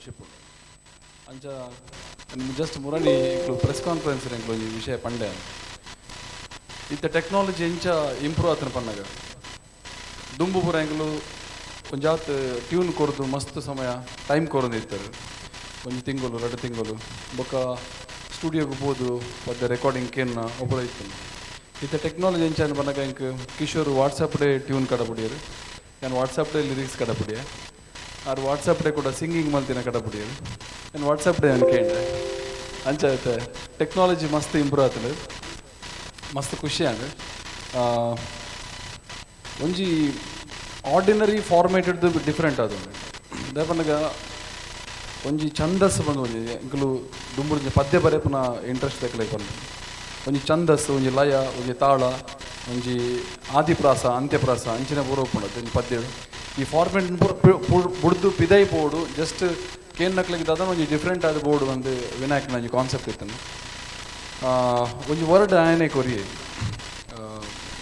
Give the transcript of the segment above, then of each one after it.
Ship ಅಂಚ just ಮುರಣಿ ಇಂಕ್ಲು press conference ಇಂಕ್ಲು ಈ ವಿಷಯ ಪಂಡೆ ಇತ್ತ ಟೆಕ್ನಾಲಜಿ ಇಂಚ ಇಂಪ್ರೂವ್ ಆತನ ಪನ್ನಾಗ ದುಂಬು ಪೂರ ಎಂಕ್ಲು ಒಂಜಾತ್ ಟ್ಯೂನ್ ಕೊರದು ಮಸ್ತ್ ಸಮಯ ಟೈಮ್ ಕೊರದು ಇರ್ತಾರೆ ಒಂದು ತಿಂಗಳು 2 ತಿಂಗಳು ಬೊಕ್ಕ ಸ್ಟುಡಿಯೋಗೆ ಹೋದು ಪದ್ಯ ರೆಕಾರ್ಡಿಂಗ್ ಕೇನ್ನ ಒಬ್ಬರ ಇತ್ತು ಇತ್ತ ಟೆಕ್ನಾಲಜಿ ಎಂಚಾನ ಪನ್ನಾಗ ಇಂಕ್ ಕಿಶೋರ್ ವಾಟ್ಸಪ್ಡೇ ಟ್ಯೂನ್ ಕಡಪುಡಿಯರು ನಾನು ವಾಟ್ಸಪ್ಡೇ ಲಿರಿಕ್ಸ್ ಕಡಪುಡಿಯ ಆರು ವಾಟ್ಸಪ್ಡೇ ಕೂಡ ಸಿಂಗಿಂಗ್ ಮಲ್ತಿನ ಕಡಪುಡಿಯರು ನಾನು ವಾಟ್ಸಪ್ಡೇ ಅನ್ಕೇಂಡೆ ಅಂಚ ಆಯ್ತು ಟೆಕ್ನಾಲಜಿ ಮಸ್ತ್ ಇಂಪ್ರೂವ್ ಆತದೆ ಮಸ್ತ್ ಖುಷಿ ಆಗ ಒಂಜಿ ಆರ್ಡಿನರಿ ಫಾರ್ಮೇಟೆಡ್ ಡಿಫ್ರೆಂಟ್ ಅದು ದಾಪನಗ ಒಂಜಿ ಛಂದಸ್ ಬಂದು ಒಂಜಿ ಇಂಕಲು ದುಂಬುಡು ಪದ್ಯ ಬರೆಪುನ ಇಂಟ್ರೆಸ್ಟ್ ತೆಕ್ಲೈ ಬಂದು ಒಂಜಿ ಛಂದಸ್ ಒಂಜಿ ಲಯ ಒಂಜಿ ತಾಳ ಒಂಜಿ ಆದಿಪ್ರಾಸ ಅಂತ್ಯಪ್ರಾಸ ಅಂಚಿನ ಪೂರ ಉಪ್ಪುಂಡು ಒಂಜಿ ಪದ್ಯ ಈ ಫಾರ್ಮೇಟ್ ಬುಡ್ದು ಪಿದೈ ಬೋರ್ಡು ಜಸ್ಟ್ ಕೇನ್ ನಕ್ಲಿಗೆ ಅದನ್ನು ಒಂಜಿ ಡಿಫ್ರೆಂಟ್ ಆದ ಬೋರ್ಡು ಒಂದು ವಿನಾಯಕನ ಒಂಜಿ ಕಾನ್ಸೆಪ್ಟ್ ಇತ್ತನು ಒಂಜಿ ವರ್ಡ್ ಆಯನೇ ಕೊರಿ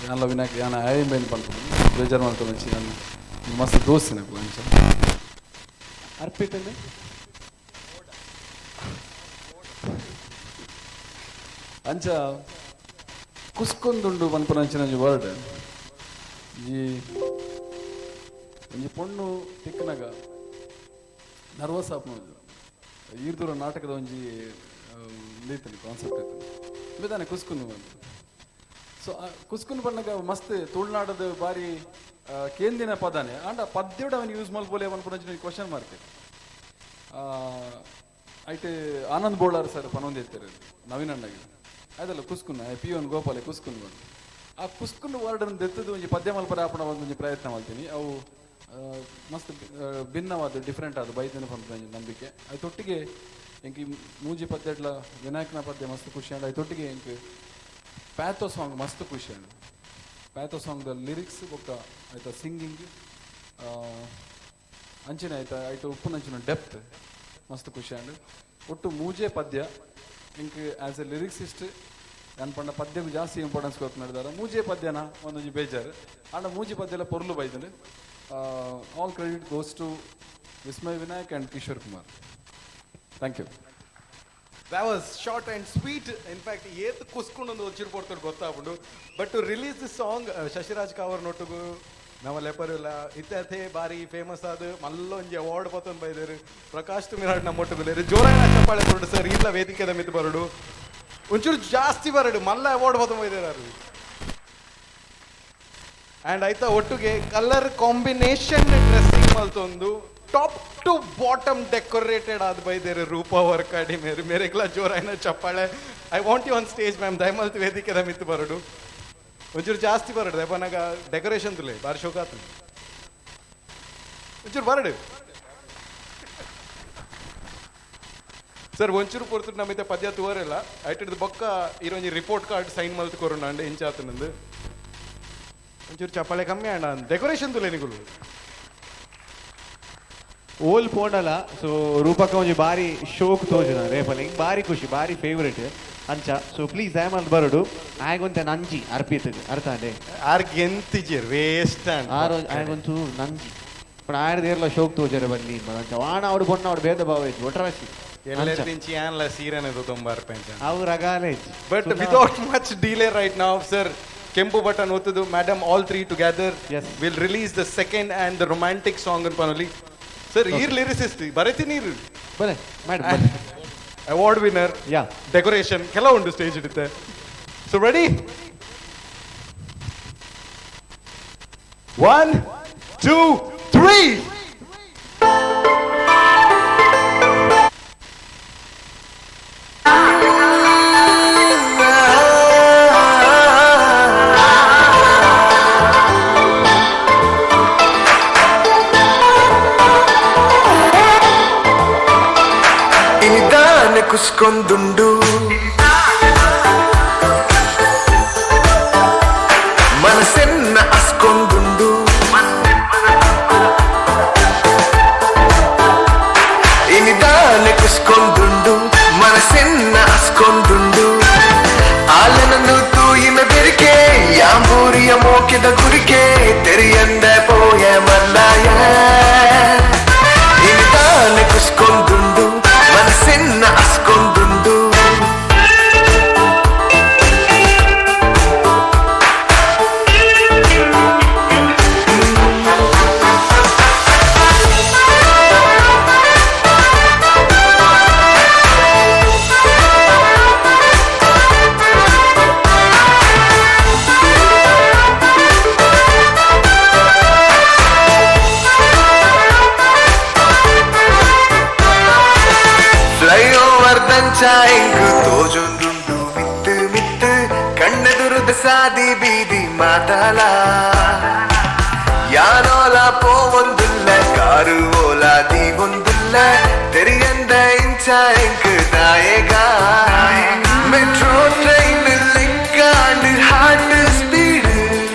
ಯಾನ ವಿನಾಯಕ ಯಾನ ಆಯನ್ ಬೇನ್ ಪಂಪು ಬೇಜಾರು ಮಾಡ್ಕೊಂಡು ಹಚ್ಚಿ ನಾನು ಮಸ್ತ್ ದೋಸ್ತಿನ ಅಂಚ ಅರ್ಪಿತನೆ ಅಂಚ ಕುಸ್ಕೊಂದುಂಡು ಪನ್ಪುನ ಅಂಚಿನ ಒಂಜಿ ವರ್ಡ್ ಈ ಒಂಜಿ ಪೊಣ್ಣು ತಿಕ್ಕನಾಗ ನರ್ವಸ್ ಆಪ್ನೋದು ಈರ್ದೂರ ನಾಟಕದ ಒಂಜಿ ಇತ್ತನಿ ಕಾನ್ಸೆಪ್ಟ್ ಇತ್ತು ಬೇದಾನೆ ಕುಸ್ಕುನು ಅಂತ ಸೊ ಕುಸ್ಕುನ್ ಪಣ್ಣಗ ಮಸ್ತ್ ತುಳುನಾಡದ ಬಾರಿ ಕೇಂದಿನ ಪದಾನೆ ಆಂಡ ಪದ್ಯಡ ಅವನು ಯೂಸ್ ಮಲ್ಪೋಲೆ ಪನ್ಪುನ ಕ್ವಶನ್ ಮಾರ್ಕ್ ಐಟೆ ಆನಂದ್ ಬೋಳಾರ್ ಸರ್ ಪನೊಂದಿರ್ತಾರೆ ನವೀನ್ ಅಣ್ಣಗೆ ಅದಲ್ಲ ಕುಸ್ಕುನ್ ಪಿ ಒನ್ ಗೋಪಾಲೆ ಕುಸ್ಕುನ್ ಬಂದು ಆ ಕುಸ್ಕುನ್ ವರ್ಡನ್ನು ದೆತ್ತದು ಒಂಜಿ ಪದ್ಯ ಮಲ್ಪರ ಆಪಣ ಒಂದೊಂದು ಪ್ರಯತ್ನ ಮಾಡ್ತೀನಿ ಅವು ಮಸ್ತ್ ಭಿನ್ನವಾದ ಡಿಫ್ರೆಂಟ್ ಆದ ಬೈದಿನ ಪಂಪ ನಂಬಿಕೆ ಅದೊಟ್ಟಿಗೆ ಇಂಕ ಮೂಜಿ ಪದ್ಯಡ್ಲ ವಿನಾಯಕನ ಪದ್ಯ ಮಸ್ತ್ ಖುಷಿ ಅಂಡ್ ಅದೊಟ್ಟಿಗೆ ಇಂಕ ಪ್ಯಾಥೋ ಸಾಂಗ್ ಮಸ್ತ್ ಖುಷಿ ಅಂಡ್ ಪ್ಯಾಥೋ ಸಾಂಗ್ದ ಲಿರಿಕ್ಸ್ ಬೊಕ್ಕ ಆಯ್ತಾ ಸಿಂಗಿಂಗ್ ಅಂಚಿನ ಆಯ್ತಾ ಆಯ್ತು ಉಪ್ಪುನಂಚಿನ ಡೆಪ್ತ್ ಮಸ್ತ್ ಖುಷಿ ಅಂಡ್ ಒಟ್ಟು ಮೂಜೆ ಪದ್ಯ ಇಂಕ ಆ್ಯಸ್ ಎ ಲಿರಿಕ್ಸಿಸ್ಟ್ ನಾನು ಪಂಡ ಪದ್ಯಕ್ಕೆ ಜಾಸ್ತಿ ಇಂಪಾರ್ಟೆನ್ಸ್ ಕೊಟ್ಟು ನಡೆದಾರೆ ಮೂಜೆ ಪದ್ಯನ ಒಂದೊಂದು ಬೇಜಾರು ಆಂಡ ಮೂಜಿ ಪದ್ಯಲ ಪೊರ್ಲು ಬೈದನು all credit goes to Vismay Vinayak and Kishore Kumar thank you. That was short and sweet. In fact, ಏತ್ ಕುಸ್ಕೊಂಡು ಒಂಚೂರು ಕೊಡ್ತಾರೆ ಗೊತ್ತಾಗ್ಬಿಟ್ಟು but to release this song Shashiraj Kavar ನೊಟ್ಟಿಗೂ ನಮ್ಮ ಲೆಪರಿಲ್ಲ ಇತ್ಯರ್ಥೆ ಬಾರಿ ಫೇಮಸ್ ಆದ ಮಲ್ಲೊಂಜಿ ಅವಾರ್ಡ್ ಪತ್ತೊಂದು ಬೈದರು ಪ್ರಕಾಶ್ ತುಮಿರಾಡ್ ನಮ್ಮ ಒಟ್ಟಿಗೆ ಜೋರಾಗಿ ಚಪ್ಪಾಳೆ ಕೊರಡು ಸರ್ ಇಲ್ಲ ವೇದಿಕೆದ ಮಿತ್ ಬರಡು ಒಂಚೂರು ಜಾಸ್ತಿ ಬರಡು ಮಲ್ಲ ಅವಾರ್ಡ್ ಪತ್ತೊಂದು ಬೈದಾರು ಆ್ಯಂಡ್ ಆಯ್ತಾ ಒಟ್ಟಿಗೆ ಕಲರ್ ಕಾಂಬಿನೇಷನ್ ಡ್ರೆಸ್ಸಿಂಗ್ ಮಲ್ತೊಂದು ಟಾಪ್ ಟು ಬಾಟಮ್ ಡೆಕೋರೇಟೆಡ್ ಆದ ಬೈದೇರು ರೂಪಾ ವರ್ಕಾಡಿ ಮೇರೆಗ್ಲ ಜೋರಾಯಿನ ಚಪ್ಪಾಳೆ I want you on stage ma'am ದಯಮಲ್ತು ವೇದಿಕೆದ ಮಿತ್ತು ಬರಡು ಒಂಚೂರು ಜಾಸ್ತಿ ಬರಡು ದಯಪನಾಗ ಡೆಕೋರೇಷನ್ ತುಲೆ ಬಾರಿ ಶೋಕಾತು ಒಂಚೂರು ಬರಡು ಸರ್ ಒಂಚೂರು ಪೊರ್ತು ನಮ್ಮಿತ್ತ ಪದ್ಯ ತೋರಿಲ್ಲ ಐಟಿಡ್ದು ಬೊಕ್ಕ ಇರೊಂಜಿ ರಿಪೋರ್ಟ್ ಕಾರ್ಡ್ ಸೈನ್ ಮಲ್ತು ಕೊರೋಣ ಅಂಡೆ ಇಂಚಾತನಂದು ಒಂಚೂರು ಚಪ್ಪಾಳೆ ಕಮ್ಮಿ ಅಣ್ಣ ಡೆಕೋರೇಷನ್ ತುಲೆ ನಿಗುಲು ಓಲ್ ಪೋಂಡಲ ಸೊ ರೂಪಕ್ಕ ಒಂಜಿ ಬಾರಿ ಶೋಕ್ ತೋಜನ ರೇಪಲ್ಲಿ ಬಾರಿ ಖುಷಿ ಬಾರಿ ಫೇವ್ರೇಟ್ ಅಂಚ ಸೊ ಪ್ಲೀಸ್ ದಯಮಂತ್ ಬರಡು ಆಯ್ಗೊಂತೆ ನಂಜಿ ಅರ್ಪಿತಗೆ ಅರ್ಥ ಅಂಡೆ ಆರ್ಗೆ ಎಂತಿಜೀರ್ ವೇಸ್ಟ್ ಆಯ್ಗೊಂಚು ನಂಜಿ पण ಆಯ್ರದೇರ್ಲ ಶೋಕ್ ತೋಜರೆ ಬನ್ನಿ ಅಂಚ ವಾಣ ಅವಡು ಬೊಣ್ಣ ಅವಡು ಭೇದ ಭಾವ ಇತ್ತು ಒಟ್ರಾಸಿ ಎಲ್ಲರಿಂಚಿ ಆನ್ಲ ಸೀರೆನೆದು ತುಂಬ ಅರ್ಪೆಂಚ ಅವು ರಗಾಲೆ but without much delay right now sir ಕೆಂಪು ಬಟನ್ ಒತ್ತದು madam all three together will release the second and the romantic song ಅನ್ಪನಲಿ ಸರ್ ಈರ್ ಲಿರಿಸಿಸ್ಟ್ ಬರೀತಿ ನೀರು ಬಲೆ madam award winner yeah decoration ಕೆಲ ಉಂಟು ಸ್ಟೇಜ್ ಇಡುತ್ತೆ ಸೊ ರೆಡಿ 1 2 3 ಕುಸ್ಕೊಂದುಂಡು ಮನಸ್ಸೆನ್ನ ಅಸ್ಕೊಂದುಂಡು ಇನಿದಾನೆ ಕುಸ್ಕೊಂದುಂಡು ಮನಸ್ಸೆನ್ನ ಅಸ್ಕೊಂದುಂಡು ಆಲನಂದು ತೂಯಿನ ಬೆರಿಕೆ ಯಾಂಬೂರಿಯ ಮೋಕೆದ ಗುರಿಕೆ ತೆರಿಯಂದ ಪೋಯ ಮಲ್ಲಾಯ ಇನಿದಾನೆ ಕುಸ್ಕೊಂದು ಅಂಚ ಹೆಂಗು ತೋಜೊಂದುಂಡು ಮಿತ್ತು ಮಿತ್ತು ಕಣ್ಣೆದುರುದ ಸಾದಿ ಬೀದಿ ಮಾತಾಲ ಯಾನೋಲ ಪೋವೊಂದುಲ್ಲ ಕಾರು ಓಲಾದಿ ಒಂದುಲ್ಲ ತೆರಿಯಂದ ಇಂಚ ಹೆಂಗು ನಾಯಕ மெட்ரோ ட்ரெயின் லிங்காண்டு ஹார்ட் ஸ்பீடு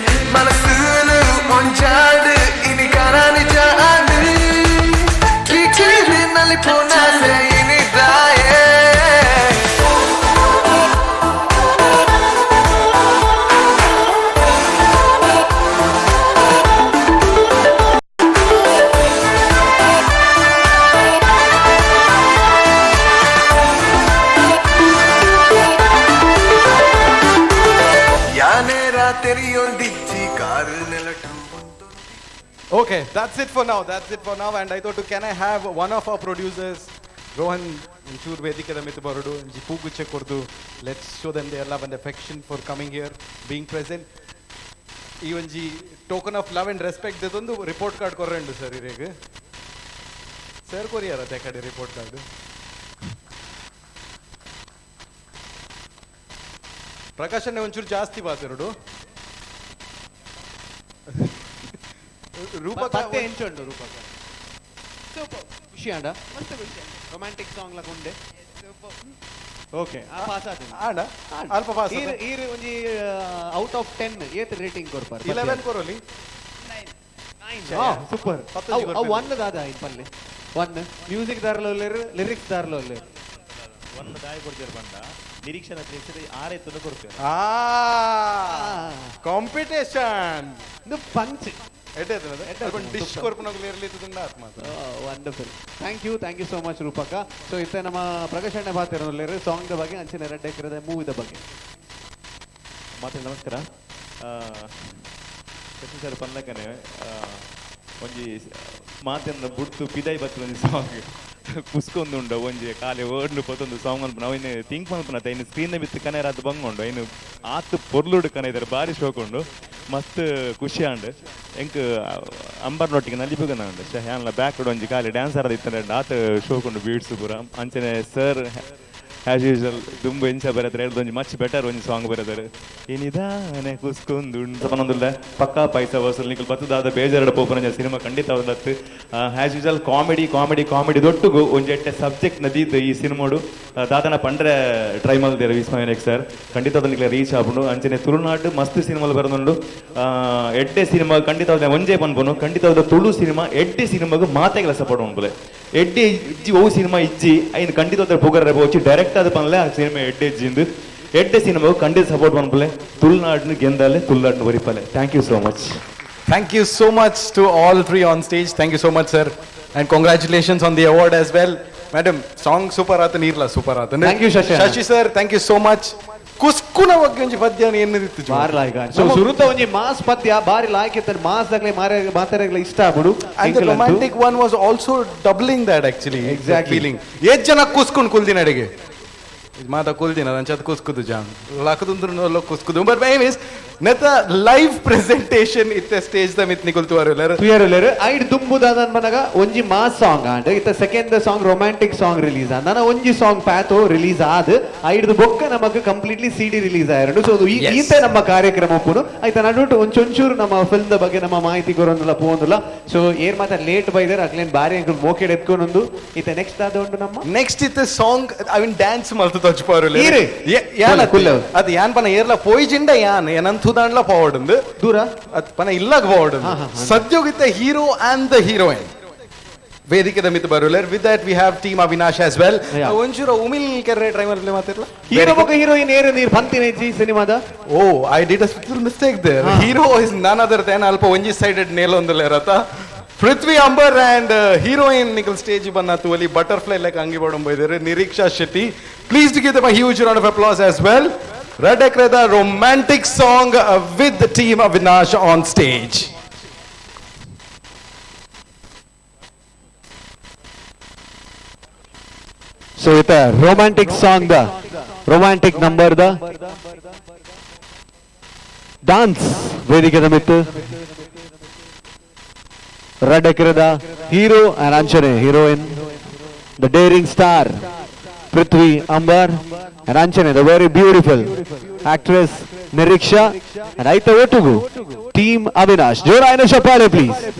மனசுல ஒஞ்சாடு இனி காணானி ஜாடு கீழே நலி போனாசே இனி தாயே Okay, that's it for now. That's it for now. And I thought, can I have one of our producers, Rohan, Inchur Vedikada Mithabarudu, Jipuguche Kurdu. Let's show them their love and affection for coming here, being present. Even Ji, token of love and respect. This one report card korrendu sir irege. Sir koriyara tekade report card. Prakashanne onchuru ಜಾಸ್ತಿ ಬಾತಿರುಡು. ರೂಪಕ ಮತ್ತೆ ಎಂಚುಂಡು ರೂಪಕ super ಖುಷಿ ಅಂಡ ಮಸ್ತ್ ಖುಷಿ romantic song ಲಗೊಂಡೆ okay ಆ ಪಾಸ್ ಆದ ಆಡ ಅಲ್ಪ ಪಾಸ್ ಈರ್ ಒಂಜಿ ಔಟ್ ಆಫ್ 10 ಏತ್ ರೇಟಿಂಗ್ ಕೊರ್ಪಾರ 11 ಕೊರೋಲಿ 9 ಸೂಪರ್ ಅವು 1 ದಾದ ಇನ್ ಪಲ್ಲೆ 1 ಮ್ಯೂಸಿಕ್ ದಾರ್ಲೋ ಲಿರಿಕ್ಸ್ ದಾರ್ಲೋ ಒಂದು ದಾಯ ಕೊಡ್ತೀರ ಬಂದ ನಿರೀಕ್ಷಣ ತಿಳಿಸಿದ್ರೆ 6 ಎತ್ತನ್ನು ಕೊಡ್ತೀರ ಕಾಂಪಿಟೇಷನ್ ಇದು ಪಂಚ್ ಡಿಶ್ ಕೊರ್ಪುನಗಳು ಇರಲಿತ್ತುಂಡ ಆತ್ಮ wonderful thank you so much ರೂಪಕ ಸೊ ಇತ್ತೆ ನಮ್ಮ ಪ್ರಕಾಶ್ ಅಣ್ಣ ಬಾತಿರೋರು ಸಾಂಗ್ ಬಗ್ಗೆ ಅಂಚಿನ ರೆಡ್ ಎಕರದ ಮೂವಿದ ಬಗ್ಗೆ ಮತ್ತೆ ನಮಸ್ಕಾರ ಸಚಿನ್ ಸರ್ ಪನ್ನಕನೆ ಒಂಜಿ ಮಾತನ್ನು ಬುಡ್ತು ಪಿದೈ ಬತ್ತು ಒಂಜಿ ಸಾಂಗ್ ಕುಸ್ಕೊಂದುಂಡ ಒಂಜಿ ಕಾಲೆ ಓಡ್ಲು ಪೊತ್ತೊಂದು ಸಾಂಗ್ ಅನ್ಪು ನಾವಿನ್ನು ಥಿಂಕ್ ಮನ್ಪುನತ್ತ ಇನ್ನು ಸ್ಕ್ರೀನ್ ಬಿತ್ತು ಕನೆಯರ ಅದು ಬಂಗೊಂಡು ಇನ್ನು ಆತು ಪೊರ್ಲುಡು ಕನೆ ಇದ್ದಾರೆ ಬಾರಿ ಶೋಕೊಂಡು ಮಸ್ತ್ ಖುಷಿ ಆಂಡ್ ಎಂಕ್ ಅಂಬರ್ನೊಟ್ಟಿಗೆ ನಲಿಪುಗನ ಉಂಡು ಹ್ಯಾನ್ಲ ಬ್ಯಾಕ್ ಒಂಜಿ ಕಾಲಿ ಡ್ಯಾನ್ಸರ್ ಇತ್ತಂದ್ರೆ ಆತ ಶೋಕೊಂಡು ಬೀಡ್ಸ್ ಪೂರ ಅಂಚನೆ ಸರ್ ಆಸ್ ಯೂಶುವಲ್ ದುಂಬು ಎಂಚ ಬರೆದ್ರೆ ಹೇಳ್ದು ಒಂಜಿ ಮಚ್ ಬೆಟರ್ ಒಂಜಿ ಸಾಂಗ್ ಬರೆದಾರೆ ಏನಿದಾನೆ ಕುಸ್ಕೊಂಡು ಸಪನೊಂದುಲ್ಲ ಪಕ್ಕಾ ಪೈಸ ವಸೂಲ್ ನಿಕಲ್ ಬತ್ತದಾದ ಬೇಜಾರಡ ಪೋಪನ ಸಿನಿಮಾ ಖಂಡಿತ ಅವಲತ್ತು ಆಸ್ ಯೂಶುವಲ್ ಕಾಮಿಡಿ ದೊಟ್ಟುಗು ಒಂಜಿ ಎಟ್ಟೆ ಸಬ್ಜೆಕ್ಟ್ ನದೀದ್ ಈ ಸಿನಿಮಾಡು ದಾದನ ಪಂಡ್ರೆ ಟ್ರೈ ಮಲ್ದೇರ ವಿಸ್ಮಯನೇಕ್ ಸರ್ ಖಂಡಿತ ಅದಕ್ಕೆ ರೀಚ್ ಆಗ್ಬಿಡು ಅಂಚನೆ ತುಳುನಾಡು ಮಸ್ತ್ ಸಿನಿಮಾಲ್ ಬರೋದುಂಡು ಎಡ್ಡೆ ಸಿನಿಮಾ ಖಂಡಿತ ಒಂಜೇ ಪನ್ಪುನು ಖಂಡಿತ ತುಳು ಸಿನಿಮಾ ಎಡ್ಡೆ ಸಿನಿಮಾಗ ಮಾತೆಗಳ ಸಪೋರ್ಟ್ ಮಾಡ್ಬೋಲೆ ಎಡ್ಡೆ ಇಜ್ಜಿ ಓ ಸಿನಿಮಾ ಇಜ್ಜಿ ಐನ್ ಖಂಡಿತ ಪುಗರ ಹೋಗಿ ಡೈರೆಕ್ಟ್ ಆದ ಪನ್ಲೆ ಆ ಸಿನಿಮಾ ಎಡ್ಡೆ ಇಜ್ಜಿಂದು ಎಡ್ಡೆ ಸಿನಿಮಾಗ ಖಂಡಿತ ಸಪೋರ್ಟ್ ಮಾಡ್ಬೋಲೆ ತುಳುನಾಡ್ನು ಗೆಂದಾಲೆ ತುಳುನಾಡ್ನು ಬರಿಪಲೆ thank you so much Thank you so much to all three on stage. Thank you so much, sir. And congratulations on the award as well. Madam, song super aatan irla super aatan. Thank you, Shashi. Shashi sir, thank you so much. ಕುಸ್ಕುನ ಬಗ್ಗೆ ಒಂಜಿ ಪದ್ಯನ ಏನಿತ್ತು ಬಾರಿ ಲಾಯ್ಕ so ಸುರುತ ಒಂಜಿ mass ಪದ್ಯ ಬಾರಿ ಲಾಯ್ಕ ಇತ್ತ mass ದಕ್ಲೆ ಮಾತಾರೆಗ್ಲ ಇಷ್ಟ ಆಗ್ಬಿಡು and the romantic one was also doubling that actually exact feeling ಏತ್ ಜನ ಕುಸ್ಕೊಂಡು ಕುಲ್ದಿನ ಅಡಿಗೆ ಮಾತಾ ಕುಲ್ದಿನ ಅಂಚದ ಕುಸ್ಕುದು ಜಾನ್ ಲಕದುಂದ್ರ ಕುಸ್ಕುದು ಬಟ್ ಮೈ ಮೀನ್ಸ್ ನೆತ ಲೈವ್ ಪ್ರೆಸೆಂಟೇಷನ್ ಇತ್ತೆ ಸ್ಟೇಜ್ ದ ಮಿತ್ ನಿಕುಲ್ತುವಾರು ಐಡ್ ದುಂಬುದಾದ ಮನಗ ಒಂಜಿ ಮಾಸ್ ಸಾಂಗ್ ಅಂಡ್ ಇತ್ತ second song romantic song release ಆದ ಒಂಜಿ ಸಾಂಗ್ ಪ್ಯಾಥೋ ರಿಲೀಸ್ ಆದ ಐಡ್ದು ಬೊಕ್ಕ ನಮಗ ಕಂಪ್ಲೀಟ್ಲಿ ಸಿಡಿ ರಿಲೀಸ್ ಆಯ್ರಡು ಸೊ ಈತೆ ನಮ್ಮ ಕಾರ್ಯಕ್ರಮ ಪುನು ಐತ ನಡುಟು ಒಂಚೂರು ನಮ್ಮ ಫಿಲ್ಮ್ ದ ಬಗ್ಗೆ ನಮ್ಮ ಮಾಹಿತಿ ಕೊರೊಂದುಲ ಪೋಂದುಲ ಸೊ ಏರ್ ಮಾತ ಲೇಟ್ ಬೈದರ್ ಅಕ್ಲೇನ್ ಬಾರಿ ಅಂಕಲ್ ಮೋಕೆಡ್ ಎತ್ಕೊಂಡೊಂದು ಇತ್ತ ನೆಕ್ಸ್ಟ್ ಆದ ಉಂಟು ನಮ್ಮ ನೆಕ್ಸ್ಟ್ ಇತ್ತ ಸಾಂಗ್ ಐ ಮೀನ್ ಡ್ಯಾನ್ಸ್ ಮಲ್ತು ತಜ್ಪಾರು ಯಾನ ಕುಲ್ಲ ಅದು ಯಾನ್ ಪನ ಏರ್ಲ ಪೋಯ್ಜಿಂಡ ಯಾನ್ ಏನಂತ ದಾಂಡ್ಲ ಫಾರ್ವರ್ಡ್ ಉಂದು ದೂರ ಅದು ಪನ ಇಲ್ಲಾಗ ಫಾರ್ವರ್ಡ್ ಸದ್ಯೋಗಿತ್ತ ಹೀರೋ ಆ್ಯಂಡ್ ದ ಹೀರೋಯಿನ್ ವೇದಿಕೆದ ಮಿತ್ ಬರುಲರ್ with that we have team Avinash as well ಒಂಚೂರು ಉಮಿಲ್ ಕೆರೆ ಡ್ರೈವರ್ ಪ್ಲೇ ಮಾತಿರ್ಲ ಹೀರೋ ಬಕ ಹೀರೋಯಿನ್ ಏರು ನೀರು ಪಂತಿನ ಜಿ ಸಿನಿಮಾದ oh I did a little mistake there hero is none other than ಅಲ್ಪ ಒಂಜಿ ಸೈಡೆಡ್ ನೇಲ್ ಒಂದಲ್ಲ ಇರತ್ತ ಪೃಥ್ವಿ ಅಂಬರ್ ಅಂಡ್ ಹೀರೋಯಿನ್ ನಿಕಲ್ ಸ್ಟೇಜ್ ಬಂದತ್ತು ಅಲ್ಲಿ ಬಟರ್ಫ್ಲೈ ಲೆಕ್ಕ ಅಂಗಿ ಬೈದರೆ Niriksha Shetty please to give them a huge round of applause as well Red Ekreda romantic song with the team Avinash on stage. So it's a romantic song da romantic number da dance ವೇದಿಕೆದ ಮಿತ್ತು Red Ekreda hero and Anjane heroine the daring star Prithvi, Ambar, and Anchana, the very beautiful actress Niriksha, and Aita Otugu, Team Avinash. Joraina Chapale, please.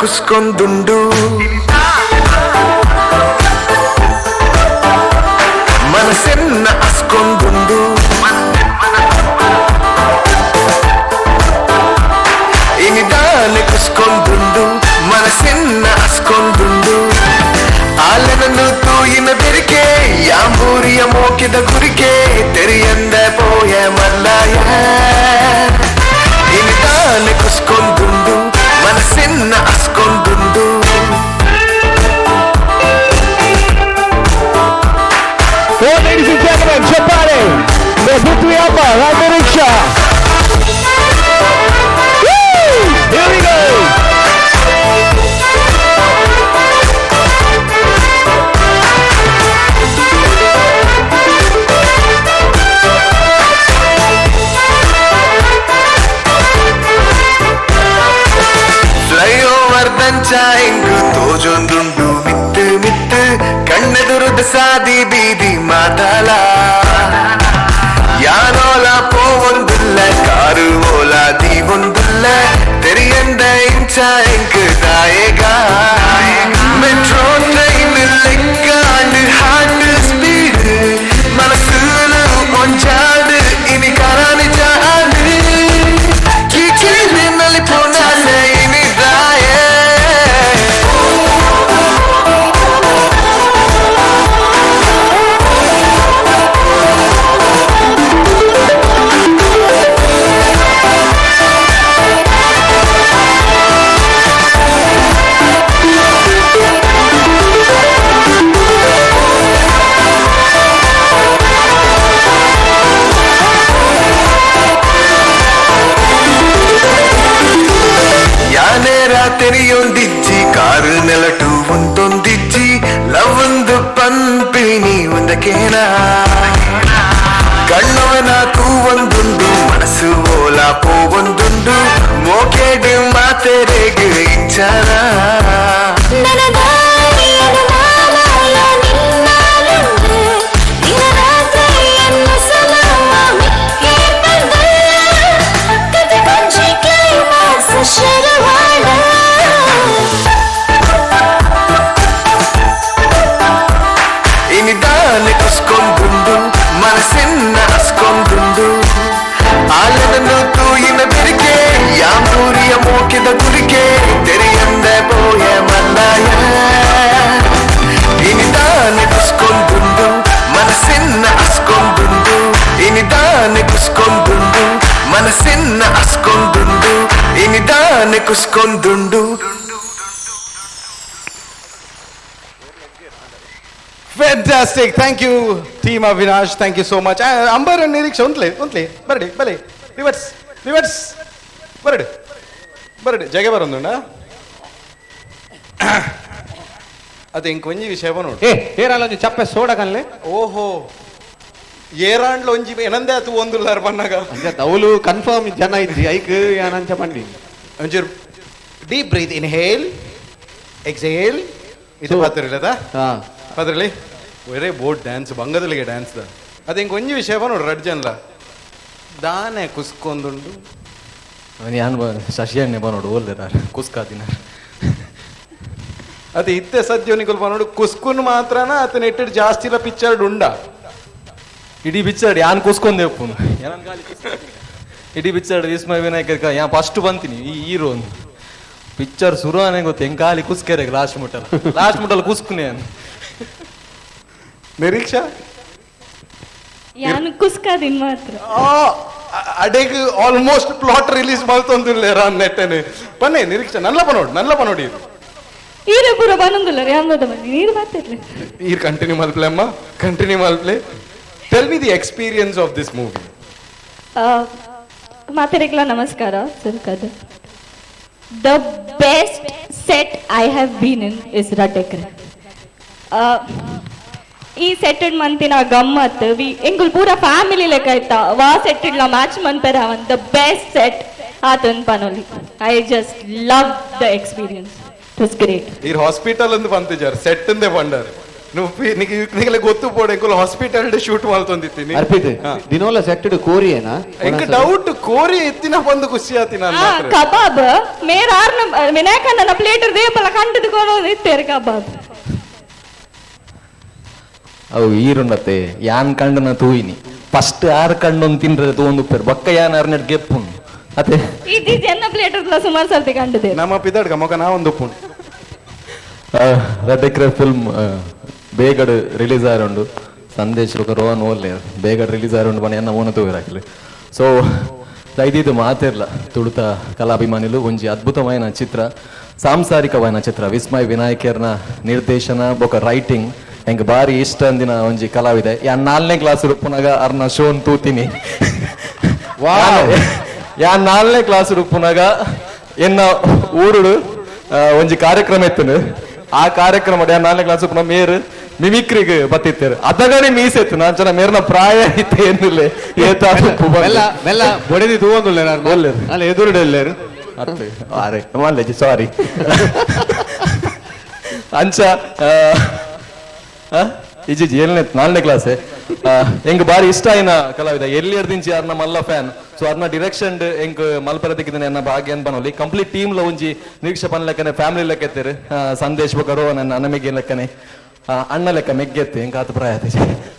ಕುಸ್ಕೊಂದುಂಡು ಮನಸ್ಸನ್ನ ಅಸ್ಕೊಂದುಂಡು ಇನಿದಾನೆ ಕುಸ್ಕೊಂದುಂಡು ಮನಸ್ಸನ್ನ ಅಸ್ಕೊಂದುಂಡು ಆಲೆನನ್ನು ತೂಯಿನ ಬೆರಿಕೆ ಯಾಂಬೂರಿಯ ಮೋಕಿದ ಗುರಿಕೆ ತೆರಿಯಂದ ಪೋಯ ಮಲ್ಲಾಯ ಇನಿದಾನೆ ಕುಸ್ಕೊಂದುಂಡು ಮನಸ್ಸನ್ನ ಅಸ್ಕೊಂದುಂಡು Oh, ladies and gentlemen, Chapale, the Prithvi, Ambar, and Niriksha. Woo! Here we go. ದಂಚಾಯಿಂಗು ತೋಜೊಂದುಂಡು ಮಿತ್ತು ಮಿತ್ತು ಕಣ್ಣೆದುರುದ ಸಾದಿ ಬೀದಿ ಮಾತಾಲ ಯಾನೋಲ ಪೋವೊಂದುಲ್ಲ ಕಾರು ಓಲ ದೀವೊಂದುಲ್ಲ ತೆರಿಯಂದ ಇಂಚಾಯಿಂಗು ದಾಯಗ ಮೆಟ್ರೋ ಟ್ರೈನ್ ಲೆಕ್ಕಾಂಡು ಹಾರ್ಟ್ ಸ್ಪೀಡ್ ಮನಸ್ಸೂಲು ಕೊಂಚಾಡು ಇನಿ ಕರಾನಿ ಚಾಡು ಕಿಚಿನಲ್ಲಿ ಪೋನಾಸ ಇನಿ ದಾಯ ತೆರೆಯೊಂದಿಜ್ಜಿ ಕಾರು ನೆಲಟು ಒಂದೊಂದಿಜ್ಜಿ ಲವೊಂದು ಪಂಪಿನಿ ಒಂದಕೇನ ಕಣ್ಣವನ ತೂವೊಂದುಂಡು ಮನಸ್ಸು ಓಲ ಪೋವೊಂದುಂಡು ಮೋಕೆಡು ಮಾತೆರೆಗೆ ಇಂಚಾನ ಇನಿದಾನೆ ಕುಸ್ಕೊಂದುಂಡು ಮನಸ್ಸನ್ನ ಅಸ್ಕೊಂದುಂಡು ಆಲನನ್ನು ತೂಯಿನ ಬೆರಿಕೆ ಯಾಂಬೂರಿಯ ಮೋಕಿದ ಗುರಿಕೆ ತೆರಿಯಂದ ಪೋಯ ಮಲ್ಲಾಯ ಇನಿದಾನೆ ಕುಸ್ಕೊಂದುಂಡು ಮನಸ್ಸನ್ನ ಅಸ್ಕೊಂದುಂಡು ಇನಿದಾನೆ ಕುಸ್ಕೊಂದುಂಡು ಮನಸ್ಸನ್ನ ಅಸ್ಕೊಂದುಂಡು ಇನಿದಾನೆ ಕುಸ್ಕೊಂದುಂಡು. Fantastic. Thank you, Team Avinash. Thank you so much. Ambar and Niriksha, untli. Bale. Reverse. Barade. Jage barondunda. ಅದು ಇಂಕೊಂಜಿ ವಿಷಯ ನೋಡು ಏರಾಲೊಂಜಿ ಚಪ್ಪೆ ಸೋಡಕನ್ಲೆ ಓಹೋ ಏರಾಂಡ್ಲ ಒಂಜಿ ಏನಂದೆ ಅದು ಒಂದುಲ್ಲಾರ ಬನ್ನಾಗ ದೌಲು ಕನ್ಫರ್ಮ್ ಜನ ಇದ್ದಿ ಐಕ್ ಯಾನಂಚ ಪಂಡಿ ಒಂಚೂರು ಡೀಪ್ ಬ್ರೀತ್ ಇನ್ಹೇಲ್ ಎಕ್ಸೇಲ್ ಇದು ಪಾತ್ರಲ್ಲದ ಅದ್ರಲ್ಲಿ ಒರೇ ಬೋಟ್ ಡ್ಯಾನ್ಸ್ ಬಂಗದಲ್ಲಿಗೆ ಡ್ಯಾನ್ಸ್ ಅದು ಇಂಕೊಂಜಿ ವಿಷಯ ನೋಡ್ರಿ ರಡ್ ಜನಲ ದಾನೆ ಕುಸ್ಕೊಂದುಂಡು ಯಾನು ಶಶಿಯನ್ನೇ ನೋಡು ಓಲ್ದಾರ ಕುಸ್ಕಾದಿನ ಅದು ಇತ್ತೆ ಸದ್ಯೋನಿಕಲ್ ನೋಡು ಕುಸ್ಕುನ್ ಮಾತ್ರನ ಆತನ ಇಟ್ಟಿಟ್ಟು ಜಾಸ್ತಿ ಇಲ್ಲ ಪಿಕ್ಚರ್ ಉಂಡ ಇಡೀ ಪಿಕ್ಚರ್ ಯಾನ್ ಕುಸ್ಕೊಂಡೆ ಇಡೀ ಪಿಕ್ಚರ್ ವಿಸ್ಮಯ ವಿನಾಯಕ ಯಾ ಫಸ್ಟ್ ಬಂತೀನಿ ಈ ಹೀರೋ ಪಿಕ್ಚರ್ ಶುರುವಾನೆ ಗೊತ್ತು ಹೆಂಗಾಲಿ ಕುಸ್ಕೆರೆ ಲಾಸ್ಟ್ ಮುಟ್ಟಲ್ ಕುಸ್ಕುನೆ ನಿರೀಕ್ಷಾ ಯಾನು ಕುಸ್ಕಾದಿನ್ ಮಾತ್ರ ಅಡೆಗ್ ಆಲ್ಮೋಸ್ಟ್ ಪ್ಲಾಟ್ ರಿಲೀಸ್ ಮಾಡ್ತೊಂದಿಲ್ಲ ನೆಟ್ಟನೆ ಪನ್ನೆ ನಿರೀಕ್ಷೆ ನಲ್ಲ ಪನೋಡಿ ಈರ ಪೂರ ಬನ್ನೊಂದುಲ್ಲ ರೀ ಅಮ್ಮದ ಮನೆ ನೀರು ಮಾತಿರ್ಲಿ ಈರ್ ಕಂಟಿನ್ಯೂ ಮಲ್ಪ್ಲೆ ಅಮ್ಮ ಕಂಟಿನ್ಯೂ ಮಲ್ಪ್ಲೆ tell me the experience of this movie ಮಾತೆರೆಗ್ಲ ನಮಸ್ಕಾರ ಸರ್ಕದ the best set I have been in is Raddekre ಈ ಸೆಟ್ ಮಂತಿನ ಗಮ್ಮತ್ ಎಂಗುಲ್ ಪೂರ ಫ್ಯಾಮಿಲಿ ಲೆಕ್ಕ ಆಯ್ತಾ ವಾ ಸೆಟ್ ಇಡ್ಲ ಮ್ಯಾಚ್ ಮಂತರ ಅವನ್ ದ ಬೆಸ್ಟ್ ಸೆಟ್ ಆತನ್ ಪನೋಲಿ I just love the experience it was great ಈರ್ ಹಾಸ್ಪಿಟಲ್ ಅಂದ್ ಬಂತಿಜಾರ್ ಸೆಟ್ ಅಂದೇ ಬಂಡಾರ್ ನಿಗಲೆ ಗೊತ್ತು ಪೋಡ ಎಂಕುಲ್ ಹಾಸ್ಪಿಟಲ್ ಶೂಟ್ ಮಾಡ್ತೊಂದಿತ್ತೀನಿ ಅರ್ಪಿತ್ ದಿನೋಲ ಸೆಟ್ಟೆಡ್ ಕೋರಿಯೇನಾ ಎಂಕ ಡೌಟ್ ಕೋರಿ ಎತ್ತಿನ ಬಂದು ಖುಷಿ ಆತಿನ ಕಬಾಬ್ ಮೇರ ಆರ್ನ ವಿನಾಯಕನ ಪ್ಲೇಟ್ ರೇಪಲ ಕಂಡದ್ಕೊಂಡು ಇತ್ತೇರು ಕಬಾಬ್ ಅವು ಈರುಂಡತೆ ಯಾನ್ ಕಂಡನ ತೂಯಿನಿ ಫಸ್ಟ್ ಯಾರು ಕಂಡೊಂದು ತಿನ್ರೆ ತಗೊಂಡು ಉಪ್ಪೇರು ಬಕ್ಕ ಯಾನ್ ಅರ್ನೆಡ್ ಗೆಪ್ಪುನ್ ಅತೆ ಇದು ಜನ ಪ್ಲೇಟ್ ಸುಮಾರು ಸರ್ತಿ ಕಂಡದೆ ನಮ್ಮ ಪಿದಾಡ್ಗ ಮಗ ನಾ ಒಂದು ಉಪ್ಪುಂಡು ರಡ್ಡೆಕ್ರೆ ಫಿಲ್ಮ್ ಬೇಗಡ್ ರಿಲೀಸ್ ಆಯರುಂಡು ಸಂದೇಶ್ ರೋಹನ್ ಓಲ್ಲೆ ಬೇಗಡ್ ರಿಲೀಸ್ ಆಯರುಂಡು ಬಣ್ಣ ಎನ್ನ ಓನ ತೂಗಿರಾಕಿಲ್ಲ ಸೊ ಐದಿದು ಮಾತಿರ್ಲ ತುಳುತ ಕಲಾಭಿಮಾನಿಲು ಒಂಜಿ ಅದ್ಭುತమైన ಚಿತ್ರ ಸಾಂಸಾರಿಕವಾಯಿನ ಚಿತ್ರ ವಿಸ್ಮಯ್ ವಿನಾಯಕರ್ನ ನಿರ್ದೇಶನ ಬೊಕ ರೈಟಿಂಗ್ ಹೆಂಗೆ ಬಾರಿ ಇಷ್ಟ ಅಂದಿನ ಒಂಜಿ ಕಲಾವಿದೆ ಯಾನ್ 4ನೇ ಕ್ಲಾಸ್ ರುಪ್ಪುನಾಗ ಅರ್ನ ಶೋನ್ ತೂತೀನಿ ಯಾನ್ 4ನೇ ಕ್ಲಾಸ್ ರುಪ್ಪುನಾಗ ಎನ್ನ ಊರುಡು ಒಂಜಿ ಕಾರ್ಯಕ್ರಮ ಇತ್ತು ಆ ಕಾರ್ಯಕ್ರಮ 4ನೇ ಕ್ಲಾಸ್ ರುಪ್ಪುನ ಮೇರ್ ಮಿಮಿಕ್ರಿಗೆ ಬತ್ತಿತ್ತೇರು ಅದಗಡೆ ಮೀಸೆತ್ತು ನಾನ್ ಜನ ಮೇರ್ನ ಪ್ರಾಯ ಇತ್ತು ಏನಿಲ್ಲ ಮೆಲ್ಲ ಬೊಡೆದಿ ತೂವೊಂದುಲ್ಲೇರು ಅಲ್ಲ ಎದುರುಡೆಲ್ಲೇರು ಅರೆ ಮಲ್ಲೆಜಿ ಸಾರಿ ಅಂಚ ಇಜಿ 4ನೇ ಕ್ಲಾಸ್ ಎಂಗ್ ಬಾರಿ ಇಷ್ಟ ಆಯ್ನ ಕಲಾವಿದ ಎಲ್ಲಿ ಅರ್ದಿಂಚಿ ಅರ್ನ ಮಲ್ಲ ಫ್ಯಾನ್ ಸೊ ಅರ್ನ ಡಿರೆಕ್ಷನ್ ಎಂಗ್ ಮಲ್ಪರದಿಕ್ಕಿದ್ದೇನೆ ಅನ್ನ ಭಾಗ್ಯ ಅಂತ ಬನೋಲಿ ಕಂಪ್ಲೀಟ್ ಟೀಮ್ ಲ ಒಂಜಿ ನಿರೀಕ್ಷೆ ಪನ್ ಲೆಕ್ಕನೆ ಫ್ಯಾಮಿಲಿ ಲೆಕ್ಕ ಎತ್ತೇರು ಸಂದೇಶ್ ಬಕರೋ ನನ್ನ ಅನಮೆಗೆ ಲೆಕ್ಕನೆ ಅಣ್ಣ ಲೆಕ್ಕ ಮೆಗ್ಗೆತ್ತೆ ಎಂಗ್ ಆತ ಪ್ರಾಯ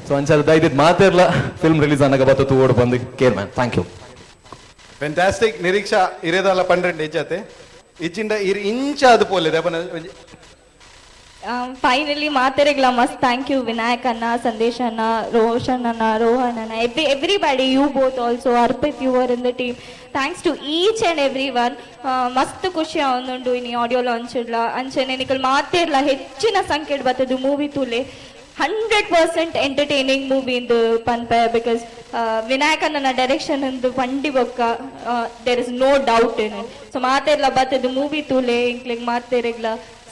ಸೊ ಅಂಚಾದ ದೈದಿದ್ ಮಾತೇರ್ಲ ಫಿಲ್ಮ್ ರಿಲೀಸ್ ಅನ್ನಗ ಬತ್ತು ಓಡ್ ಬಂದು care man thank you fantastic Niriksha ಇರೇದಲ್ಲ ಪಂಡ್ರೆಂಡ್ ಹೆಜ್ಜತೆ ಇಚ್ಚಿಂದ ಇರ್ ಇಂಚ ಅದು ಪೋಲಿದೆ ಫೈನಲಿ ಮಾತೆರೆಗ್ಲ ಮಸ್ತ್ ಥ್ಯಾಂಕ್ ಯು ವಿನಾಯಕ್ ಅನ್ನ ಸಂದೇಶ್ ಅನ್ನ Roshan anna Rohan anna everybody you both also Arpit you are in the team thanks to each and every one ಮಸ್ತ್ ಖುಷಿ ಆವೊಂದುಂಡು ಇನಿ ಆಡಿಯೋ ಲಾಂಚ್ ಇಡ್ಲ ಅಂಚನೆ ನಿಕಲ್ ಮಾತೇರ್ಲ ಹೆಚ್ಚಿನ ಸಂಖ್ಯೆಡ್ ಬತ್ತದು ಮೂವಿ ತೂಲೆ 100% ಎಂಟರ್ಟೈನಿಂಗ್ ಮೂವಿ ಇಂದು ಪನ್ಪೆ ಬಿಕಾಸ್ ವಿನಾಯಕ್ ಅನ್ನ ಡೈರೆಕ್ಷನ್ ಇಂದು ಪಂಡಿ ಬೊಕ್ಕ there is no doubt in it so ಮಾತೆರ್ಲ ಬತ್ತದು ಮೂವಿ ತೂಲೆ ಇಂಕ್ಲಿಗ್ ಮಾತೆರೆಗ್ಲ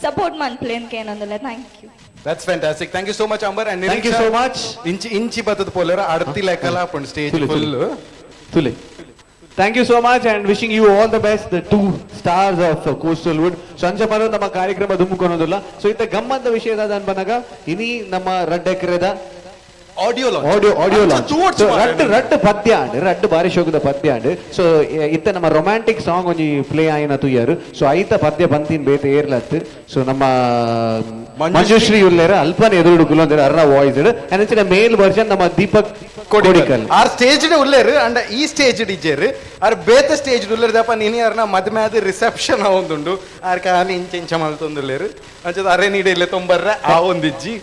ಸಪೋರ್ಟ್ ಮನ್ಪ್ಲೆ ಅಂತ ಏನಂದಲ್ಲ thank you that's fantastic thank you so much Ambar and thank you so much ಇಂಚಿ ಬತ್ತದ ಪೋಲರ ಅಡತಿ ಲೆಕ್ಕಲ ಪುಂಡ್ ಸ್ಟೇಜ್ ಫುಲ್ ತುಲೆ thank you so much and wishing you all the best the 2 stars of Coastalwood ಸಂಜೆ ಮರು ನಮ್ಮ ಕಾರ್ಯಕ್ರಮ ದುಮ್ಮುಕೊನೋದಿಲ್ಲ ಸೊ ಇತ್ತ ಗಮ್ಮಂತ ವಿಷಯದ ಅನ್ಬನಾಗ ಇನಿ ನಮ್ಮ ರಡ್ಡೆಕ್ರೆದ ಆಡಿಯೋ ಲಾಂಚ್ ರಡ್ಡು ಪದ್ಯ ಆಂಡ್ ರಡ್ಡು ಬಾರಿ ಶೋಕದ ಪದ್ಯ ಆಂಡ್ ಸೊ ಇತ್ತ ನಮ್ಮ ರೊಮ್ಯಾಂಟಿಕ್ ಸಾಂಗ್ ಒಂಜಿ ಪ್ಲೇ ಆಯ್ನ ತುಯ್ಯರು ಸೊ ಐತ ಪದ್ಯ ಬಂತಿನ್ ಬೇತೆ ಏರ್ಲತ್ ಸೊ ನಮ್ಮ ಮಂಜುಶ್ರೀ ಉಲ್ಲೇರ ಅಲ್ಪನ ಎದುರು ಗುಲೊಂದೇರ ಅರ್ನ ವಾಯ್ಸ್ ಅಂಡ್ ಮೇಲ್ ವರ್ಷನ್ ನಮ್ಮ ದೀಪಕ್ ಕೊಡಿಕಲ್ ಆರ್ ಸ್ಟೇಜ್ ಉಲ್ಲೇರು ಅಂಡ್ ಈ ಸ್ಟೇಜ್ ಡಿಜೇರು ಆರ್ ಬೇತ ಸ್ಟೇಜ್ ಉಲ್ಲೇರು ದಪ್ಪ ನೀನಿ ಅರ್ನ ಮದ್ಮೆ ಆದ ರಿಸೆಪ್ಷನ್ ಆವೊಂದುಂಡು ಆರ್ ಕಾಲಿ ಇಂಚ ಮಲ್ತೊಂದುಲ್ಲೇರು ಅಂಚದ ಅರೆ ನೀಡೆ ಇಲ್ಲ ತೊಂಬರ್ರೆ ಆ ಒಂದಿಜ್ಜಿ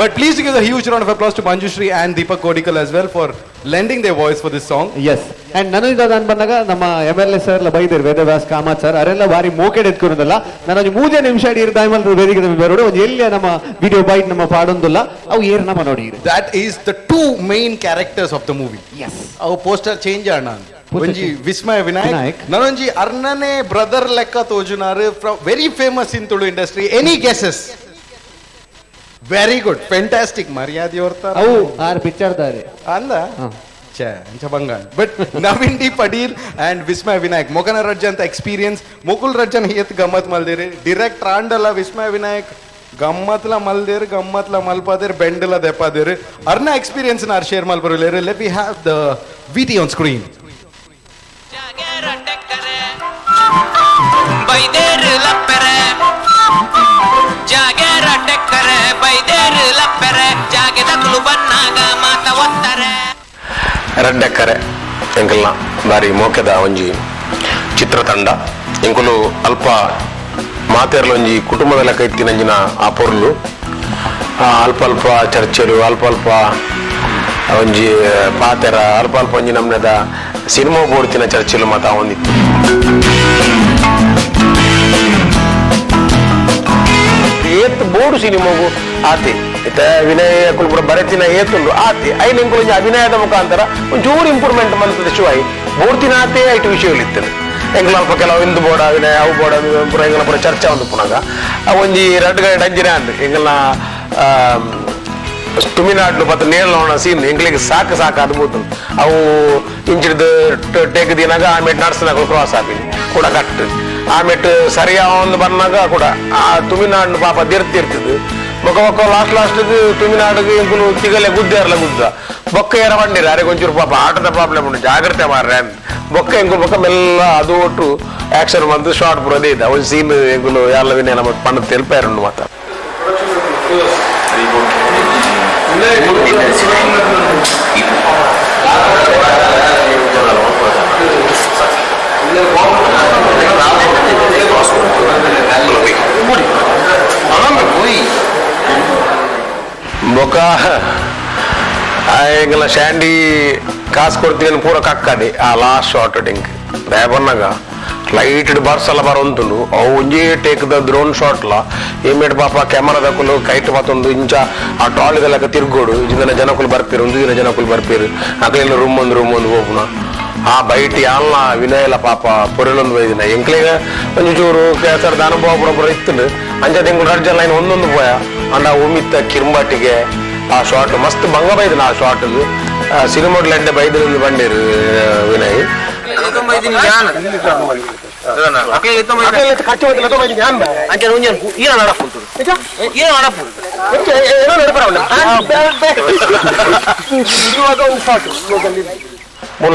but please give a huge round of applause to Manjushree and Deepak Kodikal as well for lending their voice for this song. Yes. And ನಾನು ಇದಾದ ಬಂದಾಗ ನಮ್ಮ MLA ಸರ್ ಲ ಬೈದರು ವೇದವ್ಯಾಸ್ ಕಾಮತ್ ಸರ್ ಅರೆಲ್ಲ ಬಾರಿ ಮೋಕೆಡ್ ಎತ್ಕೊರೋದಲ್ಲ ನಾನು 3 ನಿಮಿಷ ಇರ್ ಟೈಮಲ್ ವೇದಿಕೆ ಬರೋಡು ಒಂದು ಎಲ್ಲಿ ನಮ್ಮ ವಿಡಿಯೋ ಬೈಟ್ ನಮ್ಮ ಪಾಡೊಂದಿಲ್ಲ ಅವು ಏರ್ ನಮ್ಮ ನೋಡಿ that is the two main characters of the movie. Yes. ಅವು ಪೋಸ್ಟರ್ ಚೇಂಜ್ ಆಣ ಒಂಜಿ ವಿಸ್ಮಯ ವಿನಾಯಕ್ ನನೊಂಜಿ ಅರ್ನನೆ ಬ್ರದರ್ ಲೆಕ್ಕ ತೋಜುನಾರು from very famous in Tulu industry any guesses very good fantastic ಮರ್ಯಾದೆ ಹೊರ್ತಾರೆ ಅವು ಆರ್ ಪಿಕ್ಚರ್ ದಾರೆ ಅಂದ ಬಂಗಾಳ but Naveen D Padil and Vismaya Vinayak ಮೊಗನ ರಜ್ಜ ಅಂತ ಎಕ್ಸ್ಪೀರಿಯನ್ಸ್ ಮುಕುಲ್ ರಜ್ಜನ್ ಹಿಯತ್ ಗಮ್ಮತ್ ಮಲ್ದೇರಿ ಡಿರೆಕ್ಟ್ ರಾಂಡಲ್ಲ ವಿಸ್ಮಯ ವಿನಾಯಕ್ ಗಮ್ಮತ್ಲ ಮಲ್ದೇರು ಗಮ್ಮತ್ಲ ಮಲ್ಪಾದೇರು ಬೆಂಡಲ ದೆಪ್ಪಾದೇರು ಅರ್ನ ಎಕ್ಸ್ಪೀರಿಯನ್ಸ್ ನಾರ್ ಶೇರ್ ಮಲ್ಬರುಲೇರು let we have the VT on screen ರಡ್ಡೆಕ್ಕರೆ ಎಂಕಲ್ನ ಬಾರಿ ಮೋಕೆದ ಒಂಜಿ ಚಿತ್ರತಂಡ ಎಂಕುಲು ಅಲ್ಪ ಮಾತೆರ್ಲ ಒಂಜಿ ಕುಟುಂಬದ ಲೆಕ್ಕ ಇತ್ತಿನಂಜಿನ ಆ ಪೊರ್ಲು ಅಲ್ಪ ಅಲ್ಪ ಚರ್ಚೆಲು ಅಲ್ಪ ಅಲ್ಪ ಒಂಜಿ ಪಾತೆರ ಅಲ್ಪ ಅಲ್ಪ ಒಂಜಿ ನಮ್ನೆದ ಸಿನಿಮಾ ಬೋಡ್ತಿನ ಚರ್ಚೆಲು ಮಾತ ಒಂದಿತ್ತು. ಏತ್ ಬೋಡು ಸಿನಿಮಾಗು ಆತಿ ಇತ್ತ ವಿನಯ್ ಕುಲ್ಪುರ ಬರೆತಿನ ಏತುಂಡು ಆತಿ ಐನ್ ಇಂಕೊಂಚ ಅಭಿನಯದ ಮುಖಾಂತರ ಒಂಚೂರು ಇಂಪ್ರೂವ್ಮೆಂಟ್ ಮಂತದ ಶಿವಾಯಿ ಬೋಡ್ತಿನ ಆತೆ ಐಟು ವಿಷಯಗಳಿತ್ತು ಎಂಗ್ಲ ಅಲ್ಪ ಕೆಲವು ಇಂದು ಬೋಡ ವಿನಯ ಅವು ಬೋಡ ಪುರ ಎಂಗ್ಲ ಪುರ ಚರ್ಚೆ ಒಂದು ಪುನಗ ಒಂಜಿ ರಡ್ಡು ಗಂಟೆ ಅಂಜಿನ ಅಂದು ಎಂಗ್ಲ ತುಮಿನಾಡ್ಲು ಮತ್ತು ನೇರಳ ಸೀನ್ ಎಂಗ್ಲಿಗೆ ಸಾಕು ಅದ್ಭುತ ಅವು ಇಂಚಿಡ್ದು ಟೇಕ್ ದಿನಾಗ ಆಮೇಲೆ ನಡ್ಸಿನಾಗ ಕ್ರಾಸ್ ಹಾಕಿನಿ ಕೂಡ ಕಟ್ಟು ಆಮೇಲೆ ಸರಿಯಾ ಒಂದು ಬಂದಾಗ ಕೂಡ ಆ ತುಮಿನಾಡ್ನು ಪಾಪ ದಿರ್ತಿರ್ತದೆ ಬೊಕ್ಕ ಲಾಸ್ಟ್ಗೆ ತುಮಿನಾಡಿಗೆ ಇಂಕುಲು ತಿಗಲೆ ಗುದ್ದಾರಲ್ಲ ಗುದ್ದ ಬೊಕ್ಕ ಏರ ಬಂದಿರ ಅರೆ ಕೊಂಚೂರು ಪಾಪ ಆಟದ ಪ್ರಾಬ್ಲಮ್ ಉಂಟು ಜಾಗ್ರತೆ ಮಾರ್ರೆ ಅಂತ ಬೊಕ್ಕ ಎಂಕುಲು ಬೊಕ್ಕ ಮೆಲ್ಲ ಅದು ಒಟ್ಟು ಆಕ್ಷನ್ ಬಂದು ಶಾರ್ಟ್ ಬರೋದೇ ಇದೆ ಒಂದು ಸೀನ್ ಎಂಕುಲು ಎಲ್ಲ ವಿನಯ ನಮ್ಮ ಪಣ್ಣದ ತೆಲ್ಪಾರುಂಡು ಮಾತ ಬೊಕ್ಕ ಎಂಗಲ ಶಾಂಡಿ ಕಾಸು ಕೊಡ್ತೀನಿ ಪೂರ ಕಕ್ಕಡಿ ಆ ಲಾಸ್ಟ್ ಶಾರ್ಟ್ ಡಿಂಕ್ ರೇಪನ್ನಾಗ ಲೈಟ್ ಬರ್ಸ್ ಎಲ್ಲ ಬರೋಂತುಂಡು ಅವು ಒಂಜೇ ಟೇಕ್ ದ ಡ್ರೋನ್ ಶಾಟ್ಲ ಏಮೇಟ್ ಪಾಪ ಕ್ಯಾಮರಾದಕ್ಕೂ ಕೈಟ್ ಮತ್ತೊಂದು ಇಂಚ ಆ ಟಾಲಿಗೆಲ್ಲ ತಿರ್ಗೋಡು ಇಂದಿನ ಜನಕ್ಕೂ ಬರ್ಪೀರು ಒಂದು ದಿನ ಜನಕ್ಕೂ ಬರ್ಪೀರು ಅಕಲೆಲ್ಲ ರೂಮ್ ಒಂದು ಹೋಗುಣ ಆ ಬೈಟಿ ಅಲ್ಲ ವಿನಯಲ್ಲ ಪಾಪ ಪೊರೆಲೊಂದು ಬೈದಿನ ಎಂಕ್ಲೆಗ ಒಂಚೂರು ಕೆಲಸದ ಅನುಭವ ಪುರ ಇತ್ತು ಅಂಚ ತಿಂಗಳು ಅರ್ಜನ್ ಲೈನ್ ಒಂದೊಂದು ಪೋಯ ಅಂಡ ಉಮಿತ್ತ ಕಿರ್ಂಬಾಟಿಗೆ ಆ ಶಾರ್ಟ್ ಮಸ್ತ್ ಭಂಗ ಬೈದಿನ ಆ ಶಾರ್ಟ್ಗೆ ಸಿನಿಮಾಡ್ಲ ಎಡ್ಡೆ ಬೈದ್ರಿಂದ ಬಂದಿರು ವಿನಯ್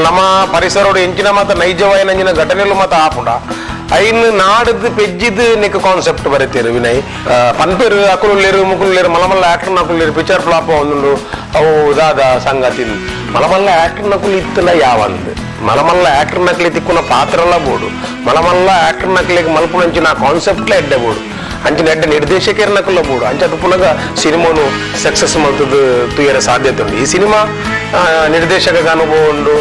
ನಮ್ಮ ಪರಿಸರೋಡು ಎಂಚಿನ ಮಾತ ನೈಜವಾಯಿನ ಘಟನೆಲು ಮಾತ ಆಪುಂಡ ಐನ್ ನಾಡದು ಪೆಜ್ಜಿದ್ ನಿಕ್ ಕಾನ್ಸೆಪ್ಟ್ ಬರೀತೀರು ವಿನಯ್ ಪನ್ಪೇರು ಅಕುಲೇರು ಮುಕುಲೇರು ಮಲಮಲ್ಲ ಆಕ್ಟರ್ ನಕುಲೇರು ಪಿಕ್ಚರ್ ಫ್ಲಾಪ್ ಒಂದು ಅವು ಇದಾದ ಸಂಗತಿ ಮಲಮಲ್ಲ ಆಕ್ಟರ್ ನಕುಲು ಇತ್ತಲ್ಲ ಯಾವಂದು ಮಲಮಲ್ಲ ಆಕ್ಟರ್ ನಕಲಿ ತಿಕ್ಕುನ ಪಾತ್ರಲ್ಲ ಬೋಡು ಮಲಮಲ್ಲ ಆಕ್ಟರ್ ನಕಲಿಗೆ ಮಲ್ಪುನಂಚಿನ ಕಾನ್ಸೆಪ್ಟ್ಲ ಎಡ್ಡೆ ಬೋಡು ಅಂಚಿನ ಎಡ್ಡೆ ನಿರ್ದೇಶಕರ ನಕಲ್ಲ ಬೋಡು ಅಂಚದು ಪುನಗ ಸಿನಿಮಾನು ಸಕ್ಸಸ್ ಮಾಡ್ತದ ತುಯರ ಸಾಧ್ಯತೆ ಉಂಟು ಈ ಸಿನಿಮಾ ನಿರ್ದೇಶಕಗ ಅನುಭವ ಉಂಟು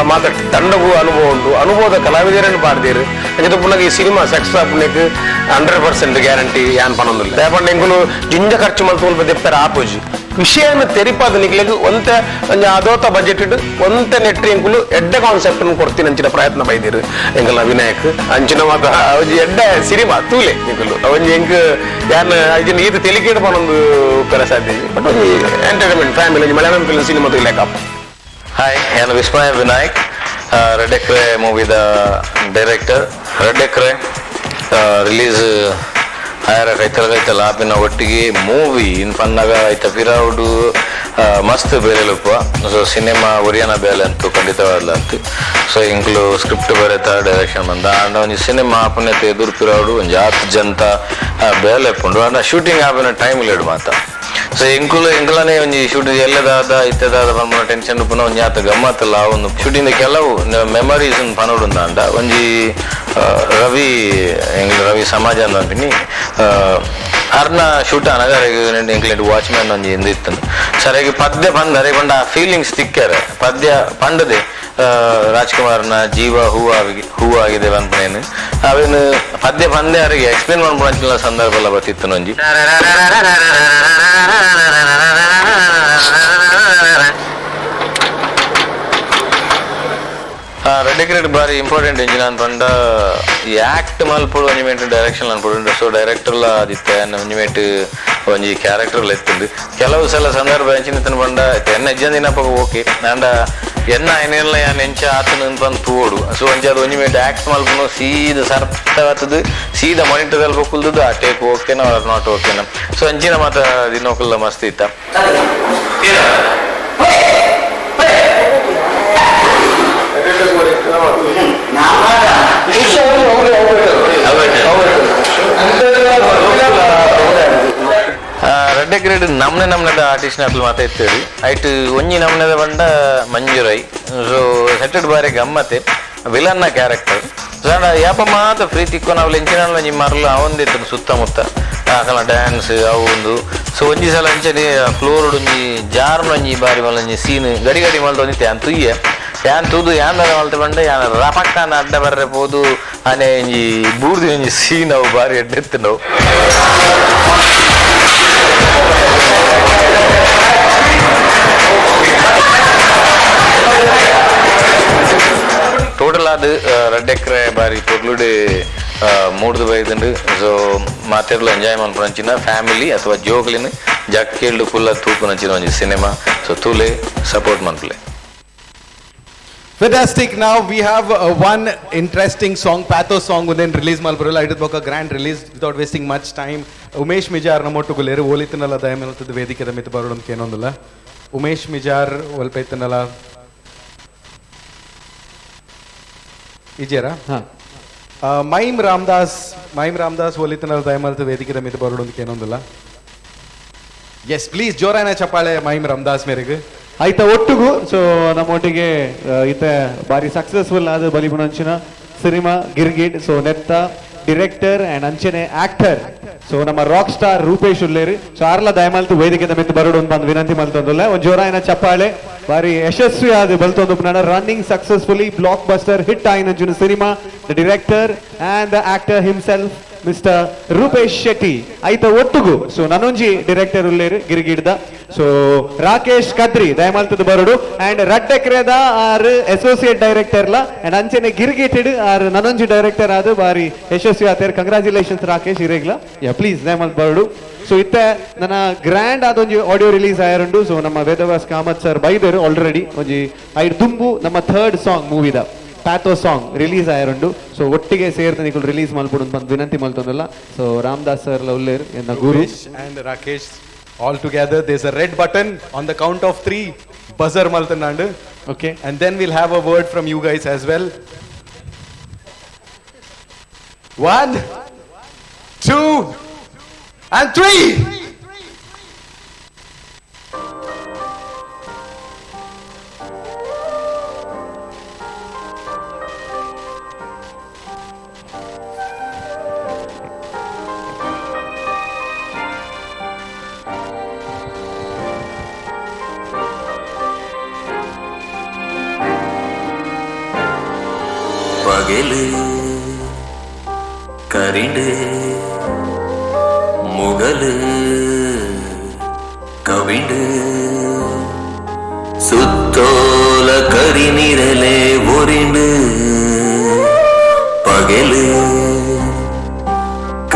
ಮಾತ ತಂಡಗೂ ಅನುಭವ ಉಂಟು ಅನುಭವದ ಕಲಾವಿದರನ್ನು ಪಾಡ್ದೇರು ಅಂಚದು ಪುನಗ ಈ ಸಿನಿಮಾ ಸಕ್ಸಸ್ ಆಪುನಕ್ಕೆ 100% ಗ್ಯಾರಂಟಿ ಯಾನ್ ಪನೊಂದಿಲ್ಲ ರೇಪಂಡ ಎಂಕುಲು ಜಿಂಜ ಖರ್ಚು ಮಲ್ತು ದೆಪ್ಪರ ಆಪೋಜಿ ವಿಷಯನ ತೆರಿಪಾದ ನಿಕ್ಲೆಗ್ ಒಂತೆ ಅದೋತ ಬಜೆಟ್ ಇಟ್ಟು ಒಂತೆ ನೆಟ್ರಿ ಎಂಕುಲು ಎಡ್ಡೆ ಕಾನ್ಸೆಪ್ಟ್ ಕೊಡ್ತೀನಿ ಅಂಚಿನ ಪ್ರಯತ್ನ ಬೈದಿರು ಎಂಕಲ್ಲ ವಿನಾಯಕ್ ಅಂಚಿನ ಮಾತ ಎಡ್ಡೆ ಸಿನಿಮಾ ತೂಲೆ ನಿಕುಲು ಅವನ್ ಎಂಕ್ ಯಾನ್ ಇದನ್ನ ಇದು ತೆಲಿಕೇಡು ಪನೊಂದು ಪೆರ ಸಾಧ್ಯ ಬಟ್ ಒಂದು ಎಂಟರ್ಟೈನ್ಮೆಂಟ್ ಫ್ಯಾಮಿಲಿ ಮಲಯಾಳಂ ಫಿಲ್ಮ್ ಸಿನಿಮಾ ತೂಲೆಕಪ್ಪ. ಹಾಯ್ ನಾನು ವಿಸ್ಮಯ ವಿನಾಯಕ್ ರೆಡ್ ಎಕ್ರೆ ಮೂವಿದ ಡೈರೆಕ್ಟರ್. ರೆಡ್ ಎಕ್ರೆ ರಿಲೀಸ್ ಆಯರ ಕೈತಲ ಆಪಿನ ಒಟ್ಟಿಗೆ ಮೂವಿ ಇನ್ ಪನ್ನಾಗ ಐತ ಪಿರಾವುಡು ಮಸ್ತ್ ಬೇಲೆಲುಪ್ಪ ಸೊ ಸಿನಿಮಾ ಒರಿಯಾನ ಬೇಲೆ ಅಂತೂ ಖಂಡಿತವಾಗ್ಲ ಅಂತು ಸೊ ಇಂಕ್ಲು ಸ್ಕ್ರಿಪ್ಟ್ ಬರೆತ ಡೈರೆಕ್ಷನ್ ಬಂದ ಅಂಡ ಒಂದು ಸಿನಿಮಾ ಆಪನೈತೆ ಎದುರು ಪಿರಾವುಡು ಒಂದು ಜಾತ್ ಜಂತ ಬೇಲೆ ಪುಂಡು ಅಂಡ ಶೂಟಿಂಗ್ ಆಪಿನ ಟೈಮ್ ಲೇಡು ಮಾತ ಸೊ ಎಂಕುಲನೇ ಒಂಜಿ ಶೂಟಿಂಗ್ ಎಲ್ಲದಾದ ಇತ್ತದಾದ ಪನ್ಪುನ ಟೆನ್ಷನ್ ಪುನಃ ಒಂಜಿ ಆತ ಗಮ್ಮತ್ತಲ್ಲ ಒಂದು ಶೂಟಿಂಗ್ ಕೆಲವು ಮೆಮರೀಸ್ ಪನೋಡುಂದ ಅಂಡ ಒಂಜಿ ರವಿ ಸಮಾಜ ಅಂದಿನಿ ಅರ್ನ ಶೂಟ್ ಅನಗಾರಿಗೆ ಎಂಕ್ಲೆಂಟ್ ವಾಚ್ಮ್ಯಾನ್ ಒಂಜಿ ಎಂದಿತ್ತು ಸರಿಯಾಗಿ ಪದ್ಯ ಪಂದರೆ ಪಂಡ ಫೀಲಿಂಗ್ಸ್ ತಿಕ್ಕ್ಯಾರ ಪದ್ಯ ಪಂಡದೆ ರಾಜ್ಕುಮಾರ್ನ ಜೀವ ಹೂವಾಗಿದೆ ಪನ್ಪನೇನು ಅವೇನು ಪದ್ಯ ಪಂದೆ ಅವರಿಗೆ ಎಕ್ಸ್ಪ್ಲೇನ್ ಮಾಡ್ಬಿಡ ಸಂದರ್ಭ ಎಲ್ಲ ಬರ್ತಿತ್ತು ಒಂಜಿ ರೆಡ್ ಎಕ್ರೆ ಬಾರಿ ಇಂಪಾರ್ಟೆಂಟ್ ಎಂಜಿನ ಅನ್ಪಂಡ ಈ ಆಕ್ಟ್ ಮಲ್ಪಡು ಒಂಜಿಮೇಟ್ ಡೈರೆಕ್ಷನ್ ಅನ್ಪಡು ಸೊ ಡೈರೆಕ್ಟರ್ಲ ಆದಿತ್ತೆ ಒಂಜಿಮೇಟ್ ಒಂಜಿ ಕ್ಯಾರೆಕ್ಟರ್ಲ ಎತ್ತುಂಡು ಕೆಲವು ಸಲ ಸಂದರ್ಭ ಎಂಚಿನ ಪಂಡ ಎನ್ನ ಎಜ್ಜಂದಿನಪ್ಪ ಓಕೆ ಅಂಡ ಎನ್ನ ಐನೆಲ್ಲ ಯಾನ್ ಎಂಚ ಆತನ ಅನ್ಪಂದು ತೂಡು ಸೊ ಒಂಜಿ ಅದು ಒಂಜಿಮೇಟ್ ಆಕ್ಟ್ ಮಲ್ಪನು ಸೀದ ಸರ್ತಾಗ್ತದೆ ಸೀದಾ ಮಾನಿಟರ್ ಅಲ್ಲಿ ಕುಲ್ದುದು ಆ ಟೇಕ್ ಓಕೆನಾ ಆರ್ ನಾಟ್ ಓಕೆನಾ ಸೊ ಅಂಚಿನ ಮಾತ ದಿನೋಕಲ್ಲ ಮಸ್ತ್ ಇತ್ತ. ರೆಡ್ ಎಕ್ರೆ ನಮ್ನೆದ ಆರ್ಟಿಸ್ಟ್ ಅಟ್ಲು ಮಾತ ಇತ್ತೇಳಿ ಐಟ್ ಒಂಜಿ ನಮ್ನೆದ ಬಂಡ ಮಂಜುರೈ ಸೊ ಸೆಟ್ಟೆಡ್ ಬಾರಿ ಗಮ್ಮತ್ತೆ ವಿಲನ್ನ ಕ್ಯಾರೆಕ್ಟರ್ ಸೊ ಯಾಪ ಮಾತ ಪ್ರೀತಿ ಇಕ್ಕು ನಾವು ಲೆಂಚಿನ ಒಂಜಿ ಮರಲು ಅವಂದಿತ್ತು ಸುತ್ತಮುತ್ತ ಅಕಲ ಡ್ಯಾನ್ಸ್ ಅವು ಒಂದು ಸೊ ಒಂಜಿ ಸಲ ಅಂಚನೆ ಫ್ಲೋರ್ಡ್ ಒಂಜಿ ಜಾರ್ನ ಒಂಜಿ ಬಾರಿ ಮಲ್ಲ ಒಂಜಿ ಸೀನ್ ಗಡಿ ಗಡಿ ಮಲ್ತ ಒಂಜಿ ತ್ಯಾನ್ ತುಯ್ಯ ಯಾನ್ ತೂದು ಯಾನ್ ಮಲ್ತ ಬಂಡೆ ಯಾನ್ ರಪಕ್ಕನ ಅಡ್ಡ ಬರ್ರೆ ಪೋದು ಅನೆ ಒಂಜಿ ಬೂರ್ದಿ ಒಂಜಿ ಸೀನ್ ಅವು ಬಾರಿ ಎಡ್ಡೆತ್ತು ನಾವು ಟೋಟಲ್ ಅದು ರೆಡ್ ಎಕ್ರೆ ಬಾರಿ ಪೊರ್ಲುಡು ಮೂಡ್ದು ಬೈದುಂಡು ಸೊ ಮಾತೆರ್ಲು ಎಂಜಾಯ್ ಮಲ್ಪುನಂಚಿನ ಫ್ಯಾಮಿಲಿ ಅಥವಾ ಜೋಕ್ಲಿನ ಜಕ್ಕೇಳ್ದು ಫುಲ್ಲ ತೂಪುನಂಚಿನ ಒಂಜಿ ಸಿನಿಮಾ ಸೊ ತೂಲೆ support ಮನ್ಪುಲೆ. Fantastic. Now we have one interesting song, pathos song, then release malpurala. It is a grand release without wasting much time. Umesh Mijar namottuguleru olitnala dayamelutadu vedikada mitu barodum kenondula. Umesh Mijar olpaitanala ijera ಹಾ Maim Ramdas olitnala dayamelutadu vedikada mitu barodum kenondula. Yes, please ಜೋರಾನ ಚಪ್ಪಾಳೆ mime Ramdas ಮೇರೆಗೆ ಆಯ್ತಾ ಒಟ್ಟಿಗೂ so ನಮ್ಮೊಟ್ಟಿಗೆ ಈತ ಬಾರಿ successful ಆದ ಬಲಿಪುನಂಚಿನ cinema ಗಿರ್ಗಿಡ್ so ನೆತ್ತ director and ಅಂಚನೆ ಆಕ್ಟರ್ ಸೊ ನಮ್ಮ ರಾಕ್ ಸ್ಟಾರ್ ರೂಪೇಶ್ ಉಲ್ಲೇರಿ ಸೊ ಆರ್ಲ ದಯಮಾಲ್ತು ವೇದಿಕೆ ಮಿತ್ತು ಬರೋಡು ಬಂದು ವಿನಂತಿ ಮಲ್ತೊಂದುಲ್ಲ ಒಂದು ಜೋರಾಯಿನ ಚಪ್ಪಾಳೆ ಬಾರಿ ಯಶಸ್ವಿ ಆದ ಬಲ್ತೊಂದು ಪುನಃ running successfully blockbuster hit ಆಯ್ನ ಸಿನಿಮಾ the director and the actor himself mister Rupesh Shetty ಐತ ಒಟ್ಟುಗು ಸೊ ನನೊಂಜಿ ಡೈರೆಕ್ಟರ್ ಉಲ್ಲೇರು ಗಿರಿಗಿಡ್ದ ಸೊ ರಾಕೇಶ್ ಕದ್ರಿ ದಯಮಾಲ್ತದ ಬರೋಡು ಅಂಡ್ ರಡ್ ಎಕ್ರೆದ ಆರ್ ಅಸೋಸಿಯೇಟ್ ಡೈರೆಕ್ಟರ್ಲ ಅಂಡ್ ಅಂಚನೆ ಗಿರಿಗೇಟೆಡ್ ಆರ್ ನನೊಂಜಿ ಡೈರೆಕ್ಟರ್ ಆದ ಬಾರಿ ಯಶಸ್ವಿ ಆತೇರ್ ಕಂಗ್ರಾಚುಲೇಷನ್ಸ್ ರಾಕೇಶ್ ಇರೇಗ್ಲ ಯಾ ಪ್ಲೀಸ್ ದಯಮಾಲ್ತ ಬರೋಡು ಸೊ ಇತ್ತ ನನ್ನ ಗ್ರ್ಯಾಂಡ್ ಆದೊಂಜಿ ಆಡಿಯೋ ರಿಲೀಸ್ ಆಯರುಂಡು ಸೊ ನಮ್ಮ ವೇದವ್ಯಾಸ್ ಕಾಮತ್ ಸರ್ ಬೈದರು ಆಲ್ರೆಡಿ ಒಂಜಿ ಐಡ್ ದುಂಬು ನಮ್ಮ ಥರ್ಡ್ ಸಾಂಗ್ ಮೂವಿದ ಪ್ಯಾಥೋ ಸಾಂಗ್ ರಿಲೀಸ್ ಆಯರುಂಡು ಸೊ ಒಟ್ಟಿಗೆ ಸೇರ್ದು ನಿಕುಲು ರಿಲೀಸ್ ಮಲ್ಪುಡು ಬಂದು ವಿನಂತಿ ಮಲ್ತೊಂದಲ್ಲ ಸೊ ರಾಮದಾಸ್ ಸರ್ ಉಲ್ಲೇರ್ ಎನ್ನ ಗುರು and Rakesh all together. There's a red button on the count of 3 buzzer maltanandu. Okay, And then we'll have a word from you guys as well. 1, 2, and 3. பகலு கரிண்டு முகலு கவிண்டு சுத்தோல கரிநிரலே ஒரிண்டு பகலு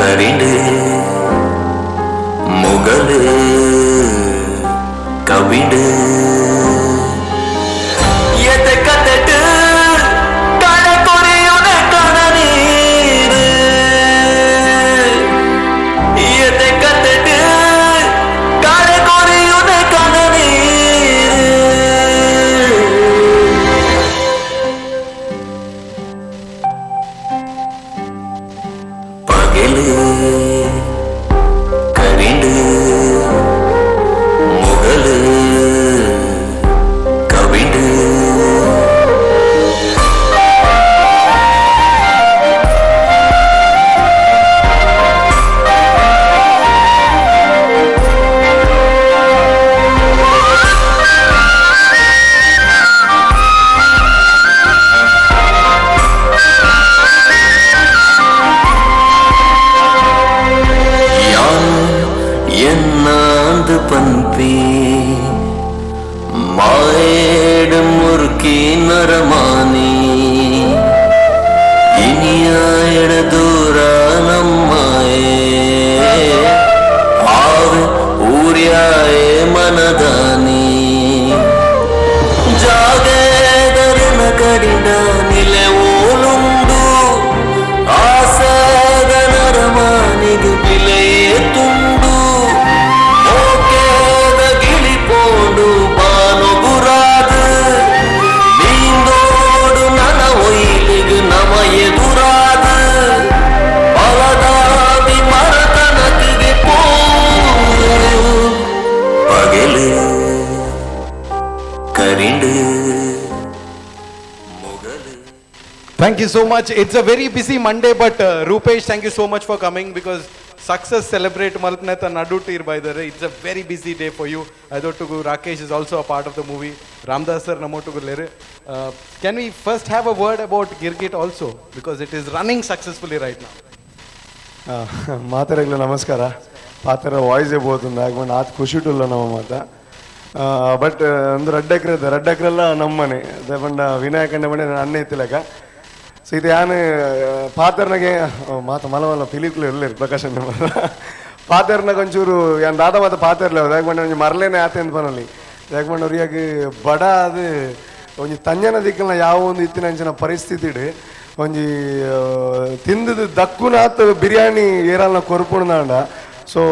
கரிண்டு முகலு கவிண்டு எதை கத்தட்டு Thank you so much. It's a very busy Monday, but Rupesh, thank you so much for coming because success celebrate ಮಲ್ಪನೆತ ನಡುಟು ಇರ್ಬಾಯ್ದಾರೆ. It's a very busy day for you. ಅದೊಟ್ಟಿಗೂ Rakesh is also a part of the movie. Ramdas sir ನಮ್ಮೊಟ್ಟಿಗುಲ್ಲೇರು. Can we first have a word about Girgit also because it is running successfully right now. ಮಾತಾಡಗ್ಲ ನಮಸ್ಕಾರ. ಪಾತ್ರ ವಾಯ್ಸೇ పోతుంది ಆಗ ಆತ ಖುಷಿಟುಲ್ಲ ನಮ್ಮ ಮಾತ. ಬಟ್ ಒಂದು ರಡ್ಡ ಎಕರೆಲ್ಲ ನಮ್ಮನೆ ಪಂಡ ವಿನಾಯಕಂಡ ಮನೆ ಅನ್ನ ಎತ್ತಲೆಕ. ಸೊ ಇದು ಯಾನು ಪಾತ್ರನಾಗೆ ಮಾತ ಮಲ ಫಿಲಿಕ್ಲು ಇರಲಿರು ಪ್ರಕಾಶ್ ಪಾತ್ರನಾಗ ಒಂಚೂರು ಯಾನ್ ದಾದ ಮಾತ ಪಾತ್ರಲ್ಲ ಯಾಕೆ ಮರಲೇನೆ ಆತ ಅಂತ ಪನಲ್ಲಿ ಯಾಕೆ ಅವ್ರಿಗೆ ಬಡ ಅದು ಒಂಜಿ ತಂಜನ ದಿಕ್ಕಲ್ನ ಯಾವ ಒಂದು ಇತ್ತಿನ ಅಂಚಿನ ಪರಿಸ್ಥಿತಿ ಇಡು ಒಂಜಿ ತಿಂದದು ದಕ್ಕುನಾತ್ ಬಿರಿಯಾನಿ ಏರಲ್ನ ಕೊರ್ಪುಣ್ದಾಂಡ. ಸೊ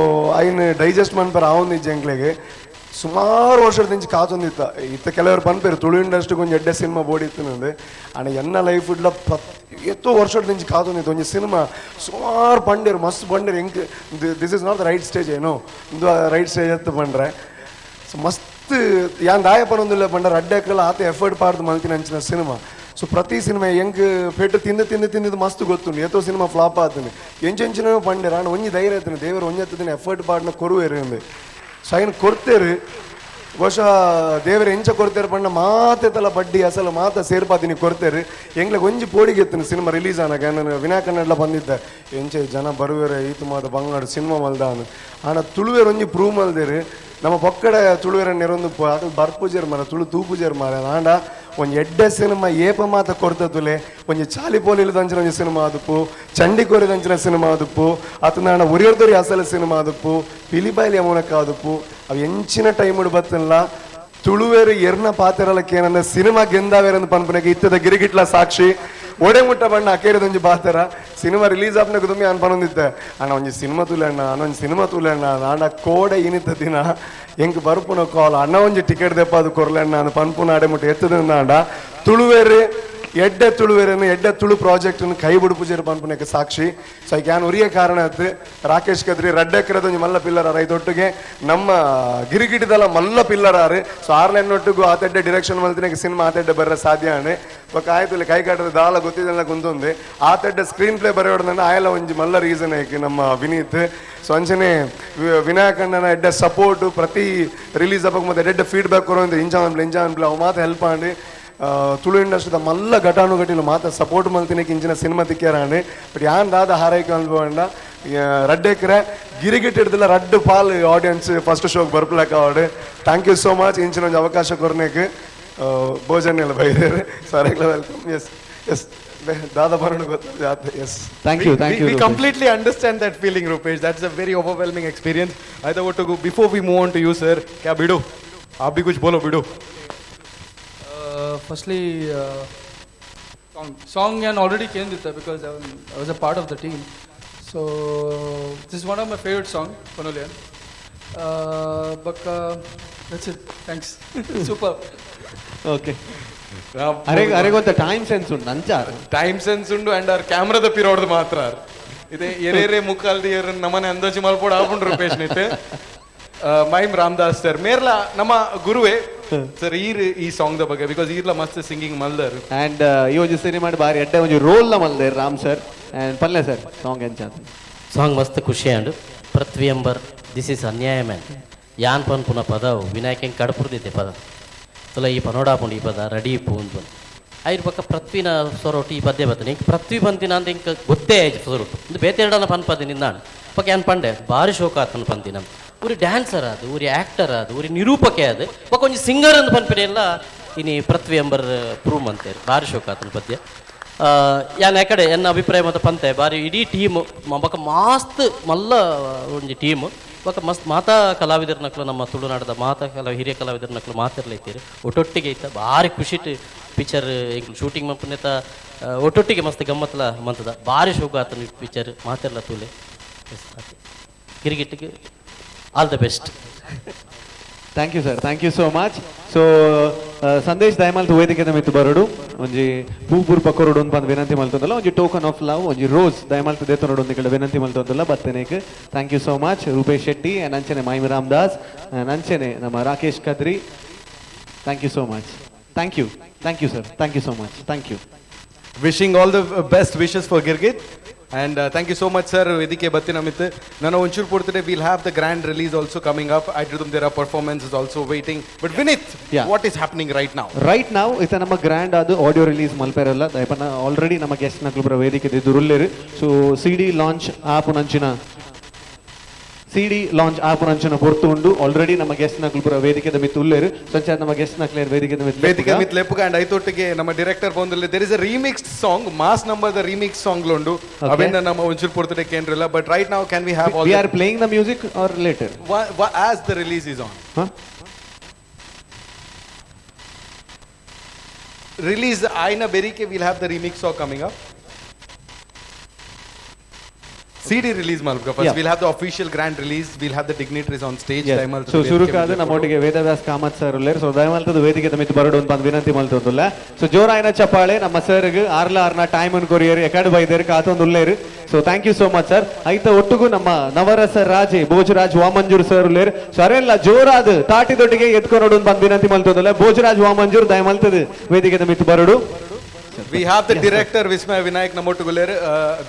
ಐನ್ ಡೈಜೆಸ್ಟ್ ಮನ್ಪರ ಆ ಒಂದು ಜಂಕ್ಲೆಗೆ ಸುಮಾರು ವರ್ಷದಿಂದ ಕಾತೊಂದಿತ್ತ ಇತ್ತ ಕೆಲವರು ಪನ್ಪೇರು ತುಳು ಇಂಡಸ್ಟ್ರಿ ಕೊಂಚ ಎಡ್ಡೆ ಸಿನಿಮಾ ಬೋಡಿತ್ತು ನಂದು ಆಣ ಎನ್ನ ಲೈಫ್ ಇಡ್ಲ ಎತ್ತೋ ವರ್ಷದಿಂದ ಕಾತೊಂದಿತ್ತು ಒಂಜಿ ಸಿನಿಮಾ ಸುಮಾರು ಪಂಡೇರು ಮಸ್ತ್ ಪಂಡೇರು ಹೆಂಗ್ this is not the right stage ಏನೋ ಇಂದು ರೈಟ್ ಸ್ಟೇಜ್ ಎತ್ತು ಪಂಡ್ರೆ. ಸೊ ಮಸ್ತ್ ಯಾನ್ ದಾಯ ಪರೊಂದಿಲ್ಲ ಪಂಡ್ರೆ ಅಡ್ಡಕ್ಕೆಲ್ಲ ಆತ ಎಫರ್ಟ್ ಪಾಡ್ದು ಮಲ್ತಿನ ಅಂಚಿನ ಸಿನಿಮಾ. ಸೊ ಪ್ರತಿ ಸಿನಿಮಾ ಹೆಂಗ್ ಪೆಟ್ಟು ತಿಂದು ಮಸ್ತ್ ಗೊತ್ತುಂಡು ಎತ್ತೋ ಸಿನಿಮಾ ಫ್ಲಾಪ್ ಆತನೆ ಎಂಚೆಂಚಿನ ಪಂಡೇರು ಆಣ ಒಂಜಿ ಧೈರ್ಯ ಆಯ್ತಾನೆ ದೇವರು ಒಂಜೆತ್ತಿನ ಎಫರ್ಟ್ ಪಾಡ್ನ ಕೊರುವೇರು ಅಂದೆ. ಸೊ ಐನ್ ಕೊಡ್ತೇರು ಬಹುಶಃ ದೇವರ ಎಂಚ ಕೊಡ್ತೇರು ಪಂಡ ಮಾತೆತ್ತಲ್ಲ ಬಡ್ಡಿ ಅಸಲು ಮಾತ ಸೇರ್ಪಾತೀನಿ ಕೊಡ್ತೇರು ಎಂಗ್ಲಿಗೆ ಒಂಜಿ ಪೋಡಿಗೆ ಎತ್ತನು ಸಿನಿಮಾ ರಿಲೀಸ್ ಆನಾಗ ನಾನು ವಿನಾಯಕನೆಲ್ಲ ಬಂದಿದ್ದೆ ಎಂಚೆ ಜನ ಬರುವೇರೆ ಈತು ಮಾತ ಬಂಗಾಡು ಸಿನಿಮಾ ಮಲ್ದಾನು ಆಣ ತುಳುವೇರು ಒಂಜಿ ಪ್ರೂವ್ ಮಲ್ದೇರು ನಮ್ಮ ಪೊಕ್ಕಡೆ ತುಳುವೇರ ನೆರೊಂದು ಅದು ಬರ್ಪೂಜೆರ್ ಮಾರ ತುಳು ತೂಪೂಜೆರ್ ಮಾರ ಆಂಡ ಒಂಜಿ ಎಡ್ಡೆ ಸಿನಿಮಾ ಏಪ ಮಾತ ಕೊಡ್ತದುಲೆ ಒಂಜಿ ಚಾಲಿ ಪೋಲಿಲು ದಂಚಿನ ಒಂಜಿ ಸಿನಿಮಾ ಆದುಪ್ಪು ಚಂಡಿಕೋರಿ ದಂಚಿನ ಸಿನಿಮಾ ಆದುಪ್ಪು ಅತು ನಾಣ ಉರಿಯೋರ್ದೋರಿ ಅಸಲು ಸಿನಿಮಾ ಆದುಪ್ಪು ಪಿಲಿಬೈಲಿಯ ಮೂಲಕ ಆದುಪ್ಪು ಅವು ಎಂಚಿನ ಟೈಮ್ ಬತ್ತಲ್ಲ ತುಳುವೇರು ಎರ್ನ ಪಾತ್ರಲಕ್ಕೆ ಏನಂದ ಸಿನಿಮಾ ಗೆಂದಾವೇರಂದು ಪನ್ಪನೆಗೆ ಇತ್ತದ ಗಿರಿಗಿಟ್ಲ ಸಾಕ್ಷಿ ಒಡೆ ಮುಟ್ಟ ಬಣ್ಣ ಅಕೇರಿದೊಂಜಿ ಪಾತ್ರ ಸಿನಿಮಾ ರಿಲೀಸ್ ಆಪ್ನಾಗ ತುಮ್ಮಿ ಅನ್ಪನೊಂದಿದ್ದೆ ಅಣ್ಣ ಒಂಜಿ ಸಿನಿಮಾ ತುಲೆಣ್ಣ ಅನ್ನೊಂದು ಸಿನಿಮಾ ತುಲೆಣ್ಣ ನಾಡ ಕೋಡೆ ಇನಿತ ದಿನ ಹೆಂಗ್ ಬರ್ಪುನ ಕಾಲ್ ಅಣ್ಣ ಒಂಜಿ ಟಿಕೆಟ್ ದೆಪ್ಪ ಅದು ಕೊರ್ಲೆಣ್ಣ ಅಂದ್ ಪನ್ಪುನ ಆಡೆ ಮುಟ್ಟ ಎತ್ತದ ತುಳುವೇರು ಎಡ್ಡೆ ತುಳುವೇರನ್ನು ಎಡ್ಡೆ ತುಳು ಪ್ರಾಜೆಕ್ಟನ್ನು ಕೈ ಬಿಡುಪುಜೇರು ಪನ್ಪುನಕ್ಕೆ ಸಾಕ್ಷಿ. ಸೊ ಕ್ಯಾನ್ ಉರಿಯ ಕಾರಣ ಆಯ್ತು ರಾಕೇಶ್ ಕದ್ರಿ ರಡ್ಡೆಕ್ರದ ಒಂಜಿ ಮಲ್ಲ ಪಿಲ್ಲರ್ ಆರ ಇದೊಟ್ಟಿಗೆ ನಮ್ಮ ಗಿರಿಗಿಟಿದಲ್ಲ ಮಲ್ಲ ಪಿಲ್ಲರ್ ಆರು. ಸೊ ಆರ್ಲೆನ್ನೊಟ್ಟಿಗೂ ಆತೆಡ್ಡೆ ಡಿರೆಕ್ಷನ್ ಮಲ್ತಿನಾಗ ಸಿನಿಮಾ ಆತೆಡ್ಡೆ ಬರ್ರೆ ಸಾಧ್ಯ ಆಣೆ ಬೊಕ್ಕ ಆಯ್ತು ಕೈ ಕಾಟದ ದಾಳ ಗೊತ್ತಿದ್ದೆಲ್ಲ ಕುಂತೊಂದು ಆತೆಡ್ಡೆ ಸ್ಕ್ರೀನ್ ಪ್ಲೇ ಬರೆಯೋಡ್ದಂಡ ಆಯಲ್ಲ ಒಂಜಿ ಮಲ್ಲ ರೀಸನ್ ಐಕಿ ನಮ್ಮ ವಿನೀತ್. ಸೊ ಅಂಚನೆ ವಿನಾಯಕಣ್ಣನ ಎಡ್ಡೆ ಸಪೋರ್ಟ್ ಪ್ರತಿ ರಿಲೀಸ್ ಅಪ್ಪ ಮತ್ತೆ ಎಡ್ಡೆ ಫೀಡ್ಬ್ಯಾಕ್ ಕೊರೋದು ಇಂಜಾನ್ಪ್ಲೆ ಅವು ಮಾತು ಹೆಲ್ಪ್ ಮಾಡಿ ತುಳು ಇಂಡಸ್ಟ್ರಿದ ಮಲ್ಲ ಘಟಾನುಘಟಿಲು ಮಾತ ಸಪೋರ್ಟ್ ಮಲ್ತಿನಕ್ಕೆ ಇಂಚಿನ ಸಿನಿಮಾ ತಿಕ್ಕ್ಯಾರಾಣೆ. ಬಟ್ ಯಾನ್ ದಾದ ಹಾರೈಕೆ ಅನ್ಬೋಂಡ ರಡ್ಡೆಕ್ರೆ ಗಿರಿಗಿಟ್ ಹಿಡ್ದಿಲ್ಲ ರಡ್ಡು ಪಾಲ್ ಆಡಿಯನ್ಸ್ ಫಸ್ಟ್ ಶೋಗೆ ಬರ್ಪ್ಲಕ್ಕ ಅವಡೆ. ಥ್ಯಾಂಕ್ ಯು ಸೋ ಮಚ್ ಇಂಚಿನ ಒಂದು ಅವಕಾಶ ಕೊರ್ನೇಕೆ ಭೋಜನ ಎಲ್ಲ ಬೈದೇರು ಸರಿಗ್ಲ ವೆಲ್ಕಮ್. ಎಸ್ ಎಸ್ ದಾದ ಬರೋಣ ಗೊತ್ತಾದ. Yes thank you we completely understand that feeling Rupesh. That's a very overwhelming experience. I thought to go before we move on to you sir kya bido aap bhi kuch bolo bido. Firstly, song and already came with that because I was a part of the team. So this is one of my favorite song, Panolian. But that's it. Thanks. Super. Okay ಅರೆಗೊಂತ time sense ಉಂಟು ನಂಚಾರ time sense ಉಂಡು and ಅವ್ರ ಕ್ಯಾಮ್ರಾದ ಪಿರೋಡ್ದು ಮಾತ್ರ ಇದೆ ಎರೇರೆ ಮುಕ್ಕಾಲ್ದಿ ನಮ್ಮನೆ ಅಂದಾಜು ಮಲ್ಪೋಡು ಆಪುಂಡು ರೂಪೇಶ್ ನಿಟ್ಟು ಮೈಮ್ ರಾಮದಾಸ್ ಸರ್ ಮೇರ್ಲ ನಮ್ಮ ಗುರುವೇ ಸರ್ ಈ ಸಾಂಗ್ ದ ಬಗ್ಗೆ ಬಿಕಾಸ್ ಈರ್ಲ ಮಸ್ತ್ ಸಿಂಗಿಂಗ್ ಮಲ್ದರ್ ಅಂಡ್ ಈ ಒಂಜಿ ಸಿನಿಮಾ ಬಾರಿ ಎಡ್ಡೆ ಒಂಜಿ ರೋಲ್ ನ ಮಲ್ದೇರ್ ರಾಮ್ ಸರ್ ಅಂಡ್ ಪಲ್ಲೆ ಸರ್ ಸಾಂಗ್ ಎಂಚ ಸಾಂಗ್ ಮಸ್ತ್ ಖುಷಿ ಅಂಡ್ ಪೃಥ್ವಿ ಎಂಬರ್ ದಿಸ್ ಇಸ್ ಅನ್ಯಾಯ ಮ್ಯಾನ್ ಯಾನ್ ಪನ್ ಪುನಃ ಪದವು ವಿನಾಯಕನ್ ಕಡಪುರ್ದಿದ್ದೆ ಪದ ತುಲ ಈ ಪನೋಡಾಪುಂಡು ಈ ಪದ ರೆಡಿ ಪೂಂದು ಐರ್ ಪಕ್ಕ ಪೃಥ್ವಿನ ಸೊರೊಟ್ಟು ಈ ಪದ್ಯ ಬರ್ತದೆ ಇಂಕ ಪೃಥ್ವಿ ಬಂತಿನ ಅಂತ ಇಂಕ ಗೊತ್ತೇ ಆಯ್ತು ಸೊರೊಟ್ಟು ಇದು ಬೇತೆರಡನ ಪನ್ಪದ ನಿಂದಾಣ ಪಕ್ಕ ಏನ್ ಪಂಡೆ ಭಾರಿ ಶೋಕ ಆತನ ಪಂತಿನ ಊರಿ ಡ್ಯಾನ್ಸರ್ ಅದು ಊರಿ ಆ್ಯಕ್ಟರ್ ಅದು ಊರಿ ನಿರೂಪಕೆ ಅದು ಪಕ್ಕ ಒಂಜಿ ಸಿಂಗರ್ ಅಂತ ಪನ್ಪಿನ ಎಲ್ಲ ಇನಿ ಪೃಥ್ವಿ ಎಂಬರ್ ಪ್ರೂವ್ ಅಂತೇಳಿ ಭಾರಿ ಶೋಕ ಆತನ ಪದ್ಯ ಯಾನ್ ಯಾಕಡೆ ಎನ್ನ ಅಭಿಪ್ರಾಯ ಮತ್ತು ಪಂತೆ ಬಾರಿ ಇಡೀ ಟೀಮ್ ಬೊಕ್ಕ ಮಸ್ತ್ ಮಲ್ಲ ಒಂಜಿ ಟೀಮ್ ಬೊಕ್ಕ ಮಸ್ತ್ ಮಾತಾ ಕಲಾವಿದರ ನಕ್ಲು ನಮ್ಮ ತುಳುನಾಡದ ಹಿರಿಯ ಕಲಾವಿದರ ನಕ್ಲು ಮಾತಿರ್ಲೈತೀರಿ ಒಟ್ಟೊಟ್ಟಿಗೆ ಐತ ಭಾರಿ ಖುಷಿಟ್ ಪಿಕ್ಚರ್ ಶೂಟಿಂಗ್ ಮಲ್ಪನೆತ ಒಟ್ಟೊಟ್ಟಿಗೆ ಮಸ್ತ್ ಗಮ್ಮತ್ಲ ಮಂತದ ಭಾರಿ ಶೋಕ ಆತನ ಪಿಕ್ಚರ್ ಮಾತಿರ್ಲ ತೂಲೆ ಗಿರಿಗಿಟ್ಟಿಗೆ all the best. Thank you sir thank you so much. So Sandesh ದಯಮಾಲ್ತು ವೇದಿಕೆ ಮಿತ್ತು ಬರೋಡು ಒಂಜಿ ಪೂಪೂರ್ ಪಕ್ಕೋರೋಡು ಅಂತ ವಿನಂತಿ ಮಲ್ತೊಂದಲ್ಲ ಒಂಜಿ ಟೋಕನ್ ಆಫ್ ಲವ್ ಒಂಜಿ ರೋಸ್ ದಯಮಾಲ್ತು ದೇತನೋಡು ಒಂದು ವಿನಂತಿ ಮಲ್ತೊಂದಲ್ಲ ಬರ್ತೇನೆಕ್. Thank you so much Rupesh Shetty ನಂಚನೆ ಮೈಮ್ ರಾಮದಾಸ್ ನಂಚನೆ ನಮ್ಮ Rakesh Kadri. Thank you so much. Thank you sir thank you so much. Thank you. Wishing all the best wishes for Girgit. And thank you so much, sir. Vedike Battinamitte. Nana onchur portide we'll have the grand release also coming up. I told them there are performances also waiting. But Vinith, Yeah. what is happening right now? Right ನಾವು ಇತ ನಮ್ಮ grand ಅದು audio release ಮಲ್ಪೆರಲ್ಲ ದಯಪನ already ನಮ್ಮ guest ನಕ್ಲು ವೇದಿಕೆ ದುರುಲ್ಲೇರು so ಸಿಡಿ launch ಆಪುನಂಚಿನ ಸಿಡಿ launch ಆಪುನಂಚಿನ ಪೊರ್ತು ಉಂಡು already ನಮ್ಮ guest ನಕ್ಲು ವೇದಿಕೆದ ಮಿತ್ತು ಉಲ್ಲೇರು ಸಂಚಾರ ನಮ್ಮ ಗೆಸ್ಟ್ ನಕ್ಲೇರ್ ವೇದಿಕೆದ ಮಿತ್ತು ವೇದಿಕೆ ಮಿತ್ ಲೆಪ್ಪುಗ ಅಂಡ್ ಐತೊಟ್ಟಿಗೆ ನಮ್ಮ ಡೈರೆಕ್ಟರ್ ಬಂದಲ್ಲಿ there is a remixed song mass number the remix song ಲೊಂಡು ಅವೆನ್ನ ನಮ್ಮ ಒಂಚೂರು ಪೊರ್ತಡೆ ಕೇಂದ್ರಲ್ಲ but right now can we have all we are playing the music or later as the release is on release Aina Berike we'll have the remix song coming up CD release malbuka first we'll have the official grand release we'll have the dignitaries on stage Daimal so ಶುರುಕಾದ ನಮ್ಮೊಟ್ಟಿಗೆ Vedavyas Kamath sir ಉಲ್ಲೇರು so ದಯಮಾಲ್ತದ ವೇದಿಕೆ ಮಿತ್ತು ಬರಡು ಅಂತ ವಿನಂತಿ ಮಲ್ತೊಂದುಲ್ಲ so ಜೋರಾಯಿನ ಚಪ್ಪಾಳೆ ನಮ್ಮ ಸರ್ಗೆ ಆರ್ನ ಟೈಮ್ ಅನ್ ಕೊರಿಯರ್ ಎಕಾಡ್ ಬೈದೇರು ಕಾತೊಂದು ಉಲ್ಲೇರು so thank you so much sir ಐತ ಒಟ್ಟಿಗೂ ನಮ್ಮ ನವರಸ ರಾಜೆ ಭೋಜರಾಜ್ ವಾಮಂಜೂರ್ ಸರ್ ಉಲ್ಲೇರು ಸೊ ಅರೆಲ್ಲ ಜೋರಾದ ತಾಟಿದೊಟ್ಟಿಗೆ ಎತ್ಕೊಂಡು ಬಂದು ವಿನಂತಿ ಮಲ್ತೊಂದುಲ್ಲ ಭೋಜರಾಜ್ ವಾಮಂಜೂರ್ ದಯಮಾಲ್ತದ ವೇದಿಕೆ ಮಿತ್ತು ಬರಡು we have the director Vismaya Vinayak namottuguleru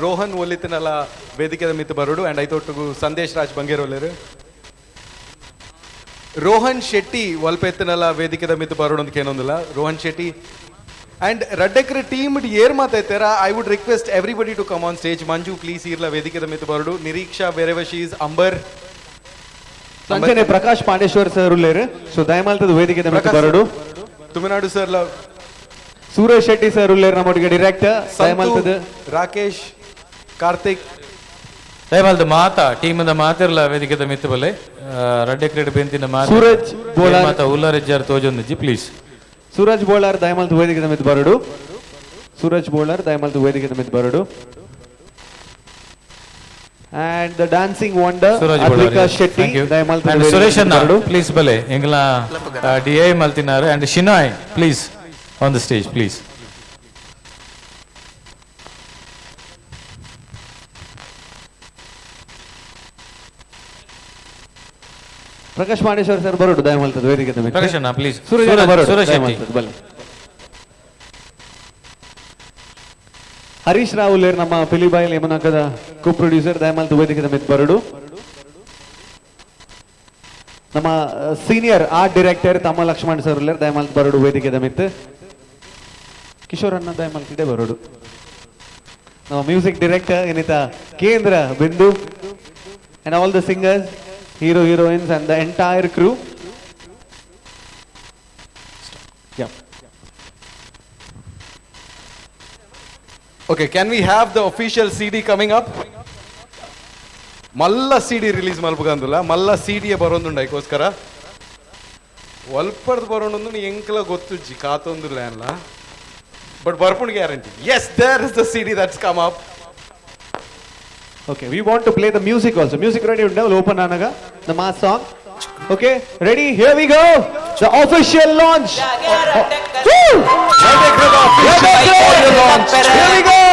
Rohan Olithinala ವೇದಿಕೆದ ಮಿತ್ತು ಬರೋಡು ಅಂಡ್ ಐತೊಟ್ಟಿಗೂ ಸಂದೇಶ್ ರಾಜ್ ಬಂಗೇರೋಲೇರು ರೋಹನ್ ಶೆಟ್ಟಿ ಒಲ್ಪೆತ್ತನಲ್ಲ ವೇದಿಕೆದ ಮಿತ್ತು ಬರೋಡು ಅಂತ ಏನೊಂದಿಲ್ಲ ರೋಹನ್ ಶೆಟ್ಟಿ ಅಂಡ್ ರಡ್ಡೆಕ್ರ ಟೀಮ್ ಏರ್ ಮಾತಾಯ್ತಾರ I would request everybody to come on stage Manju please ಇರ್ಲ ವೇದಿಕೆದ ಮಿತ್ತು ಬರೋಡು Niriksha wherever she is Ambar ಸಂಜನೆ ಪ್ರಕಾಶ್ ಪಾಂಡೇಶ್ವರ್ ಸರ್ ಉಲ್ಲೇರು ಸೊ ದಯಮಾಲ್ತದ ವೇದಿಕೆದ ಮಿತ್ತು ಬರೋಡು ತುಮಿನಾಡು ಸರ್ ಸುರೇಶ್ ಶೆಟ್ಟಿ ಸರ್ ಉಲ್ಲೇರು ನಮ್ಮೊಟ್ಟಿಗೆ ಡೈರೆಕ್ಟರ್ ದಯಮಾಲ್ತದ ರಾಕೇಶ್ ಕಾರ್ತಿಕ್ ದಯಮಾಲ್ದ ಮಾತಾ ಟೀಮದ ಮಾತಿರ್ಲ ವೇದಿಕೆದ ಮಿತ್ತು ಬಲೆ ರಡ್ಡೆ ಕ್ರೀಡೆ ಬೆಂತಿನ ಸೂರಜ್ ಬೋಲಾರ್ ಮಾತಾ ಉಲ್ಲಾರೆಜ್ಜಾರ್ ತೋಜೊಂದಿಜ್ಜಿ ಪ್ಲೀಸ್ ಸೂರಜ್ ಬೋಲಾರ್ ದಯಮಾಲ್ತ ವೇದಿಕೆದ ಮಿತ್ತು ಬರೋಡು ಸೂರಜ್ ಬೋಲಾರ್ ದಯಮಾಲ್ತ ವೇದಿಕೆದ ಮಿತ್ತು ಬರೋಡು and the dancing wonder Advika Shetty and Suresh Anna please bale engla DI maltinaru and Shinoy please on the stage please Prakash Pandeshwar sir ಬರೋಡು ದಯಮಾಲ್ತದ ವೇದಿಕೆದ ಮಿತ್ತು Prakash Anna please ಸುರೇಶ್ ದಯಮಾಲ್ತದ ಬಲೆ ಹರೀಶ್ ರಾವ್ ಉಲ್ಲೇರ್ ನಮ್ಮ ಪಿಲಿಬಾಯಿಲ್ ಯಮುನಾಕದ ಕೋ ಪ್ರೊಡ್ಯೂಸರ್ ದಯಮಾಲ್ತ ವೇದಿಕೆದ ಮಿತ್ತು ಬರೋಡು ನಮ್ಮ ಸೀನಿಯರ್ ಆರ್ಟ್ ಡೈರೆಕ್ಟರ್ ತಮ್ಮ ಲಕ್ಷ್ಮಣ್ ಸರ್ ಉಲ್ಲೇರ್ ದಯಮಾಲ್ತ ಬರೋಡು ವೇದಿಕೆದ ಮಿತ್ತು ಕಿಶೋರ್ ಅನ್ನ ದಯಮಾಲ್ತಿದೆ ಬರೋಡು ನಮ್ಮ ಮ್ಯೂಸಿಕ್ ಡೈರೆಕ್ಟರ್ ಏನಿತ ಕೇಂದ್ರ ಬಿಂದು and all the singers heroines and the entire crew yeah okay can we have the official CD coming up malla CD release malpugandula malla CD barondundi aikoskara walpardu barondu ni enkla gottujji kaatondula anla but barpund guarantee yes there is the CD that's come up okay we want to play the music also music ready unda open anaga the mass song okay ready here we go the official launch here we go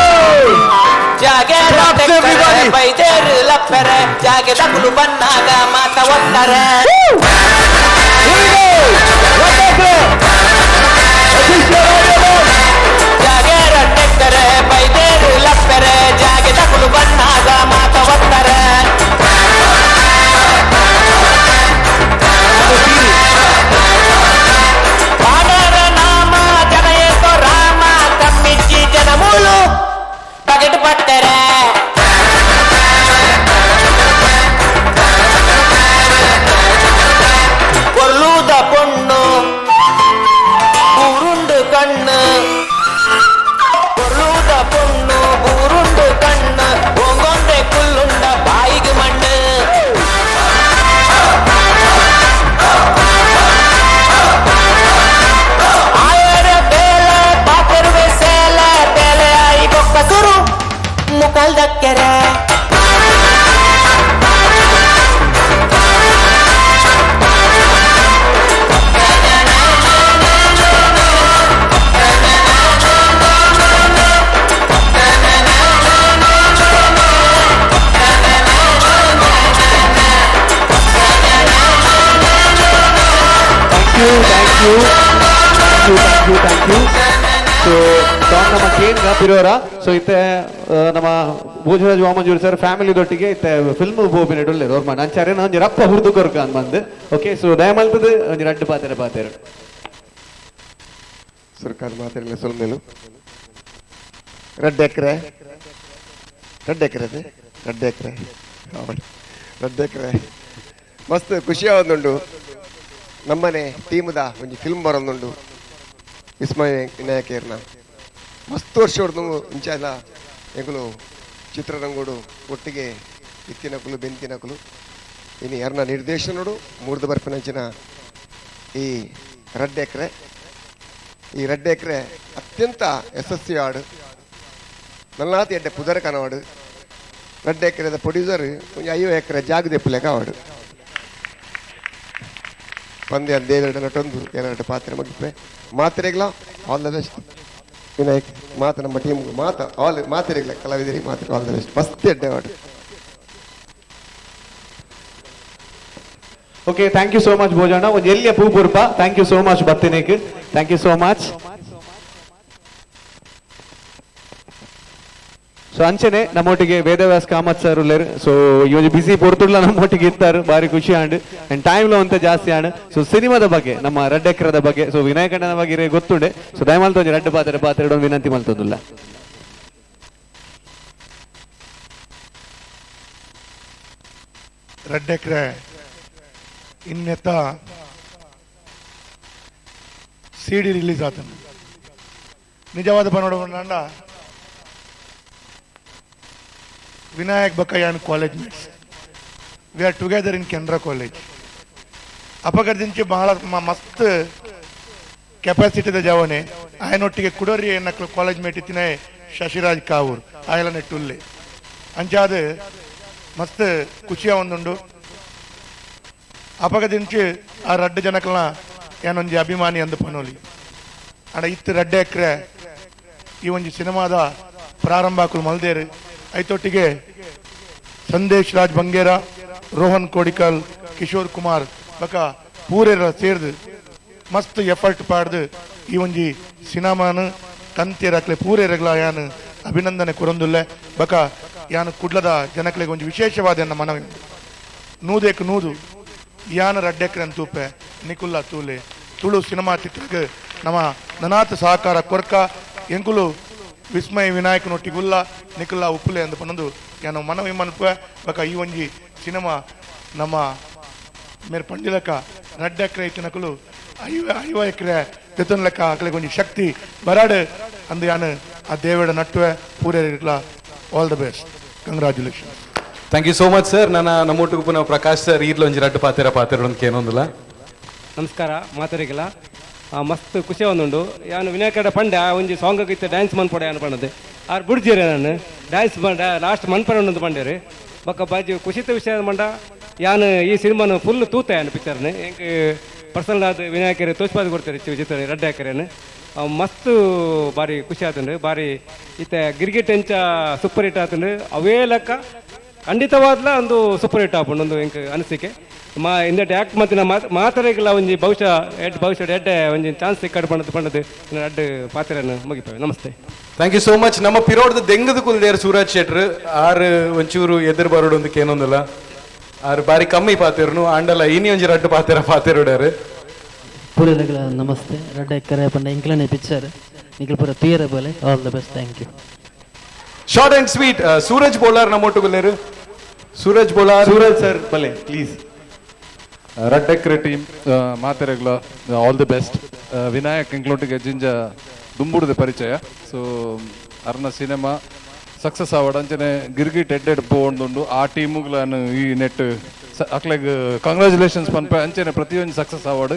ಸಂಘ ಪಿರೋರ so ಇತ್ತೆ ನಮ್ಮ Bhojaraj ವಾಮಂಜೂರಿ sir ಫ್ಯಾಮಿಲಿದೊಟ್ಟಿಗೆ ಇತ್ತೆ film ಬೋಬಿನೆಡ್ ಒಳ್ಳೆದು ಅವ್ರ ನಂಚಾರೆ ಒಂಜಿ ರಪ್ಪ ಹುರ್ದು ಕೊರ್ಕ ಅಂತ ಬಂದು ಓಕೆ ಸೊ ದಯಮಲ್ಪದು ಒಂಜಿ ರಡ್ಡು ಪಾತೆರು ಸರ್ಕಾರ ಮಾತಾಡಲಿಲ್ಲ ಸೊಲ್ಮೇಲು ರೆಡ್ ಎಕರೆ ಮಸ್ತ್ ಖುಷಿ ಆವೊಂದುಂಡು ನಮ್ಮನೆ ಟೀಮ್ದ ಒಂಜಿ ಫಿಲ್ಮ್ ಬರೋದುಂಡು ವಿಸ್ಮಯ ವಿನಾಯಕರ್ನ ಮಸ್ತ್ ವರ್ಷ ಹೊಡೆದು ಇಂಚಾಲ ಎಂಕುಲು ಚಿತ್ರರಂಗೋಡು ಒಟ್ಟಿಗೆ ಇತ್ತಿನಕುಲು ಬೆಂತಿನಕುಲು ಇನ್ನು ಯಾರನ್ನ ನಿರ್ದೇಶನೋಡು ಮೂರ್ದ ಬರ್ಪಿನಂಚಿನ ಈ ರೆಡ್ ಎಕರೆ ಅತ್ಯಂತ ಯಶಸ್ವಿ ಹಾಡು ನಲ್ಲಾತಿ ಎಡ್ಡೆ ಪುದರ ಕನವಾಡು ರೆಡ್ ಎಕರೆದ ಪ್ರೊಡ್ಯೂಸರ್ ಒಂದು 5 ಎಕರೆ ಜಾಗ ದೆಪ್ಪಲೆಕ ಆವಾಡು ಪಂದ್ಯ ದೇವೆರಡು ನಟೊಂದು ಎರಡು ಪಾತ್ರೆ ಮುಗಿಪೆ ಮಾತ್ರೆಗಳ ಆಲ್ ದ ಬೆಸ್ಟ್ ವಿನಾಯಕ್ ಮಾತು ನಮ್ಮ ಟೀಮ್ ಮಾತ್ರೆಗಳ ಕಲಾವಿದರಿಗೆ ಮಾತ್ರ ಆಲ್ ದ ಬೆಸ್ಟ್ ಮಸ್ತ್ ಎಡ್ಡೆ ಆವಾಡು okay thank you so much Bhojanna ಒಂದು ಎಲ್ಲಿಯ ಪೂಪುರ್ಪ ಥ್ಯಾಂಕ್ ಯು ಸೋ ಮಚ್ ಬತ್ತಿನೇಕ್ thank you so much so ಅಂಚನೆ ನಮ್ಮೊಟ್ಟಿಗೆ ವೇದವ್ಯಾಸ್ ಕಾಮತ್ ಸರ್ ಉಳ್ಳೇರು ಸೊ ಈ ಒಂದು ಬಿಸಿ ಪೊರ್ತುಡ್ಲ ನಮ್ಮೊಟ್ಟಿಗೆ ಇರ್ತಾರೆ ಬಾರಿ ಖುಷಿ ಆಂಡ್ ಅಂಡ್ ಟೈಮ್లో ಅಂತ ಜಾಸ್ತಿ ಆಂಡ್ ಸೊ ಸಿನಿಮಾದ ಬಗ್ಗೆ ನಮ್ಮ ರೆಡ್ ಎಕರದ ಬಗ್ಗೆ ಸೊ ವಿನಾಯಕಣ್ಣನ ಬಗ್ಗೆ ಗೊತ್ತುಂಡೆ ಸೊ ದಯಮಾಲ್ತು ಒಂದು ರೆಡ್ ಪಾತ್ರೆ ವಿನಂತಿ ಮಲ್ತೊಂದುಲ್ಲ ರೆಡ್ ಎಕರೆ ಇನ್ನೆತ್ತ CD ರಿಲೀಸ್ ಆತನು ನಿಜವಾದ ಪನೋಡ ವಿನಾಯಕ್ ಬಕ್ಕಯ್ಯನ್ college mates we are together in Canara college ಅಪಗರ್ದಿಂಚಿ ಬಹಳ ಮಸ್ತ್ ಕೆಪಾಸಿಟಿದ ಜವನೆ ಆಯನೊಟ್ಟಿಗೆ ಕುಡೋರಿ ಎನ್ನಕ್ಲು ಕಾಲೇಜ್ ಮೇಟ್ ಇತ್ತಿನ ಶಶಿರಾಜ್ ಕಾವೂರ್ ಆಯಲ ನೆಟ್ಟುಲ್ಲೆ ಅಂಚಾದ ಮಸ್ತ್ ಖುಷಿಯ ಒಂದುಂಡು ಅಪಗದಿಂಚಿ ಆ ರಡ್ಡು ಜನಕಲ್ನ ಏನೊಂಜಿ ಅಭಿಮಾನಿ ಅಂದು ಪನೋಲಿ ಅಡ ಇತ್ತು ರೆಡ್ ಎಕರೆ ಈ ಒಂಜಿ ಸಿನಿಮಾದ ಪ್ರಾರಂಭ ಆಕುಲು ಮಲ್ದೇರು ಐತೊಟ್ಟಿಗೆ ಸಂದೇಶ್ ರಾಜ್ ಬಂಗೇರ ರೋಹನ್ ಕೋಡಿಕಲ್ ಕಿಶೋರ್ ಕುಮಾರ್ ಬಕ ಪೂರೆರ ಸೇರ್ದು ಮಸ್ತ್ ಎಫರ್ಟ್ ಪಾಡ್ದು ಈ ಒಂಜಿ ಸಿನಿಮಾನು ಕಂತಿರಕ್ಲೆ ಪೂರೆರಗ್ಲ ಯಾನು ಅಭಿನಂದನೆ ಕೊರೊಂದುಲ್ಲೆ ಬಕ ಯಾನು ಕುಡ್ಲದ ಜನಕ್ಲೆಗೆ ಒಂಜಿ ವಿಶೇಷವಾದ ಮನವಿ ನೂದೇಕ್ ನೂದು ಯಾನ ರೆಡ್ ಎಕರೆ ತೂಪೆ ನಿಕುಲ್ಲ ತೂಲೆ ತುಳು ಸಿನಿಮಾ ಚಿತ್ರಕ್ಕೆ ನಮ್ಮ ನನಾತ್ ಸಹಕಾರ ಕೊರ್ಕ ಎಂಕುಲು ವಿಸ್ಮಯ ವಿನಾಯಕನೊಟ್ಟಿಗುಲ್ಲ ನಿಕುಲ್ಲ ಉಪ್ಪುಲೆ ಅಂದು ಪನ್ನೊಂದು ಯಾನು ಮನವಿ ಮನ್ಪ ಬಕ ಈ ಒಂಜಿ ಸಿನಿಮಾ ನಮ್ಮ ಮೇರೆ ಪಂಡಿಲಕ ರೆಡ್ ಎಕರೆ ಇತ್ತಿನಕುಲು 5 ಎಕರೆ ತೆತ್ತನ ಲೆಕ್ಕ ಆಕಲೆ ಒಂಜಿ ಶಕ್ತಿ ಬರಾಡ್ ಅಂದು ಯಾನು ಆ ದೇವಡ ನಟ್ಟುವೆ ಪೂರೇ ಇರ್ಲ all the best congratulation thank you so much sir ನನ್ನ ನಮ್ಮೊಟ್ಟಿಗೆ ಪುನಃ ಪ್ರಕಾಶ್ ಸರ್ ಈರ್ಲ ಒಂಜಿ ರಡ್ಡು ಪಾತೆರ ಏನೊಂದಿಲ್ಲ ನಮಸ್ಕಾರ ಮಾತಾಡಿಗಿಲ್ಲ ಮಸ್ತ್ ಖುಷಿ ಒಂದುಂಡು ಯಾನು ವಿನಾಯಕಡ ಪಂಡ ಒಂಜಿ ಸಾಂಗ್ ಇತ್ತು ಡ್ಯಾನ್ಸ್ ಮನ್ಪಡೆ ಅನ್ನ ಪಂಡದು ಆರು ಬುಡ್ಜೀರಿ ನಾನು ಡ್ಯಾನ್ಸ್ ಮಂಡ ಲಾಸ್ಟ್ ಮನ್ಪಡೆ ಒಂದು ಪಂಡೇರಿ ಬಕ್ಕ ಬಾಜಿ ಖುಷಿತ ವಿಷಯ ಮಂಡ ಯಾನು ಈ ಸಿನಿಮಾನು ಫುಲ್ ತೂತೆ ಅನ್ನ ಪಿಕ್ಚರ್ನ ಹೆಂಗೆ ಪರ್ಸನಲ್ ಆದ ವಿನಾಯಕರು ತೋಚ್ಪಾದ ಕೊಡ್ತಾರೆ ಚಿತ್ರ ರೆಡ್ ಹಾಕರೇನು ಮಸ್ತ್ ಬಾರಿ ಖುಷಿ ಆತಂಡು ಬಾರಿ ಇತ್ತ ಗಿರ್ಗಿಟ್ ಎಂಚ ಸೂಪರ್ ಹಿಟ್ ಆತಂಡು ಅವೇ ಲೆಕ್ಕ ಖಂಡಿತವಾದ್ಲ ಒಂದು ಸೂಪರ್ ಹಿಟ್ ಆಪುಂಡು ಒಂದು ಹೆಂಗೆ ಅನಿಸಿಕೆ ಇಂದಟ್ ಆ್ಯಕ್ಟ್ ಮತ್ತಿನ ಮಾತಾಡಿಲ್ಲ ಒಂಜಿ ಭವಿಷ್ಯ ಎಡ್ಡೆ ಒಂಜಿ ಚಾನ್ಸ್ ಸಿಕ್ಕಡು ಪಂಡದು ಅಡ್ಡು ಪಾತ್ರೆಯನ್ನು ಮುಗಿಪೇವೆ ನಮಸ್ತೆ ಥ್ಯಾಂಕ್ ಯು ಸೋ ಮಚ್ ನಮ್ಮ ಪಿರೋಡ್ದು ದೆಂಗದ ಕುಲ್ದೇರು ಸೂರಜ್ ಶೆಟ್ರು ಆರು ಒಂಚೂರು ಎದುರು ಬರೋಡು ಒಂದು ಏನೊಂದಿಲ್ಲ ಆರು ಬಾರಿ ಕಮ್ಮಿ ಪಾತಿರ್ನು ಆಂಡಲ ಇನಿ ಒಂಜಿ ರಡ್ಡು ಪಾತಿರೋಡ್ಯಾರು ಪೂರೈಗಳ ನಮಸ್ತೆ ರೆಡ್ ಎಕರೆ ಪಂಡ ಇಂಕ್ಲನೆ ಪಿಕ್ಚರ್ ನಿಖಿಲ್ ಪೂರ ತೀರ ಬೋಲೆ all the best thank you short and sweet Suraj Bolar ನಮ್ಮೊಟ್ಟು ಬಲ್ಲೇರು ಸೂರಜ್ ಸರ್ ಬಲೆ ಪ್ಲೀಸ್ ರೆಡ್ ಎಕರೆ ಟೀಮ್ ಮಾತೆರೆಗ್ಲ ಆಲ್ ದಿ ಬೆಸ್ಟ್ ವಿನಾಯಕ್ ಇಂಕ್ಲೊಟ್ಟಿಗೆ ಜಿಂಜ ದುಂಬುಡದ ಪರಿಚಯ ಸೊ ಅರ್ನ ಸಿನಿಮಾ ಸಕ್ಸಸ್ ಆವಡ ಅಂಚನೆ ಗಿರ್ಗಿಟ್ ಎಡ್ಡೆಡ್ ಪೋಂಡು ಆ ಟೀಮುಗಳನ್ನು ಈ ನೆಟ್ ಅಕ್ಲೆಗ್ ಕಂಗ್ರಾಚುಲೇಷನ್ಸ್ ಪನ್ಪೆ ಅಂಚನೆ ಪ್ರತಿಯೊಂದು ಸಕ್ಸಸ್ ಆವಡ್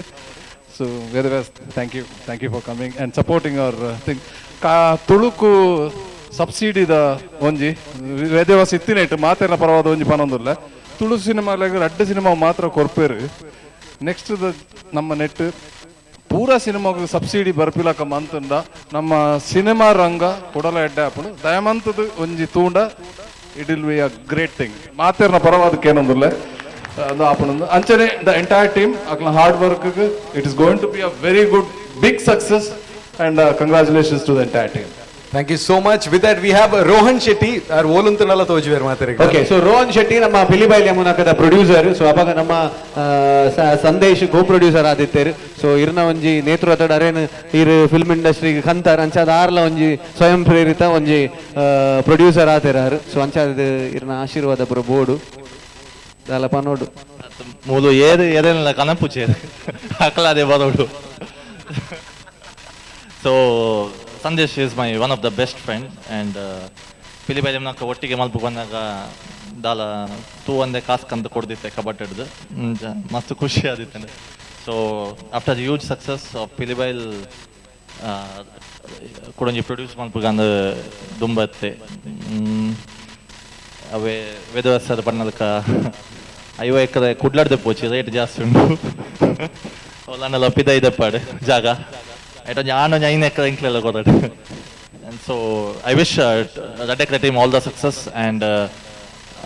so Vedavyas thank you for coming and supporting our thing ತುಳುಕು ಸಬ್ಸಿಡಿದ ಒಂಜಿ ವೇದವ್ಯಾಸ್ ಇತ್ತಿನೆಟ್ ಮಾತೆರ್ನ ಪರವಾದ ಒಂಜಿ ಪನೊಂದುಲ್ಲ ತುಳು ಸಿನಿಮಾಲಾಗ ರಡ್ಡು ಸಿನಿಮಾ ಮಾತ್ರ ಕೊರ್ಪೇರು ನೆಕ್ಸ್ಟ್ ನಮ್ಮ ನೆಟ್ ಪೂರಾ ಸಿನಿಮಾಗ ಸಬ್ಸಿಡಿ ಬರ್ಪಿಲಕ ಮಂತುಂಡ ನಮ್ಮ ಸಿನಿಮಾ ರಂಗ ಕೊಡಲ ಎಡ್ಡೆ ಆಪುಂಡು ದಯಮಂತದ ಒಂಜಿ ತೂಂಡ it will be a great thing ಮಾತೆರ್ನ ಪರವಾದಕ್ಕೆ ಏನೊಂದುಲ್ಲ ಅದು ಆಪುಂಡು ಅಂಚನೆ ದ ಎಂಟೈರ್ ಟೀಮ್ ಅಕ್ಲ hard work it is going to be a very good big success and congratulations to the entire team thank you so much. With that we have Rohan Shetty are ಓಲುಂತನಲ್ಲ ತೋಜುವೇರ್ ಮಾತಾರೆ. ಓಕೆ, ಸೊ ರೋಹನ್ ಶೆಟ್ಟಿ ನಮ್ಮ ಪಿಲಿಬೈಲಿಯ ಮೂಲಕದ producer. So ಅವಾಗ ನಮ್ಮ Sandesh co producer ಆದಿತ್ತೇರು. So ಇರ್ನ ಒಂಜಿ ನೇತೃತ್ವದ ಅರೇನ್ ಇರ್ ಫಿಲ್ಮ್ ಇಂಡಸ್ಟ್ರಿಗೆ ಕಂತಾರ ಅಂಚಾದ ಆರ್ಲ ಒಂಜಿ ಸ್ವಯಂ ಪ್ರೇರಿತ ಒಂಜಿ ಪ್ರೊಡ್ಯೂಸರ್ ಆತೇರಾರು. ಸೊ ಅಂಚಾದ ಇರ್ನ ಆಶೀರ್ವಾದ ಪುರ ಬೋರ್ಡು ದಾಲ ಪನೋಡು ಮೂಲು ಏರೆಲ್ಲ ಕನಪುಚೇರು ಅಕಲಾದೆ ಬರೋಡು. So Sandesh is my one of the best friend and ಪಿಲಿಬೈಲಿಮ್ನಾಕ ಒಟ್ಟಿಗೆ ಮಲ್ಪು ಬಂದಾಗ ದಾಲ ತೂ ಒಂದೇ ಕಾಸ್ಕಂತ ಕೊಡ್ದಿತ್ತೆ ಕಬಟ್ ಹಿಡ್ದು ಮಸ್ತ್ ಖುಷಿ ಆದಿತ್ತಂಡೆ. So after the huge success of Pilibail ಕೊಡೊಂಜಿ ಪ್ರೊಡ್ಯೂಸ್ ಮಲ್ಪುಗಂದು ದುಂಬತ್ತೆ ಅವೇ ವೇದವ್ಯಾಸದ ಬಣ್ಣದಕ್ಕ 5 ಎಕರೆ ಕುಡ್ಲಾಡ್ದೆ ಪೋಚಿ ರೇಟ್ ಜಾಸ್ತಿ ಉಂಟು ಅವಲನ್ನೆಲ್ಲ ಪಿದೈದೆ ಪಾಡು ಜಾಗ ಐಟೊಂದು 5 ಎಕರೆ ಇಂಕ್ಲೆಲ್ಲ ಕೊಡಾಡು. And so I wish red ಎಕ್ರೆ team all the success and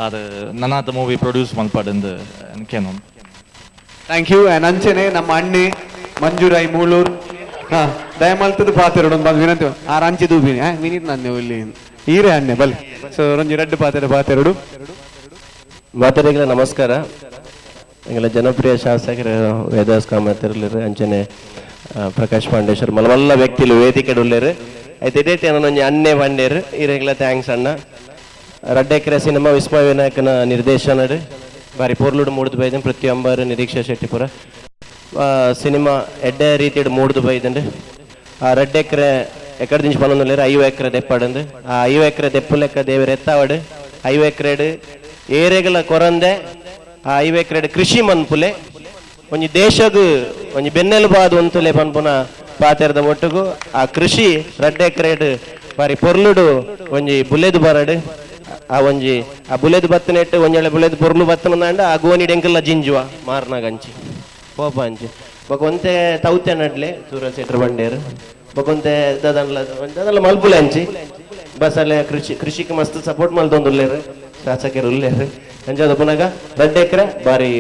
ಅದು ನನ್ನಾದ ಮೂವಿ ಪ್ರೊಡ್ಯೂಸ್ ಮಲ್ಪಾಡೆಂದು ಅನ್ಕೇನು. Thank you. ಆ್ಯಂಡ್ ಅಂಚೆನೆ ನಮ್ಮ ಅಣ್ಣೆ ಮಂಜುರೈ ಮೂಳೂರು ದಯಮಲ್ತದ ಪಾತೆರಡು ಒಂದು ವಿನಂತಿ ಆರು ಅಂಚೆ ದೂಬಿನಿ ವಿನೀತ್ ನಾನು ಇಲ್ಲಿ ಈರೇ ಅಣ್ಣೆ ಬಲ್ಲಿ. ಸೊ ಒಂಜಿ ರೆಡ್ ಪಾತೆರಡು ಮಾತರಿಗಳ ನಮಸ್ಕಾರ. ಎಂಗಳ ಜನಪ್ರಿಯ ಶಾಸಕರು ವೇದವ್ಯಾಸ ಕಾಮತಿರ್ಲಿರು ಅಂಚನೆ ಪ್ರಕಾಶ್ ಪಾಂಡೇಶ್ವರ್ ಮಲ್ಲ ವ್ಯಕ್ತಿಲು ವೇದಿಕೆಡು ಉಳ್ಳೇರು ಐತೆ ಇಡೇಟಿ ಅನ್ನೊಂಜಿ ಅನ್ನೆ ಬಂಡೇರು ಈರೆಗ್ಲ ಥ್ಯಾಂಕ್ಸ್ ಅಣ್ಣ. ರೆಡ್ ಎಕ್ರೆ ಸಿನಿಮಾ ವಿಸ್ಮಯ ವಿನಾಯಕನ ನಿರ್ದೇಶನಡು ಬಾರಿ ಪೊರ್ಲುಡು ಮೂಡ್ದು ಬೈದನ್ ಪ್ರತಿಯೊಂಬರು ನಿರೀಕ್ಷಾ ಶೆಟ್ಟಿ ಪುರ ಸಿನಿಮಾ ಎಡ್ಡೆ ರೀತಿಯಡು ಮೂಡ್ದು ಬೈದಂಡು ಆ ರೆಡ್ ಎಕ್ರೆ ಎಕಡೆ ದಿಂಚು ಪನ್ನೊಂದುಲ್ಲೇರು 5 ಎಕರೆ ದೆಪ್ಪಡಂದು ಆ 5 ಎಕರೆ ದೆಪ್ಪು ಲೆಕ್ಕ ದೇವರು ಎತ್ತಾವಡು 5 ಎಕರೆಡು ಏರೆಗಳ ಕೊರಂದೆ ಆ 5 ಎಕರೆಡು ಕೃಷಿ ಮನ್ಪುಲೆ ಒಂಜಿ ದೇಶಗೂ ಒಂಜಿ ಬೆನ್ನೆಲುಬಾದು ಒಂತುಲೆ ಪನ್ಪುನ ಪಾತೆರದ ಒಟ್ಟುಗು ಆ ಕೃಷಿ ರೆಡ್ ಎಕರೆಡು ಬಾರಿ ಪೊರ್ಲುಡು ಒಂಜಿ ಬುಲೆದು ಬರಡು ಆ ಒಂಜಿ ಆ ಬುಲೆದು ಬತ್ತನೆಟ್ಟು ಒಂಜೆಳೆ ಬುಲೆದು ಪೊರ್ಲು ಬತ್ತನಂದ ಆ ಗೋನಿಡು ಎಂಕಲ್ಲ ಜಿಂಜುವ ಮಾರ್ನಾಗಂಚಿ ಪೋಪ ಅಂಚಿ ಬೊಕೊಂತೆ ತೌತೆ ನಡ್ಲೆ ಸೂರ ಸೆಟ್ರ್ ಬಂಡೇರು ಬೊಕೊಂತೆ ದದನ್ಲ ಮಲ್ಪುಲೆ ಅಂಚಿ ಬಸಲೆ ಕೃಷಿಗೆ ಮಸ್ತ್ ಸಪೋರ್ಟ್ ಮಲ್ತೊಂದುಲ್ಲೇರು ಶಾಸಕರು ಉಳ್ಳೇರು ಅಂಚಾದ ಪುನಗ ರೆಡ್ ಎಕರೆ ಬಾರಿ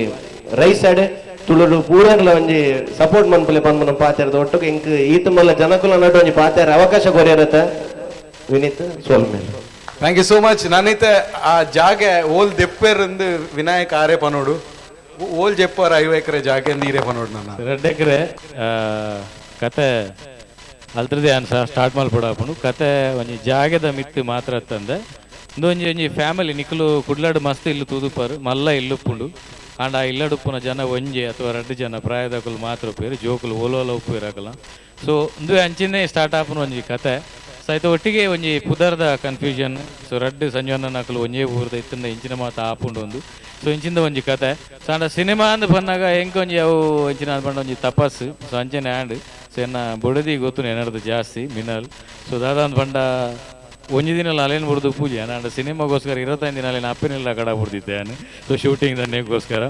ರೈಸ್ ಆಡ್ ತುಳುಡು ಪೂರಗ್ಲ ಒಂಜಿ ಸಪೋರ್ಟ್ ಮನ್ಪುಲೆ ಪನ್ಪುನ ಪಾತೆರದ ಒಟ್ಟಿಗೆ ಇಂಕ್ ಈತ ಮಲ್ಲ ಜನಕುಲ ನಡು ಒಂಜಿ ಪಾತೆರ ಅವಕಾಶ ಕೊರಿಯರತ್ತ ವಿನೀತ್ ಸೋಲ್ಮೇಲೆ. Thank you so much. ನಾನೈತೆ ಆ ಜಾಗ ಓಲ್ ದೆಪ್ಪೇರಂದು ವಿನಾಯಕ ಆರೇ ಪನೋಡು ಓಲ್ ಜೆಪ್ಪರ್ 5 ಎಕರೆ ಜಾಗ ನೀರೇ ಪನೋಡು ನನ್ನ ರೆಡ್ ಎಕರೆ ಕತೆ ಅಲ್ತ್ರದೇ ಅನ್ಸ ಸ್ಟಾರ್ಟ್ ಮಲ್ಪಡಾಪುಂಡು ಕತೆ ಒಂಜಿ ಜಾಗದ ಮಿತ್ತು ಮಾತ್ರ ತಂದೆ ಒಂಜಿ ಫ್ಯಾಮಿಲಿ ನಿಕ್ಲು ಕುಡ್ಲಾಡು ಮಸ್ತ್ ಇಲ್ಲು ತೂದುಪಾರು ಮಲ್ಲ ಇಲ್ಲುಪ್ಪುಂಡು ಆಂಡ ಆ ಇಲ್ಲಡುಪ್ಪುನ ಜನ ಒಂಜಿ ಅಥವಾ 2 ಜನ ಪ್ರಾಯದಕುಲು ಮಾತ್ರ ಉಪ್ಪೇರು ಜೋಕುಲು ಓಲೋಲ ಉಪ್ಪೇರಾಕಲ್ಲ. ಸೊ ಒಂದು ಅಂಚಿನೇ ಸ್ಟಾರ್ಟ್ ಆಪುನ ಒಂಜಿ ಕತೆ ಸೊ ಆಯ್ತು ಒಟ್ಟಿಗೆ ಒಂಜಿ ಪುದರ್ದ ಕನ್ಫ್ಯೂಷನ್. ಸೊ ರೆಡ್ ಸಂಜೀವನ ನಕಲು ಒಂಜೇ ಊರ್ದ ಇತ್ತಿಂದ ಇಂಚಿನ ಮಾತು ಆಪುಂಡು ಒಂದು. ಸೊ ಇಂಚಿಂದ ಒಂಜಿ ಕತೆ ಸೊ ಆಂಡ ಸಿನಿಮಾ ಅಂದ್ ಬಂದಾಗ ಹೆಂಗೊಂಜಿ ಅವು ಇಂಚಿನ ಅಂದ್ಪಂಡ ಒಂಜಿ ತಪಸ್ಸು. ಸೊ ಅಂಚನೆ ಆ್ಯಂಡ್ ಸೊ ಎನ್ನ ಬೊಡದಿ ಗೊತ್ತು ಎನ್ನಡ್ದು ಜಾಸ್ತಿ ಮಿನಲ್. ಸೊ ದಾದ ಅಂದ್ಪಂಡ ಒಂಜಿ ದಿನ ಅಲೇನು ಬುಡ್ದು ಪೂಜೆ ನಾನು ಸಿನಿಮಾಗೋಸ್ಕರ 25 ದಿನ ಅಲ್ಲಿನ ಅಪ್ಪಿನೆಲ್ಲ ಕಡ ಬಿಡ್ತಿದ್ದೆ ನಾನು. ಸೊ ಶೂಟಿಂಗ್ ದನ್ನೆಗೋಸ್ಕರ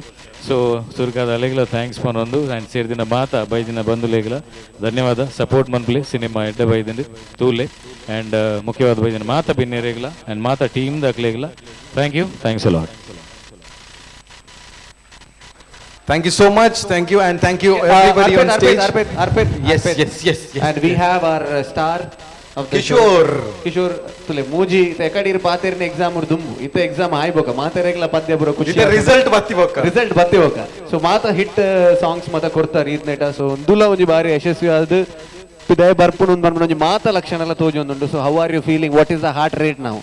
ಸೊ ಸುರ್ಕಾದ ಅಲೆಗಳ ಥ್ಯಾಂಕ್ಸ್ ಪನ್ನೊಂದು ಆ್ಯಂಡ್ ಸೇರಿದಿನ ಮಾತಾ ಬೈದಿನ ಬಂಧುಲೇಗಳ ಧನ್ಯವಾದ ಸಪೋರ್ಟ್ ಮನ್ಪ್ಲೆ ಸಿನಿಮಾ ಎಡ್ಡೆ ಬೈದಿಂಡು ತೂಲೆ ಆ್ಯಂಡ್ ಮುಖ್ಯವಾದ ಬೈದಿನ ಮಾತಾ ಬಿನ್ನೇರೇಗಳ ಆ್ಯಂಡ್ ಮಾತಾ ಟೀಮ್ ದಾಖಲೆಗಳ thank you thanks a lot. Thank you so much. Thank you and thank you everybody on stage. Arpit. Yes. And we have our star of the Kishore. Kishore tule muji ekadiru paterine exam ur dumbu ite exam aiboka materegla padya buro kushi ite result batti boka so mata hit songs mata kortar idneta so undula onji bari ಯಶಸ್ವಿ ಆದ ಪಿದೈ ಬರ್ಪುನು ಬಂದು ಒಂಜಿ ಮಾತ ಲಕ್ಷಣ ಎಲ್ಲ ತೋಜೊಂದುಂಡು. so how are you feeling, what is the heart rate now?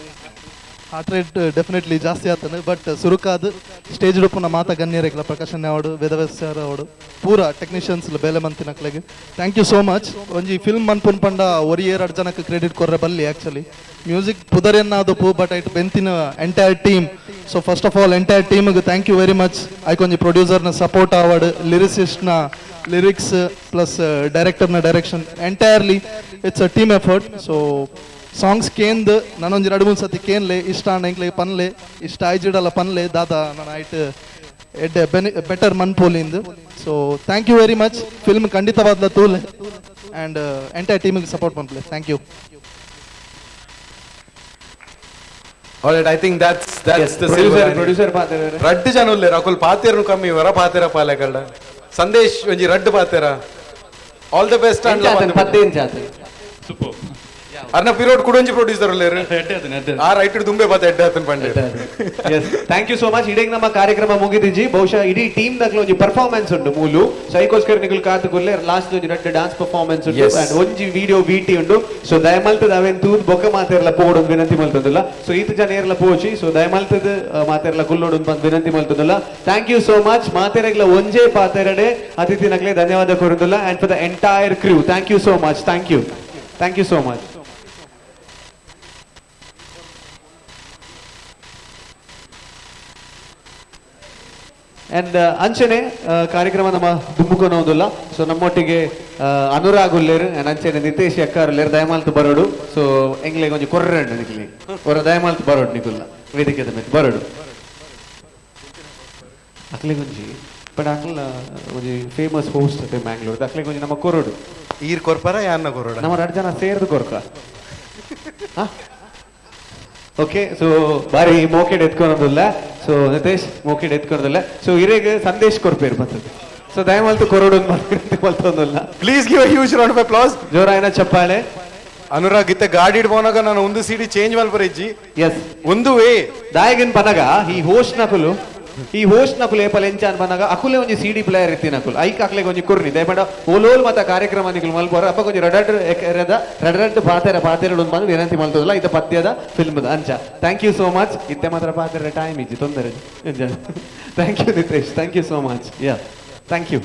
Heart rate definitely ಜಾಸ್ತಿ ಆಗ್ತಾನೆ but ಸುರುಕಾದ stage ರೂಪನ ಮಾತಾ ಗಣ್ಯರೇಗಲ ಪ್ರಕಾಶನ್ ಅವಡು ವೇದವ್ಯಾಸರ ಅವಡು ಪೂರ ಟೆಕ್ನಿಷಿಯನ್ಸ್ ಬೇಲೆ ಮಂತಿನಕ್ಲೆಗೆ ಥ್ಯಾಂಕ್ ಯು ಸೋ ಮಚ್. ಒಂಜಿ ಫಿಲ್ಮ್ ಮನ್ಪುನ್ ಪಂಡ ಒರಿ 2 ಜನಕ್ಕೆ ಕ್ರೆಡಿಟ್ ಕೊರ್ರೆ ಬಲ್ಲಿ ಆ್ಯಕ್ಚುಲಿ ಮ್ಯೂಸಿಕ್ ಪುದರೆನ್ನಾದು ಪೂ ಬಟ್ ಐಟ್ ಬೆಂತಿನ entire team. So first of all entire ಟೀಮ್ಗೆ ಥ್ಯಾಂಕ್ ಯು ವೆರಿ ಮಚ್. ಆಯ್ಕೊಂಜಿ ಪ್ರೊಡ್ಯೂಸರ್ನ ಸಪೋರ್ಟ್ ಆವಡ್ ಲಿರಿಸಿಸ್ಟ್ನ ಲಿರಿಕ್ಸ್ ಪ್ಲಸ್ ಡೈರೆಕ್ಟರ್ನ direction entirely it's a team effort. So songs ಕೇಂದ್ ನಾನೊಂದು 2-3 ಸತಿ ಕೇನ್ಲೆ ಇಷ್ಟ ಎಂಕ್ಲೆ ಪನ್ಲೆ ಇಷ್ಟ ಆಯ್ಜಿಡಲ್ಲ ಪನ್ಲೆ ದಾದಾ ನಾನು ಆಯ್ತು ಎಡ್ಡೆ ಬೆಟರ್ ಮನ್ಪೋಲಿಂದು. So thank you very much. Film ಖಂಡಿತವಾದ ತೂಲೆ ಆ್ಯಂಡ್ ಎಂಟೈರ್ ಟೀಮಿಗೆ ಸಪೋರ್ಟ್ ಮನ್ಪಲೆ thank you. Alright, I think that's the producer ಪಾತೆರ ರಡ್ಡು ಜನ ಉಲ್ಲೆ ರಾಕುಲ್ ಪಾತೆರನು ಕಮ್ಮಿ ವರ ಪಾತೆರ ಪಾಲೆಗಳ್ಳ ಸಂದೇಶ್ ಒಂಜಿ ರಡ್ಡು ಪಾತೆರ ಆಲ್ ದ ಬೆಸ್ಟ್ ಅಂಡ್ ಪತ್ತೇನ್ ಜಾತೆ ಅರ್ನ ಪಿರೋಡ್ ಕುಡೊಂಜಿ ಪ್ರೊಡ್ಯೂಸರ್ ಆ ರೈಟ್ ದುಂಬೆ ಬತ್ತ ಎಡ್ಡೆ ಆತನ ಪಂಡೆ. Yes thank you so much. ಇಡೀ ನಮ್ಮ ಕಾರ್ಯಕ್ರಮ ಮುಗಿದಿಜಿ. ಬಹುಶಃ ಇಡೀ ಟೀಮ್ ದಾಗ್ಲ ಒಂಜಿ ಪರ್ಫಾರ್ಮೆನ್ಸ್ ಉಂಡು ಮೂಲು ಸೈಕೋಸ್ಕರ ನಿಕುಲ್ ಕಾತು ಕೊರ್ಲೆ ಲಾಸ್ಟ್ ಒಂಜಿ ರಡ್ಡ್ ಡಾನ್ಸ್ ಪರ್ಫಾರ್ಮೆನ್ಸ್ ಉಂಡು ಅಂಡ್ ಒಂಜಿ ವಿಡಿಯೋ ವಿಟಿ ಉಂಡು. ಸೊ ದಯಮಲ್ತದ ಅವೆನ್ ತೂದ್ ಬೊಕ್ಕ ಮಾತೆರ್ಲ ಪೋಡು ವಿನಂತಿ ಮಲ್ತದಲ್ಲ. ಸೊ ಈತ ಜನ ಏರ್ಲ ಪೋಚಿ ಸೊ ದಯಮಲ್ತದ ಮಾತೆರ್ಲ ಕುಲ್ಲೋಡು ಬಂದ್ ವಿನಂತಿ ಮಲ್ತದಲ್ಲ. Thank you so much. ಮಾತೆರೆಗ್ಲ ಒಂಜೇ ಪಾತೆರಡೆ ಅತಿಥಿ ನಕ್ಲೆ ಧನ್ಯವಾದ ಕೊರುದಲ್ಲ and for the entire crew thank you so much. Thank you so much. And ಅಂಚನೆ ಕಾರ್ಯಕ್ರಮ ನಮ್ಮ ದುಮ್ಮುಕೊನೋದಿಲ್ಲ. ಸೊ ನಮ್ಮೊಟ್ಟಿಗೆ ಅನುರಾಗ್ ಉಲ್ಲೇರು ಅಂಡ್ ಅಂಚನೆ ನಿತೇಶ್ ಅಕ್ಕಾರ್ ಉಲ್ಲೇರು ದಯಮಾಲ್ತು ಬರೋಡು. ಸೊ ಎಂಗ್ಲೆ ಒಂಜಿ ಕೊರ್ರೆಂಡು ನಿಕ್ಲಿ ಒರ ದಯಮಾಲ್ತು ಬರೋಡು ನಿಕುಲ್ಲ ವೇದಿಕೆ ಮೇಲೆ ಬರೋಡು ಅಕ್ಲೆ ಒಂಜಿ ಬಟ್ ಅಕ್ಲ ಒಂಜಿ ಫೇಮಸ್ ಹೋಸ್ಟ್ ಅತೆ ಮ್ಯಾಂಗ್ಳೂರ್ ಅಕ್ಲೆ ಒಂಜಿ ನಮ್ಮ ಕೊರೋಡು ಈರ್ ಕೊರ್ಪರ ಯಾನ್ನ ಕೊರೋಡ ನಮ್ಮ 2 ಜನ ಸೇರ್ದು ಕೊರ್ಕ. ಓಕೆ ಸೊ ಬಾರಿ ಮೋಕೆಡ್ ಎತ್ಕೊಳೋದಿಲ್ಲ. ಸೊ ನಿತೇಶ್ ಮೋಕೆಡ್ ಎತ್ಕೊಳೋದಿಲ್ಲ. ಸೊ ಇರೇಗ ಸಂದೇಶ್ ಕೊರ್ಪೇರು ಬರ್ತದೆ. ಸೊ ದಯಮಾಲ್ತು ಕೊರೋಡು ಮಲ್ತೊಂದಿಲ್ಲ. Please give a huge round of applause. ಜೋರಾಯಿನ ಚಪ್ಪಾಳೆ. ಅನುರಾಗ್ ಇತ್ತ ಗಾಡಿ ಇಡ್ಬೋನಾಗ ನಾನು ಒಂದು ಸಿಡಿ ಚೇಂಜ್ ಮಲ್ಪರಿಜ್ಜಿ. ಎಸ್ ಒಂದು ವೇ ದಾಯಗನ್ ಬನಗ ಈ ಹೋಸ್ಟ್ ನಕುಲು ಏಪಲ್ ಎಂಚಾನ್ ಬನಗ ಅಕುಲೆ ಒಂಜಿ ಸಿಡಿ ಪ್ಲೇಯರ್ ಇತ್ತಿ ನಕುಲು ಐಕ್ ಅಕ್ಲೆಗ್ ಒಂಜಿ ಕುರ್ನಿ ದಯಮಾಡ ಓಲೋಲ್ ಮತ್ತ ಕಾರ್ಯಕ್ರಮ ನಿಕುಲು ಮಲ್ಪೋರ ಅಪ್ಪ ಕೊಂಚ ರಡಡ್ ಪಾತೆರಡು ಬಂದು ವಿನಂತಿ ಮಲ್ತದಲ್ಲ ಇತ ಪದ್ಯದ ಫಿಲ್ಮ್ದ ಅಂಚ. Thank you so much. ಇತ್ತೆ ಮಾತ್ರ ಪಾತೆರ ಟೈಮ್ ಇಜ್ಜಿ ತೊಂದರೆ. Thank you Nitesh. Thank you so much. Yeah thank you.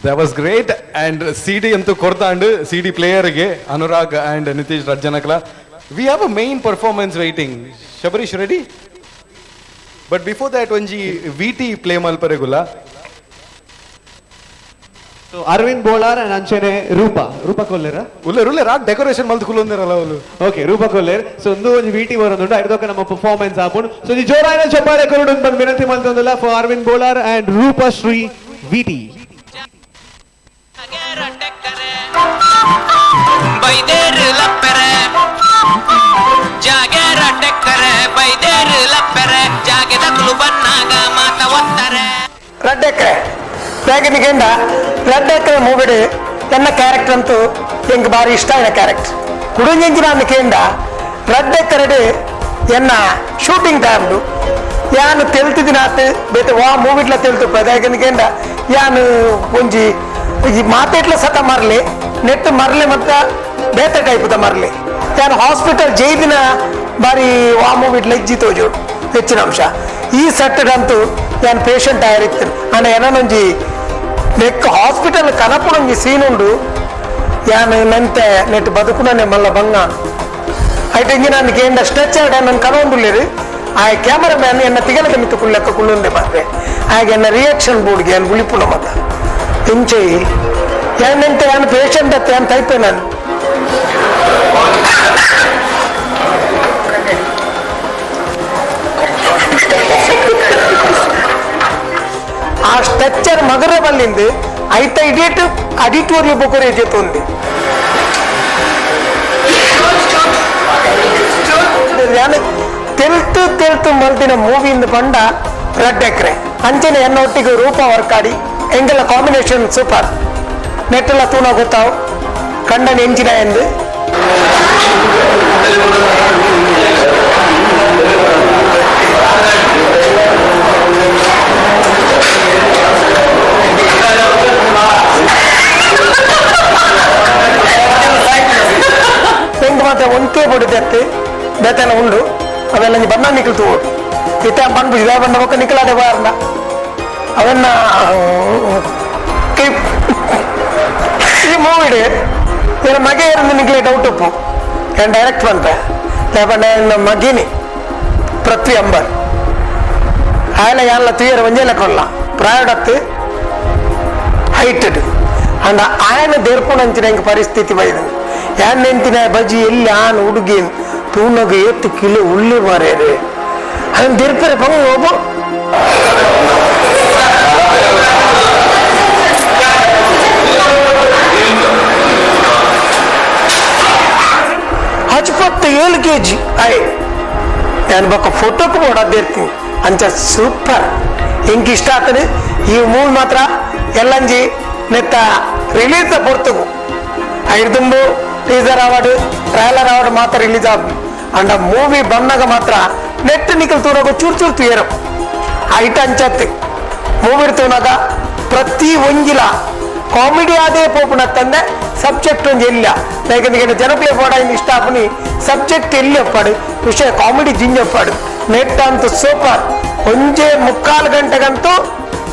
That was great and CD ಅಂತೂ ಕೊಡ್ತಾಂಡು CD ಪ್ಲೇಯರ್ಗೆ ಅನುರಾಗ್ and ನಿತೇಶ್ ರಜ್ಜನಕಲ. We have a main performance waiting. Shabarish ready? But before that ಒಂಜಿ VT play ಮಲ್ಪರೆಗುಲ್ಲ. ಸೊ ಅರವಿಂದ್ ಬೋಳಾರ್ ಅಂಡ್ ಅಂಚನೆ ರೂಪಾ ಕೊಲ್ಲೇರ ಉಲ್ಲೇರ್ ಆ ಡೆಕೋರೇಷನ್ ಮಲ್ತು ಕುಲ್ಲೊಂದಿರಲ್ಲ ಅವಳು. ಓಕೆ ರೂಪಾ ಕೊಲ್ಲೇರ್. ಸೊ ಒಂದು ವಿಟಿ ಬರೋದುಂಡು ಐದಕ್ಕೆ ನಮ್ಮ ಪರ್ಫಾರ್ಮೆನ್ಸ್ ಆಪುಂಡು. ಸೊ ಈ ಜೋರಾಯಿನ ಚಪ್ಪಾಳೆ ಕೊರಡು ಬಂದು ವಿನಂತಿ ಮಲ್ತೊಂದಿಲ್ಲ for Aravind Bolar and Roopa Shri VT. ಬೈದೇರು ಲಪ್ಪರೆ ಜಾಗೇರ ಟೆಕ್ಕರೆ ಬೈದೇರು ಲಪ್ಪರೆ ಜಾಗೆದ ಕುಲು ಬನ್ನಾಗ ಮಾತ ಒತ್ತಾರೆ. ರೆಡ್ ಎಕ್ರೆ ಬೇಗನಿಗೆಂಡ ರೆಡ್ ಎಕ್ರೆ ಮೂವಿಡ್ ಎನ್ನ ಕ್ಯಾರೆಕ್ಟರ್ ಅಂತೂ ಎಂಗೆ ಬಾರಿ ಇಷ್ಟ ಆಯ್ನ ಕ್ಯಾರೆಕ್ಟರ್ ಕುಡುಂಜಿನ ಅನ್ನಕೇಂಡ ರೆಡ್ ಎಕ್ರೆಡ್ ಎನ್ನ ಶೂಟಿಂಗ್ ಟೈಮ್ಡು ಯಾನು ತೆಲ್ತಿದಿನಾತ್ ಬೇತೆ ವಾ ಮೂವಿಡ್ಲ ತೆಲ್ತು ಬೇಗನಿಗೆಂಡ ಯಾನು ಒಂಜಿ ಈ ಮಾತೆಟ್ಲ ಸತ ಮರಲಿ ನೆಟ್ ಮರಲಿ ಮತ್ತ ಬೇತೆ ಟೈಪ್ದ ಮರಲಿ ಯಾನು ಹಾಸ್ಪಿಟಲ್ ಜೈದಿನ ಬಾರಿ ವಾ ಮೂವಿಡ್ಲ ಇಜ್ಜಿ ತೋಜೋಡು ಹೆಚ್ಚಿನ ಅಂಶ. ಈ ಸೆಟ್ಟಂತೂ ಯಾನು ಪೇಷಂಟ್ ಆಗಿರ್ತೀನಿ ಅಣ್ಣ ಏನೊಂಜಿ ನೆಕ್ ಹಾಸ್ಪಿಟಲ್ ಕನಪುಣಂಜಿ ಸೀನ್ ಉಂಡು ಯಾನು ನಂತೆ ನೆಟ್ ಬದುಕುನೇ ಮಲ್ಲ ಬಂಗ ಐಟಂಗಿ ನನಗೆ ಎಂಡ ಸ್ಟ್ರೆಚರ್ ನನ್ನ ಕನೊಂದುಲ್ಲೇರು ಆ ಕ್ಯಾಮರಾ ಮ್ಯಾನ್ ಎನ್ನ ತಿಗಲದ ಮಿತ್ತು ಕುಳ್ಳೆಕ್ಕ ಕುಳ್ಳುಂದೆ ಮಾತ್ರೆ ಹಾಗೆ ಎನ್ನ ರಿಯಾಕ್ಷನ್ ಬೋರ್ಡ್ಗೆ ಏನು ಗುಳಿಪುಣ ಮತ ಇಂಚೆ ಏನಂತೆ ನಾನು ಪೇಷಂಟ್ ಅತ್ತೆ ಅಂತ ಐತೆ ನಾನು ಆ ಸ್ಟ್ರಕ್ಚರ್ ಮಗರ ಬಲ್ಲಿಂದು ಐತ ಇಡೇಟ್ ಅಡಿಟೋರಿಯಂ ಬೊಕೊರೆ ಜೊತೆ ತೆಲ್ತು ಮಲ್ತಿನ ಮೂವಿಯಿಂದ ಬಂಡ ರೆಡ್ ಎಕ್ರೆ ಅಂಚನೆ ಎನ್ನೊಟ್ಟಿಗೆ ರೂಪ ವರ್ಕಾಡಿ ಎಂಗೆಲ್ಲ ಕಾಂಬಿನೇಷನ್ ಸೂಪರ್ ನೆಟ್ಟೆಲ್ಲ ತೂನ ಗೊತ್ತಾವು ಕಂಡನ ಎಂಚಿನ ಎಂದು ಎಂಟು ಮಾತ್ರ ಒಂದೇ ಬಡಿದೆತ್ತು ಬೇತನ ಉಂಡು ಅವೆಲ್ಲ ಬಣ್ಣ ನಿಕಲ್ತು ಇತ್ತ ಬಂದು ಇದ ಬಣ್ಣ ಬೊಕ್ಕ ನಿಕಲಾಡೆ ಬಾರ್ನ ಅವನ್ನ ಈ ಮೂವಿಡ್ ಏನ ಮಗೆ ಇருந்து ನಿಕಲೆ ಡೌಟ್ ಉಪ್ಪು ಏನ್ ಡೈರೆಕ್ಟ್ ಬಂತ ಲೇಪಣ್ಣ ಎನ್ನ ಮಗಿನಿ ಪೃಥ್ವಿ ಅಂಬರ್ ಆಯಲ ಯಾನ್ಲ ತುಯರ ಒಂಜೇಲ ಕೊಲ್ಲ ಪ್ರಾಯಡತ್ತು ಹೈಟೆಡ್ ಅಂಡ ಆಯನ ದೇರ್ಪುಣಂಚಿನ ಹೆಂಗೆ ಪರಿಸ್ಥಿತಿ ಬೈದು ಯಾನ್ ನೆಂತಿನ ಬಜಿ ಎಲ್ಲಿ ಆನ್ ಹುಡುಗಿನ್ ತೂನಗ ಎತ್ತು ಕಿಲೆ ಉಳ್ಳಿ ಮಾರೇರೆ ಅದನ್ನ ದೇರ್ಪರೆ ಬಂಗ ಹೋಗು ಹಚ್ಪತ್ತು 7 kg ಆಯ್ ನಾನು ಬೊಕ್ಕ ಫೋಟೋಕ್ಕೆ ಓಡಾದಿರ್ತೀನಿ ಅಂಚ ಸೂಪರ್ ಹೆಂಗೆ ಇಷ್ಟ ಆಗ್ತದೆ ಈ ಮೂವಿ ಮಾತ್ರ ಎಲ್ಲಂಜಿ ನೆತ್ತ ರಿಲೀಸ್ ಪೊರ್ತಗು ಐದು ಟೀಸರ್ ಅವಾರ್ಡ್ ಟ್ರೈಲರ್ ಅವಾರ್ಡ್ ಮಾತ್ರ ರಿಲೀಸ್ ಆಗ ಅಂಡ ಮೂವಿ ಬಂದಾಗ ಮಾತ್ರ ನೆಟ್ ನಿಕಲ್ ತೂರಾಗ ಚೂರು ಚೂರು ತುಯರು ಹೈಟ್ ಅಂಚತ್ತೆ ಮೂವಿ ತೂನಾಗ ಪ್ರತಿ ಒಂಜಿಲ ಕಾಮಿಡಿ ಆದೇ ಪೋಪುನ ತಂದೆ ಸಬ್ಜೆಕ್ಟ್ ಒಂದು ಇಲ್ಲ ಯಾಕಂದ್ರೆ ಜನಪ್ರಿಯ ಪಡ ಇಷ್ಟ ಆಪನಿ ಸಬ್ಜೆಕ್ಟ್ ಎಲ್ಲಿ ಒಪ್ಪಾಡು ವಿಷಯ ಕಾಮಿಡಿ ಜಿಂಜ್ ಒಪ್ಪಾಡು ನೆಟ್ ಅಂತೂ ಸೂಪರ್ 1.25 ಗಂಟೆಗಂತೂ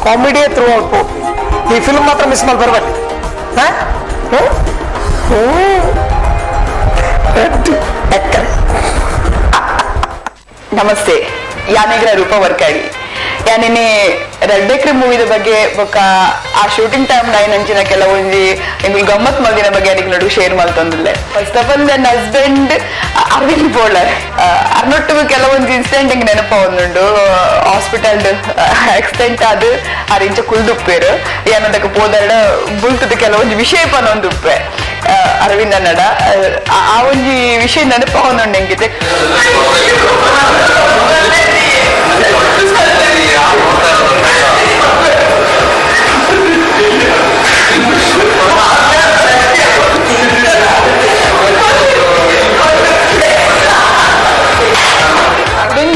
ಕಾಮಿಡಿಯೇ ಥ್ರೂ ಔಟ್ ಪೋಪು ಈ ಫಿಲ್ಮ್ ಮಾತ್ರ ಮಿಸ್ ಮಾಡಿ ಬರ್ಬಾರ್ದು ನಮಸ್ತೆ ಯಾನೆಗ್ರ ರೂಪ ವರ್ಕಾಡಿ ಯಾನೇನೆ ರಡ್ಡೆಕ್ರೆ ಮೂವಿದ ಬಗ್ಗೆ ಬೊಕ್ಕ ಆ ಶೂಟಿಂಗ್ ಟೈಮ್ ನಂಚಿನ ಕೆಲವೊಂದು ಎಂಗ್ಳು ಗಮ್ಮತ್ ಮಗಿನ ಬಗ್ಗೆ ಅನಿಗೆ ನಡು ಶೇರ್ ಮಾಡ್ತಂದಿಲ್ಲೆ ಫಸ್ಟ್ ಆಫ್ ಆಲ್ ನನ್ನ ಹಸ್ಬೆಂಡ್ ಅರವಿಂದ್ ಬೋಳರ್ ಅರ್ನೊಟ್ಟಿಗೂ ಕೆಲವೊಂದು ಇನ್ಸಿಡೆಂಟ್ ಹಿಂಗೆ ನೆನಪ ಒಂದುಂಡು ಹಾಸ್ಪಿಟಲ್ ಆಕ್ಸಿಡೆಂಟ್ ಅದು ಅರಿಂಚ ಕುಲ್ದುಪ್ಪೇರು ಏನದಕ್ಕೆ ಹೋದಾಡ ಬುಲ್ತದ ಕೆಲವೊಂದು ವಿಷಯ ಪನೊಂದುಪ್ಪೆ ಅರವಿಂದ್ ಅನ್ನಡ ಆ ಒಂದು ವಿಷಯ ನೆನಪ ಒಂದುಂಡು ಹೆಂಗಿದೆ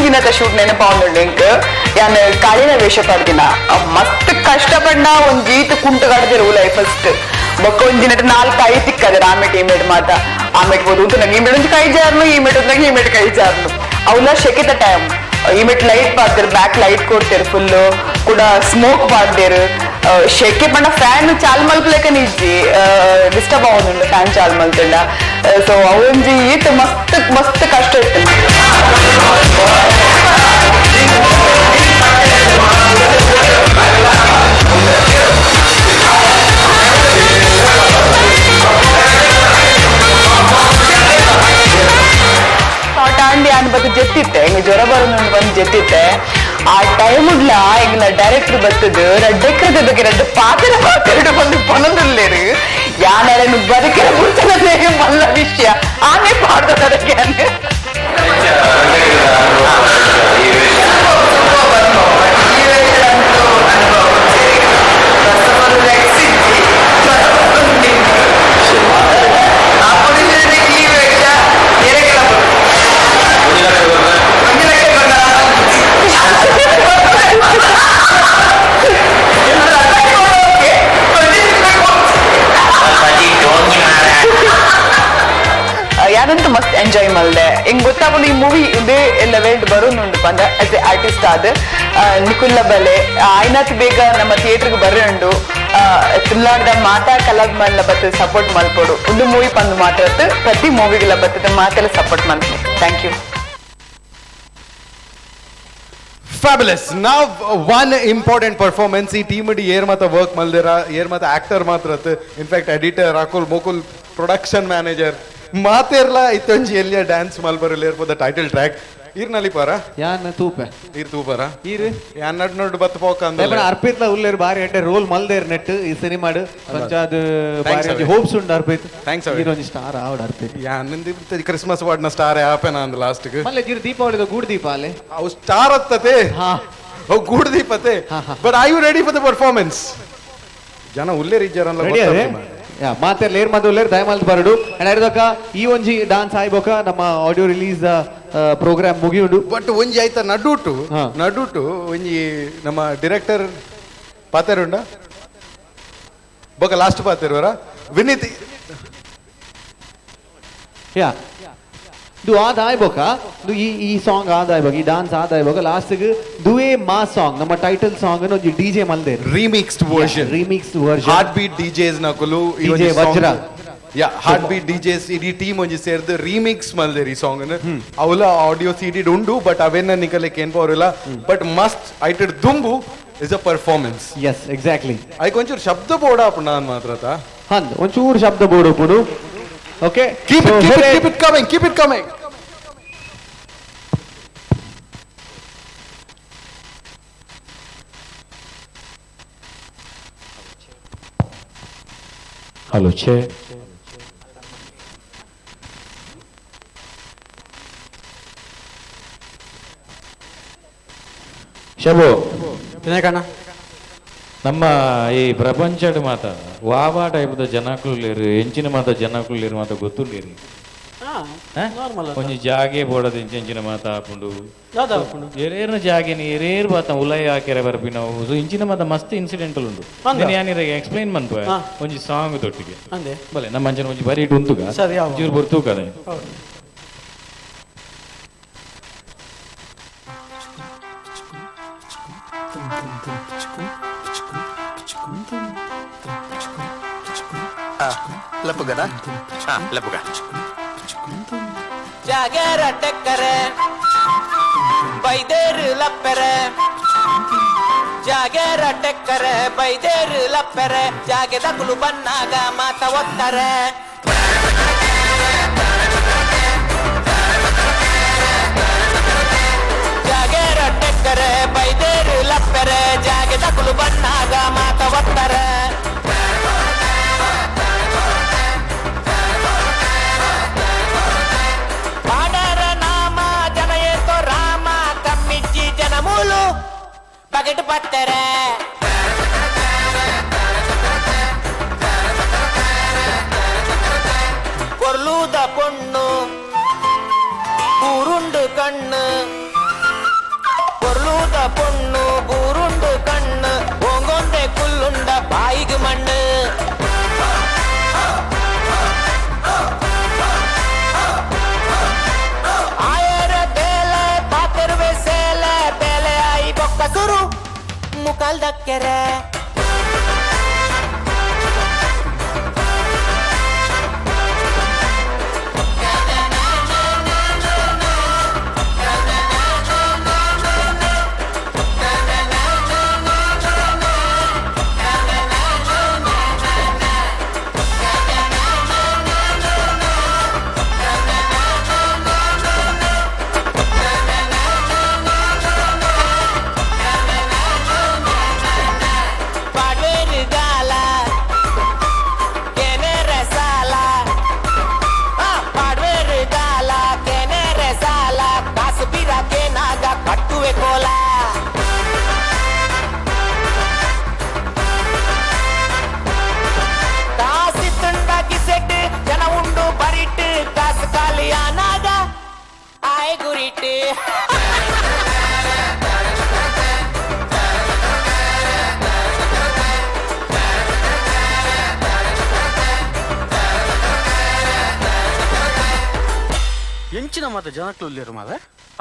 ದಿನದ ಶೂಟ್ ನೆನಪ ಒಂದುಂಡು ಎಂಕ್ ಯಾನ್ ಕಾಳಿನ ವೇಷ ಪಡ್ದಿನ ಮಸ್ತ್ ಕಷ್ಟಪಡ್ನ ಒಂದ್ ಜೀತ ಕುಂಟು ಕಡ್ದಿರು ಲೈಫ್ ಫಸ್ಟ್ ಬೊಕ್ಕ ಒಂದಿನ 4 ತಿಕ್ಕದ ಆಮೇಟ್ ಈಮೇಟ್ ಮಾತ ಆಮೇಟ್ ಬೋದು ನಂಗೆ ಈಮೇಟ್ ಒಂದು ಕೈ ಜಾರ್ನು ಈಮೇಟ್ ಒಂದಾಗ ಈಮೇಟ್ ಕೈ ಜಾರ್ನು ಅವಲ್ಲ ಶೆಕೆದ ಟೈಮ್ ಈಮೇಟ್ ಲೈಟ್ ಪಾಡ್ದಿರು ಬ್ಯಾಕ್ ಲೈಟ್ ಕೊಡ್ತೇರು ಫುಲ್ ಕೂಡ ಸ್ಮೋಕ್ ಪಾಡ್ದೇರು ಶೆಕೆ ಪಂಡ ಫ್ಯಾನ್ ಚಾಲ್ ಮಲ್ಪಲೇಕ ನಿಜ್ಜಿ ಡಿಸ್ಟರ್ಬ್ ಆಗೋದುಂಡು ಫ್ಯಾನ್ ಚಾಲ್ ಮಲ್ತಂಡ ಸೊ ಅವೊಂಜಿ ಈಟ್ ಮಸ್ತ್ ಮಸ್ತ್ ಕಷ್ಟ ಇತ್ತು ತಾಂಡಿ ಅನ್ಬತ್ತು ಜೆತ್ತಿತ್ತೆ ಹಿಂಗೆ ಜ್ವರ ಬರೋದು ಬಂದು ಜೆತ್ತಿತ್ತೆ ಆ ಟೈಮ್ಲ ಹಿಂಗ ಡೈರೆಕ್ಟರ್ ಬರ್ತದ್ದು ರಡ್ಡೆಕ್ರದ ಬಗ್ಗೆ ರಡ್ಡು ಪಾತ್ರ ಬಂದು ಪೊನೊಂದುಲ್ಲೇರು ಯಾನೆರನ್ನು ಬದುಕಿನ ಬಿಡ್ತದೆ ಮಲ್ಲ ವಿಷಯ ಆನೆ ಪಾಡ್ದದಕ್ಕೆ ಯಾರಂತೂ ಮಸ್ತ್ ಎಂಜಾಯ್ ಮಲ್ದೆ ಹಿಂಗ್ ಗೊತ್ತಾಗ್ಬೋದು ಈ ಮೂವಿ ಇದೇ ಲೆವೆಲ್ ಬರೋನುಂಡು ಬಂದ ಆಸ್ ಎ ಆರ್ಟಿಸ್ಟ್ ಆದ ನಿಕುಲ್ಲ ಬಲೆ ಆಯ್ನಾತ್ ಬೇಗ ನಮ್ಮ ಥಿಯೇಟರ್ಗೆ ಬರೋಂಡು ತುಳ್ಳಾಡ್ದ ಮಾತಾ ಕಲಾವಿದಲ್ಲ ಬರ್ತದೆ ಸಪೋರ್ಟ್ ಮಲ್ಪೋಡು ಒಂದು ಮೂವಿ ಪಂದು ಮಾತಾಡ್ತು ಪ್ರತಿ ಮೂವಿಗೆಲ್ಲ ಬರ್ತದೆ ಮಾತೆಲ್ಲ ಸಪೋರ್ಟ್ ಮಾಡ್ತೀನಿ thank you Fabulous. Now one important performance ಈ ಟೀಮ್ ಇಡಿ ಏರ್ ಮಾತ ವರ್ಕ್ ಮಲ್ದಿರ ಏರ್ ಮಾತ ಆಕ್ಟರ್ ಮಾತ್ರ ಇನ್ಫ್ಯಾಕ್ಟ್ ಎಡಿಟರ್ ಅಕುಲ್ ಮುಕುಲ್ ಪ್ರೊಡಕ್ಷನ್ ಮ್ಯಾನೇಜರ್ ಮಾತೇರ್ಲ ಇತ್ತೊಂಜಿ ಎಲ್ಲಿಯ ಡ್ಯಾನ್ಸ್ ಮಲ್ಬರಲ್ಲಿ ಇರ್ಬೋದು ಟೈಟಲ್ ಟ್ರ್ಯಾಕ್ ಈರ್ನಲ್ಲಿ ಪಾರ ಯಾನ್ ತೂಪೆ ಈರ್ ತೂಪಾರ ಈರು ಯಾನ್ ನಡ್ ನೋಡ್ ಬತ್ತ ಪೋಕ ಅಂದ ಅರ್ಪಿತ್ಲ ಉಲ್ಲೇರ್ ಬಾರಿ ಎಡ್ಡೆ ರೋಲ್ ಮಲ್ದೇರ್ ನೆಟ್ ಈ ಸಿನಿಮಾಡು ಪಂಚಾದ್ ಬಾರಿ ಹೋಪ್ಸ್ ಉಂಡು ಅರ್ಪಿತ್ ಥ್ಯಾಂಕ್ಸ್ ಈರೊಂಜಿ ಸ್ಟಾರ್ ಆವಡ್ ಅರ್ಪಿತ್ ಯಾನ್ ಕ್ರಿಸ್ಮಸ್ ವಾಡ್ನ ಸ್ಟಾರ್ ಆಪೆನ ಅಂದ ಲಾಸ್ಟ್ ಗೆ ಮಲ್ಲೆ ಜಿರ್ ದೀಪಾವಳಿದ ಗೂಡ್ ದೀಪ ಅಲೆ ಅವು ಸ್ಟಾರ್ ಅತ್ತತೆ ಅವು ಗೂಡ್ ದೀಪತೆ but are you ready for the performance ಜನ ಉಲ್ಲೇರ್ ಇಜ್ಜಾರಲ್ಲ ಮಾತೆರ್ಲ ಏರ್ ಮದ್ದು ಉಲ್ಲೇರ್ ದಯಮಾಲ್ದ ಬರಡು ಅಂಡ್ ಐದಕ ಈ ಒಂಜಿ ಡಾನ್ಸ್ ಆಯ್ಬೋಕ ನಮ್ಮ ಆಡಿಯೋ ರಿಲೀಸ್ ಪ್ರೋಗ್ರಾಮ್ ಮುಗಿಯುಂಡು ಬಟ್ ಒಂಜಿ ಆಯ್ತಾ ನಡುಟು ಒಂಜಿ ನಮ್ಮ ಡೈರೆಕ್ಟರ್ ಪಾತೆರುಂಡ ಬೊಕ ಲಾಸ್ಟ್ ಪಾತೆರುವರ ವಿನೀತ್ ಯಾ ಇದು ಆದಾಯ್ಬೋಕ ಈ ಸಾಂಗ್ ಆದಾಯ್ಬೋಕ ಈ ಡಾನ್ಸ್ ಆದಾಯ್ಬೋಕ ಲಾಸ್ಟ್ ದುವೇ ಮಾ ಸಾಂಗ್ ನಮ್ಮ ಟೈಟಲ್ ಸಾಂಗ್ ಒಂದು ಡಿಜೆ ಮಲ್ದೆ remixed version heart beat DJs ನಕುಲು DJ Vajra yeah heart beat DJs ಇಡೀ ಟೀಮ್ ಒಂಜಿ ಸೇರ್ದು ರೀಮಿಕ್ಸ್ ಮಲ್ದೇರಿ ಈ ಸಾಂಗ್ ಅವಲ ಆಡಿಯೋ ಸಿಡಿ ಉಂಡು ಬಟ್ ಅವೆನ್ನ ನಿಕಲೆಕ್ ಏನ್ ಪವರಿಲ್ಲ ಬಟ್ ಮಸ್ತ್ ಐಟಡ್ ದುಂಬು is a performance yes exactly ಐಕ್ ಒಂಚೂರು ಶಬ್ದ ಬೋಡ ಅಪ್ಪ ನಾನು ಮಾತ್ರ ಹಂದ್ ಒಂಚೂರು ಶಬ್ದ ಬೋರ್ಡ್ ಒಪ್ಪುಡು okay keep it coming Hello, Chair. ಶಬು ವಿನಾಯಕಣ್ಣ ನಮ್ಮ ಈ ಪ್ರಪಂಚಡ್ ಮಾತ ವಾವಾ ಟೈಪ್ದ ಜನಕುಲು ಲೇರು ಎಂಚಿನ ಮಾತ ಜನಕುಲು ಲೇರು ಮಾತ ಗೊತ್ತುಂಡೇರಿ ಒಂಜಿ ಜಾಗೆ ಬೋಡದ ಇಂಚಿನ ಮಾತ ಹಾಕೊಂಡು ಎರೇರ್ನ ಜಾಗೆನಿ ಎರೇರ್ ಬಾತ ಉಲಯ ಹಾಕ್ಯಾರ ಬರ್ಬಿ ನಾವು ಸೊ ಇಂಚಿನ ಮಾತ ಮಸ್ತ್ ಇನ್ಸಿಡೆಂಟಲ್ ಉಂಡು ಯಾನಿರ ಎಕ್ಸ್ಪ್ಲೈನ್ ಮನ್ಪ ಒಂಜಿ ಸಾಂಗ್ ತೊಟ್ಟಿಗೆ ಬಲೆ ನಮ್ಮ ಅಂಚನ ಒಂಜಿ ಬರೀ ಇಟ್ಟು ಉಂತುಗ ಚೂರು ಬರ್ತು ಕದೆ ಲಪ್ಪುಗದ ಲಪ್ಪುಗ ಜಾಗರ ಟೆಕ್ಕರೆ ಬೈದೇರು ಲಪ್ಪೆರೆ ಜಾಗರ ಟೆಕ್ಕರೆ ಬೈದೇರು ಲಪ್ಪೆರೆ ಜಾಗೆದ ಕುಲು ಬನ್ನಾಗ ಮಾತ ಒತ್ತಾರೆ ಜಾಗರ ಟೆಕ್ಕರೆ ಬೈದೇರು ಲಪ್ಪೆರೆ ಜಾಗೆದ ಕುಲು ಬನ್ನಾಗ ಮಾತ ಒತ್ತಾರೆ பகட்டு பத்தர பொருளூத பொண்ணு பூருண்டு கண்ணு பொருளூத பொண்ணு பூருண்டு கண்ணு ஓங்கொண்டே குள்ளுண்ட பாய்கு மண்ணு ಸುರು ಮುಕಾಲ್ ದಕ್ಕೆರೆ ಎಂಚಿನ ಮಾತ ಜನಕ್ಲು ಮಾದ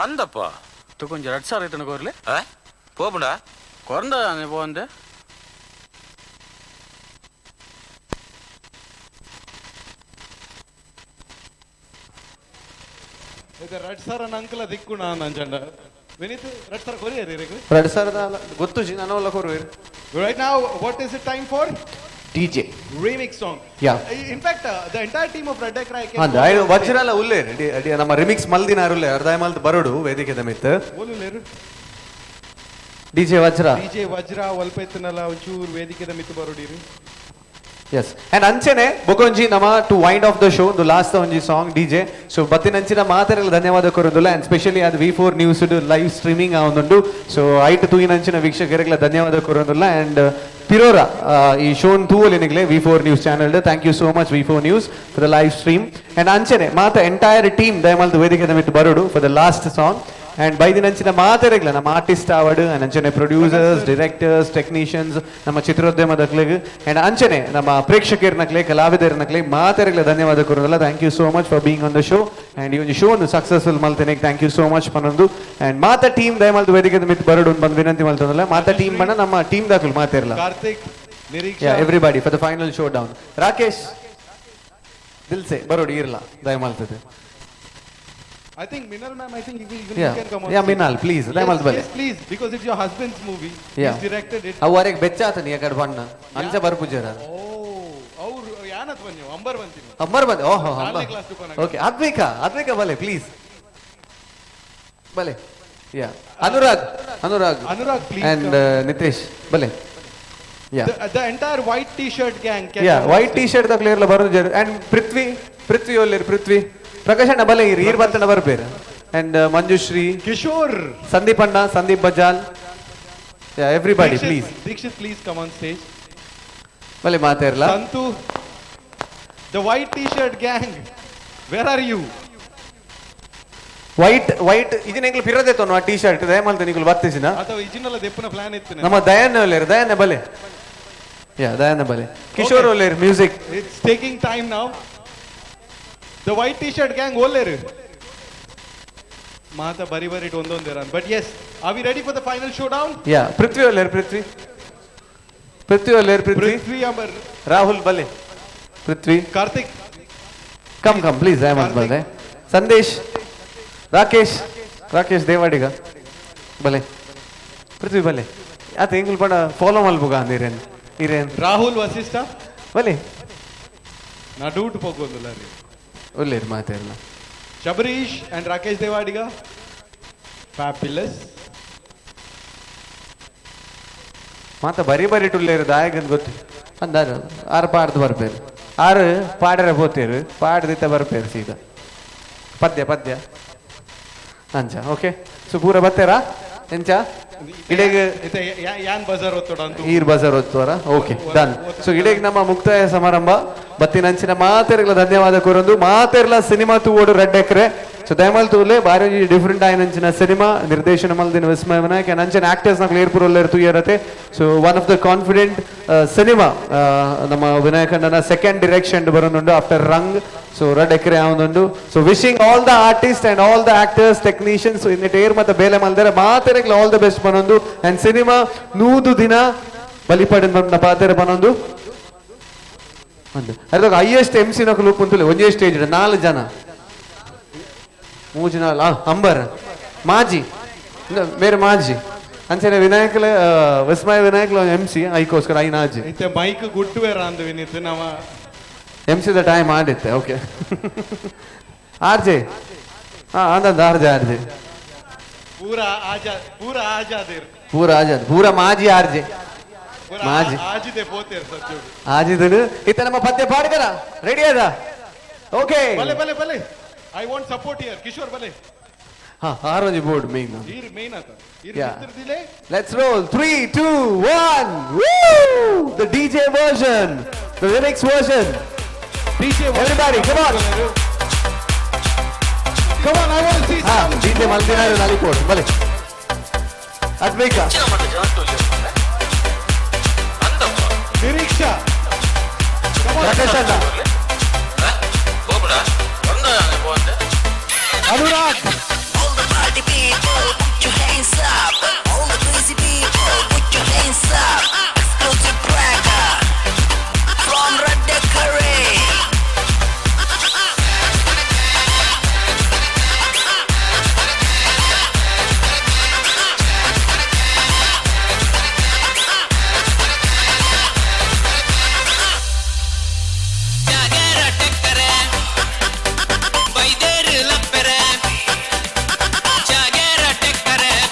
ಅಂದಪ್ಪ ಕೊಂಚ 2,000 ಐತನ ಕೋರ್ಲೆ போபுண்டா குறந்த போந்தே ಇದು 2,000 ಅಂಕಲ ದಿಕ್ಕು ನಾನು ಅಂಜಂಡ ವಿನೀತ್ 2,000 ಕೊರಿಯರಿ ರೇಕು 2,000 ಗೊತ್ತು ಜಿ ನಾನು ಅಲ್ಲ ಕೊರುವೆ right now what is it time for DJ remix song in fact the entire team of Red Cry ವಜ್ರಲ ಉಲ್ಲೆ ನಮ್ಮ ರಿಮಿಕ್ಸ್ ಮಲ್ದಿನಾರುಲ್ಲೆ ಅರ್ಧ ಮಲ್ತ್ ಬರೋಡು ವೇದಿಕೆ ಮಿತ್ ಓಲುಲೇರು DJ ವಜ್ರ ವಲ್ಪೈತನಲ್ಲ ಒಂಚೂರು ವೇದಿಕೆ ಮಿತ್ ಬರೋಡಿರಿ yes and ಅಂಚೆನೆ ಬೊಕೊಂಜಿ ನಮ to wind off the show ದು ಲಾಸ್ಟ್ ಒಂಜಿ ಸಾಂಗ್ DJ ಸೊ ಬತ್ತಿನಂಚಿನ ಮಾತರೆಲ್ಲ ಧನ್ಯವಾದ ಕೊರೊಂದುಲ್ಲ and ಸ್ಪೆಷಲಿ ಅದು V4 ನ್ಯೂಸ್ ಲೈವ್ ಸ್ಟ್ರೀಮಿಂಗ್ ಆವೊಂದುಂಡು ಸೊ ಐಟ್ ತೂಯಿನಂಚಿನ ವೀಕ್ಷಕರಿಗೆಲ್ಲ ಧನ್ಯವಾದ ಕೊರೊಂದುಲ್ಲ and ಪಿರೋರ ಈ ಶೋನ್ ತೂವಲಿನಿಗ್ಲೆ V4 news channel thank you so much V4 news for the live stream and ಅಂಚೆನೆ ಮಾತ ಎಂಟೈರ್ ಟೀಮ್ ದಯಮಾಲ್ದು ವೇದಿಕೆ ಮಿತ್ ಬರೋಡು for the last song and by the ನಂಚಿನ ಮಾತೆರೆಗ್ಲ ನಮ್ಮ ಆರ್ಟಿಸ್ಟ್ ಆವಡು ಅಂಚನೆ ಪ್ರೊಡ್ಯೂಸರ್ಸ್ ಡೈರೆಕ್ಟರ್ಸ್ ಟೆಕ್ನಿಷಿಯನ್ಸ್ ನಮ್ಮ ಚಿತ್ರೋದ್ಯಮದಕ್ಲೆಗ್ and ಅಂಚನೆ ನಮ್ಮ ಪ್ರೇಕ್ಷಕರನಕ್ಲೆ ಕಲಾವಿದರನಕ್ಲೆ ಮಾತೆರೆಗ್ಲ ಧನ್ಯವಾದ ಕೊರೊಂದಲ್ಲ thank you so much for being on the show and ಈ ಒಂದು ಶೋ ಒಂದು ಸಕ್ಸಸ್ಫುಲ್ ಮಲ್ತೆನೆ ಥ್ಯಾಂಕ್ ಯು ಸೋ ಮಚ್ ಪನ್ನೊಂದು and ಮಾತ ಟೀಮ್ ದಯಮಾಲ್ದು ವೇದಿಕೆ ಮಿತ್ ಬರೋಡು ಬಂದು ವಿನಂತಿ ಮಲ್ತಂದಲ್ಲ ಮಾತ ಟೀಮ್ ಬಣ್ಣ ನಮ್ಮ ಟೀಮ್ ದಾಖಲು ಮಾತೆರಲ್ಲ Karthik Nireeksha everybody for the final show down Rakesh ದಿಲ್ಸೆ ಬರೋಡು ಇರಲ್ಲ ದಯಮಾಲ್ತದೆ I think Minal ma'am, I think he will can come on. Yeah, Minal, please. Yes, please, because it's your husband's movie. Yeah. He's directed it. ಅವರಿಗೆ ಬೆಚ್ಚಾತನಿ ಯಾಕಡೆ ಬಣ್ಣ ಅಂಚೆ ಬರ್ಪುಜರ ಅವ್ರು ಯಾನತ್ ಬನ್ನಿ ಅಂಬರ್ ಬಂತೀನಿ ಅಂಬರ್ ಬಂದೆ ಓಹೋ ಓಕೆ ಅದ್ವಿಕ ಬಲೆ ಪ್ಲೀಸ್ ಬಲೆ ಯಾ ಅನುರಾಗ್ please and ನಿತೇಶ್ ಬಲೆ ಯಾ the entire white t-shirt gang white t-shirt the clear ಬರೋದು and ಪೃಥ್ವಿ ಒಳ್ಳೆರು ಪೃಥ್ವಿ ಪ್ರಕಾಶ್ ಅಣ್ಣ ಬಲೆ ಈರ್ ಬರ್ತನ ಬರ್ಬೇರು and Manjushree Kishore Sandeep Bajal everybody please. Dikshit, please come on stage. ಬಲೆ ಮಾತಾಡಲ್ಲ. Santu, the white t-shirt gang, where are you? White ಇದನ್ನ ಎಂಗ್ಲು ಪಿರದೆ ತೊನ್ನು ಆ ಟೀ ಶರ್ಟ್ ದಯಮಲ್ತ ನಿಗುಲು ಬರ್ತಿಸಿನ ಅಥವಾ ಇಜಿನಲ್ಲ ದೆಪ್ಪನ ಪ್ಲಾನ್ ಇತ್ತು ನಮ್ಮ ದಯನ್ನ ಒಲ್ಲೇರು ದಯನ್ನ ಬಲೆ ದಯನ್ನ ಬಲೆ ಕಿಶೋರ್ ಒಲ್ಲೇರು music. It's taking time now. The white t-shirt gang ಒಲ್ಲೇರು ಮಾತಾ ಬರಿ ಇಟ್ಟು ಒಂದೊಂದೇರ. But yes, are we ready for the final showdown? ಪೃಥ್ವಿ ಒಲ್ಲೇರು ಪೃಥ್ವಿ ಒಲ್ಲೇರು ಪೃಥ್ವಿ ಅಮರ್ ರಾಹುಲ್ ಬಲೆ ಪೃಥ್ವಿ ಕಾರ್ತಿಕ್ ಕಮ್ ಪ್ಲೀಸ್ ದಯಮಲ್ತ ಬಲೆ ಸಂದೇಶ್ ರಾಕೇಶ್ ದೇವಾಡಿಗ ಬಲೆ ಪೃಥ್ವಿ ಬಲೆ ಆತ ಎಂಗ್ಲು ಪಡ ಫಾಲೋ ಮಲ್ಪುಗ ಇರೇನ್ ರಾಹುಲ್ ವಸಿಷ್ಠ ಬಲೆ ನಾ ಡೂಟ್ ಪೋಗೊಂದಿಲ್ಲ ರೀ ಒಲ್ಲೇರು ಮಾತಾಡಲ್ಲ. ಶಬರೀಶ್ ಅಂಡ್ ರಾಕೇಶ್ ದೇವಾಡಿಗ ಫ್ಯಾಬ್ಯುಲಸ್ ಮಾತ ಬರಿ ಟುಲ್ಲೇರು ದಾಯಗಂದ್ ಗೊತ್ತು ಅಂದಾರು 6 ಪಾಡ್ದು ಬರ್ಪೇರು 6 ಪಾಡರೆ ಪೋತೇರು ಪಾಡ್ದಿತ್ತ ಬರ್ಪೇರು ಸೀದಾ ಪದ್ಯ ಅಂಚ ಓಕೆ ಸೊ ಪೂರ ಬತ್ತೇರಾ ಎಂಚ ಇಡೆಗ್ ಯಾನ್ ಬಜಾರ್ ಒತ್ತಡ ಅಂತ ಈರ್ ಬಜಾರ್ ಒತ್ತುವರ ಓಕೆ ಡನ್. ಸೊ ಇಡೆಗ್ ನಮ್ಮ ಮುಕ್ತಾಯ ಸಮಾರಂಭ ಬತ್ತಿನಂಚಿನ ಮಾತೆರ್ಲ ಧನ್ಯವಾದ ಕೋರೊಂದು ಮಾತೆರ್ಲ ಸಿನಿಮಾ ತೂವೋಡು ರೆಡ್ ಎಕ್ರೆ. ಸೊ ದಯಮಲ್ ತೂಲೆ ಬಾರಿ ಡಿಫ್ರೆಂಟ್ ಆಯ್ನಂಚಿನ ಸಿನಿಮಾ ನಿರ್ದೇಶನ ಮಲ್ದಿನ ವಿಸ್ಮಯ ವಿನಾಯಕ್ ಅಂಚಿನ ಆಕ್ಟರ್ಸ್ ನ ಕ್ಲಿಯರ್ಪುರ್ ಒಲ್ಲೇರು ತೂಯರತೆ. So one of the confident cinema ನಮ್ಮ ವಿನಾಯಕ್ ಅಣ್ಣನ ಸೆಕೆಂಡ್ ಡೈರೆಕ್ಷನ್ ಬರೋನುಂಡು ಆಫ್ಟರ್ ರಂಗ್. ಸೊ ರೆಡ್ ಎಕ್ರೆ ಆವೊಂದುಂಡು. So wishing all the artist and all the actors technicians ಇನ್ನಿಟ್ ಏರ್ ಮತ್ತೆ ಬೇಲೆ ಮಲ್ದಾರೆ ಮಾತೆರೆಗ್ಲ ಆಲ್ ದ ಬೆಸ್ಟ್ ಬನೊಂದು ಅಂಡ್ ಸಿನಿಮಾ 100 ದಿನ ಬಲಿಪಡಿನ ಬಂದ ಪಾತೆರೆ ಬನೊಂದು ಅರ್ದಾಗ ಹೈಯೆಸ್ಟ್ MC ನಕ ಲೂಪ್ ಅಂತಲೇ ಒಂದೇ ಸ್ಟೇಜ್ 4 ಜನ 3 ಜನ ಅಂಬರ್ ಮಾಜಿ ಮೇರೆ ಮಾಜಿ ಅಂಚನೆ ವಿನಾಯಕಲ ವಿಸ್ಮಯ ವಿನಾಯಕಲ MC ಐಕೋಸ್ಕರ ಐನಾಜಿ ಇತ್ತೆ ಮೈಕ್ ಗುಟ್ಟುವೇರ ಅಂದು ವಿನಿತ್ ನಮ MC ದ ಟೈಮ್ ಆಡಿತ್ತೆ ಓಕೆ ಆರ್ಜೆ ಅಂದ ಆರ್ಜೆ ಪೂರಾ ಆಜಾದ್ ಪೂರಾ ಮಾಜಿ ಆರ್ಜೆ ಮಾಜಿ ಆಜಿದೆ ಪೋತೇರ್ ಸತ್ಯ ಆಜಿದನು ಇತ್ತ ನಮ್ಮ ಪದ್ಯ ಪಾಡ್ಕರ ರೆಡಿ ಅದ ಓಕೆ ಬಲೆ I want support here Kishore ಬಲೆ ಆರೋಜಿ ಬೋರ್ಡ್ ಮೇನ್ ಮೇನ್ ಆತ let's roll 3 2 1 woo the DJ version the lyrics version DJ everybody come on I want to see some DJ ಮಲ್ದಿನಾರು ನಾಲಿಕೋಟ್ ಬಲೆ ಅದ್ವೈಕ ನಿರೀಕ್ಷಾ ಪ್ರಕಾಶ್ ಅಣ್ಣ Anurag All the party people, put your hands up. All the crazy people, put your hands up. Exclusive cracker from Red Decoré.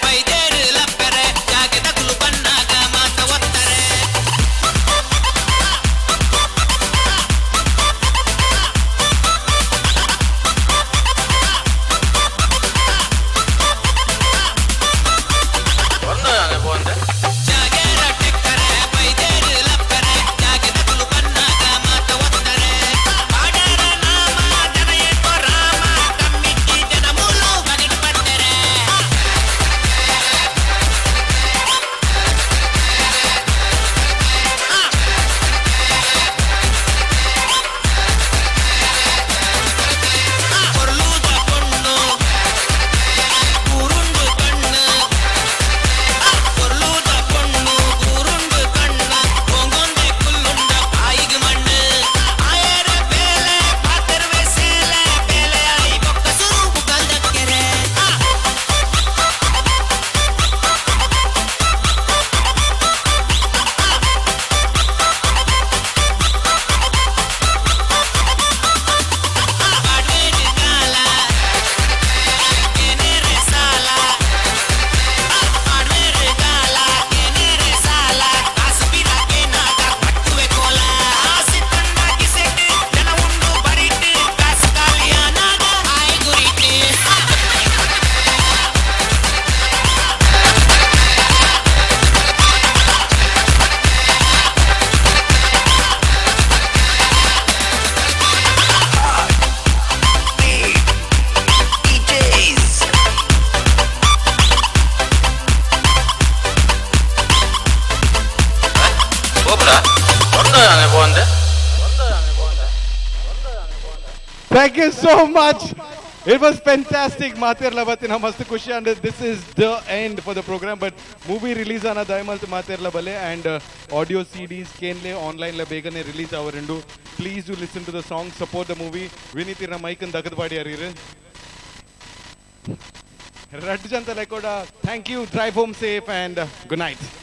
ಬೈದೇರು Thank you so much. It was fantastic. Materla batina mast khushi, and this is the end for the program. But movie release ana daimaltu Materla bale, and audio CDs kenle online la begane release avarendu. Please do listen to the song, support the movie. Vinitirna mic and dagad paadi ariru. Raddu janta lekoda. Thank you. Drive home safe and good night.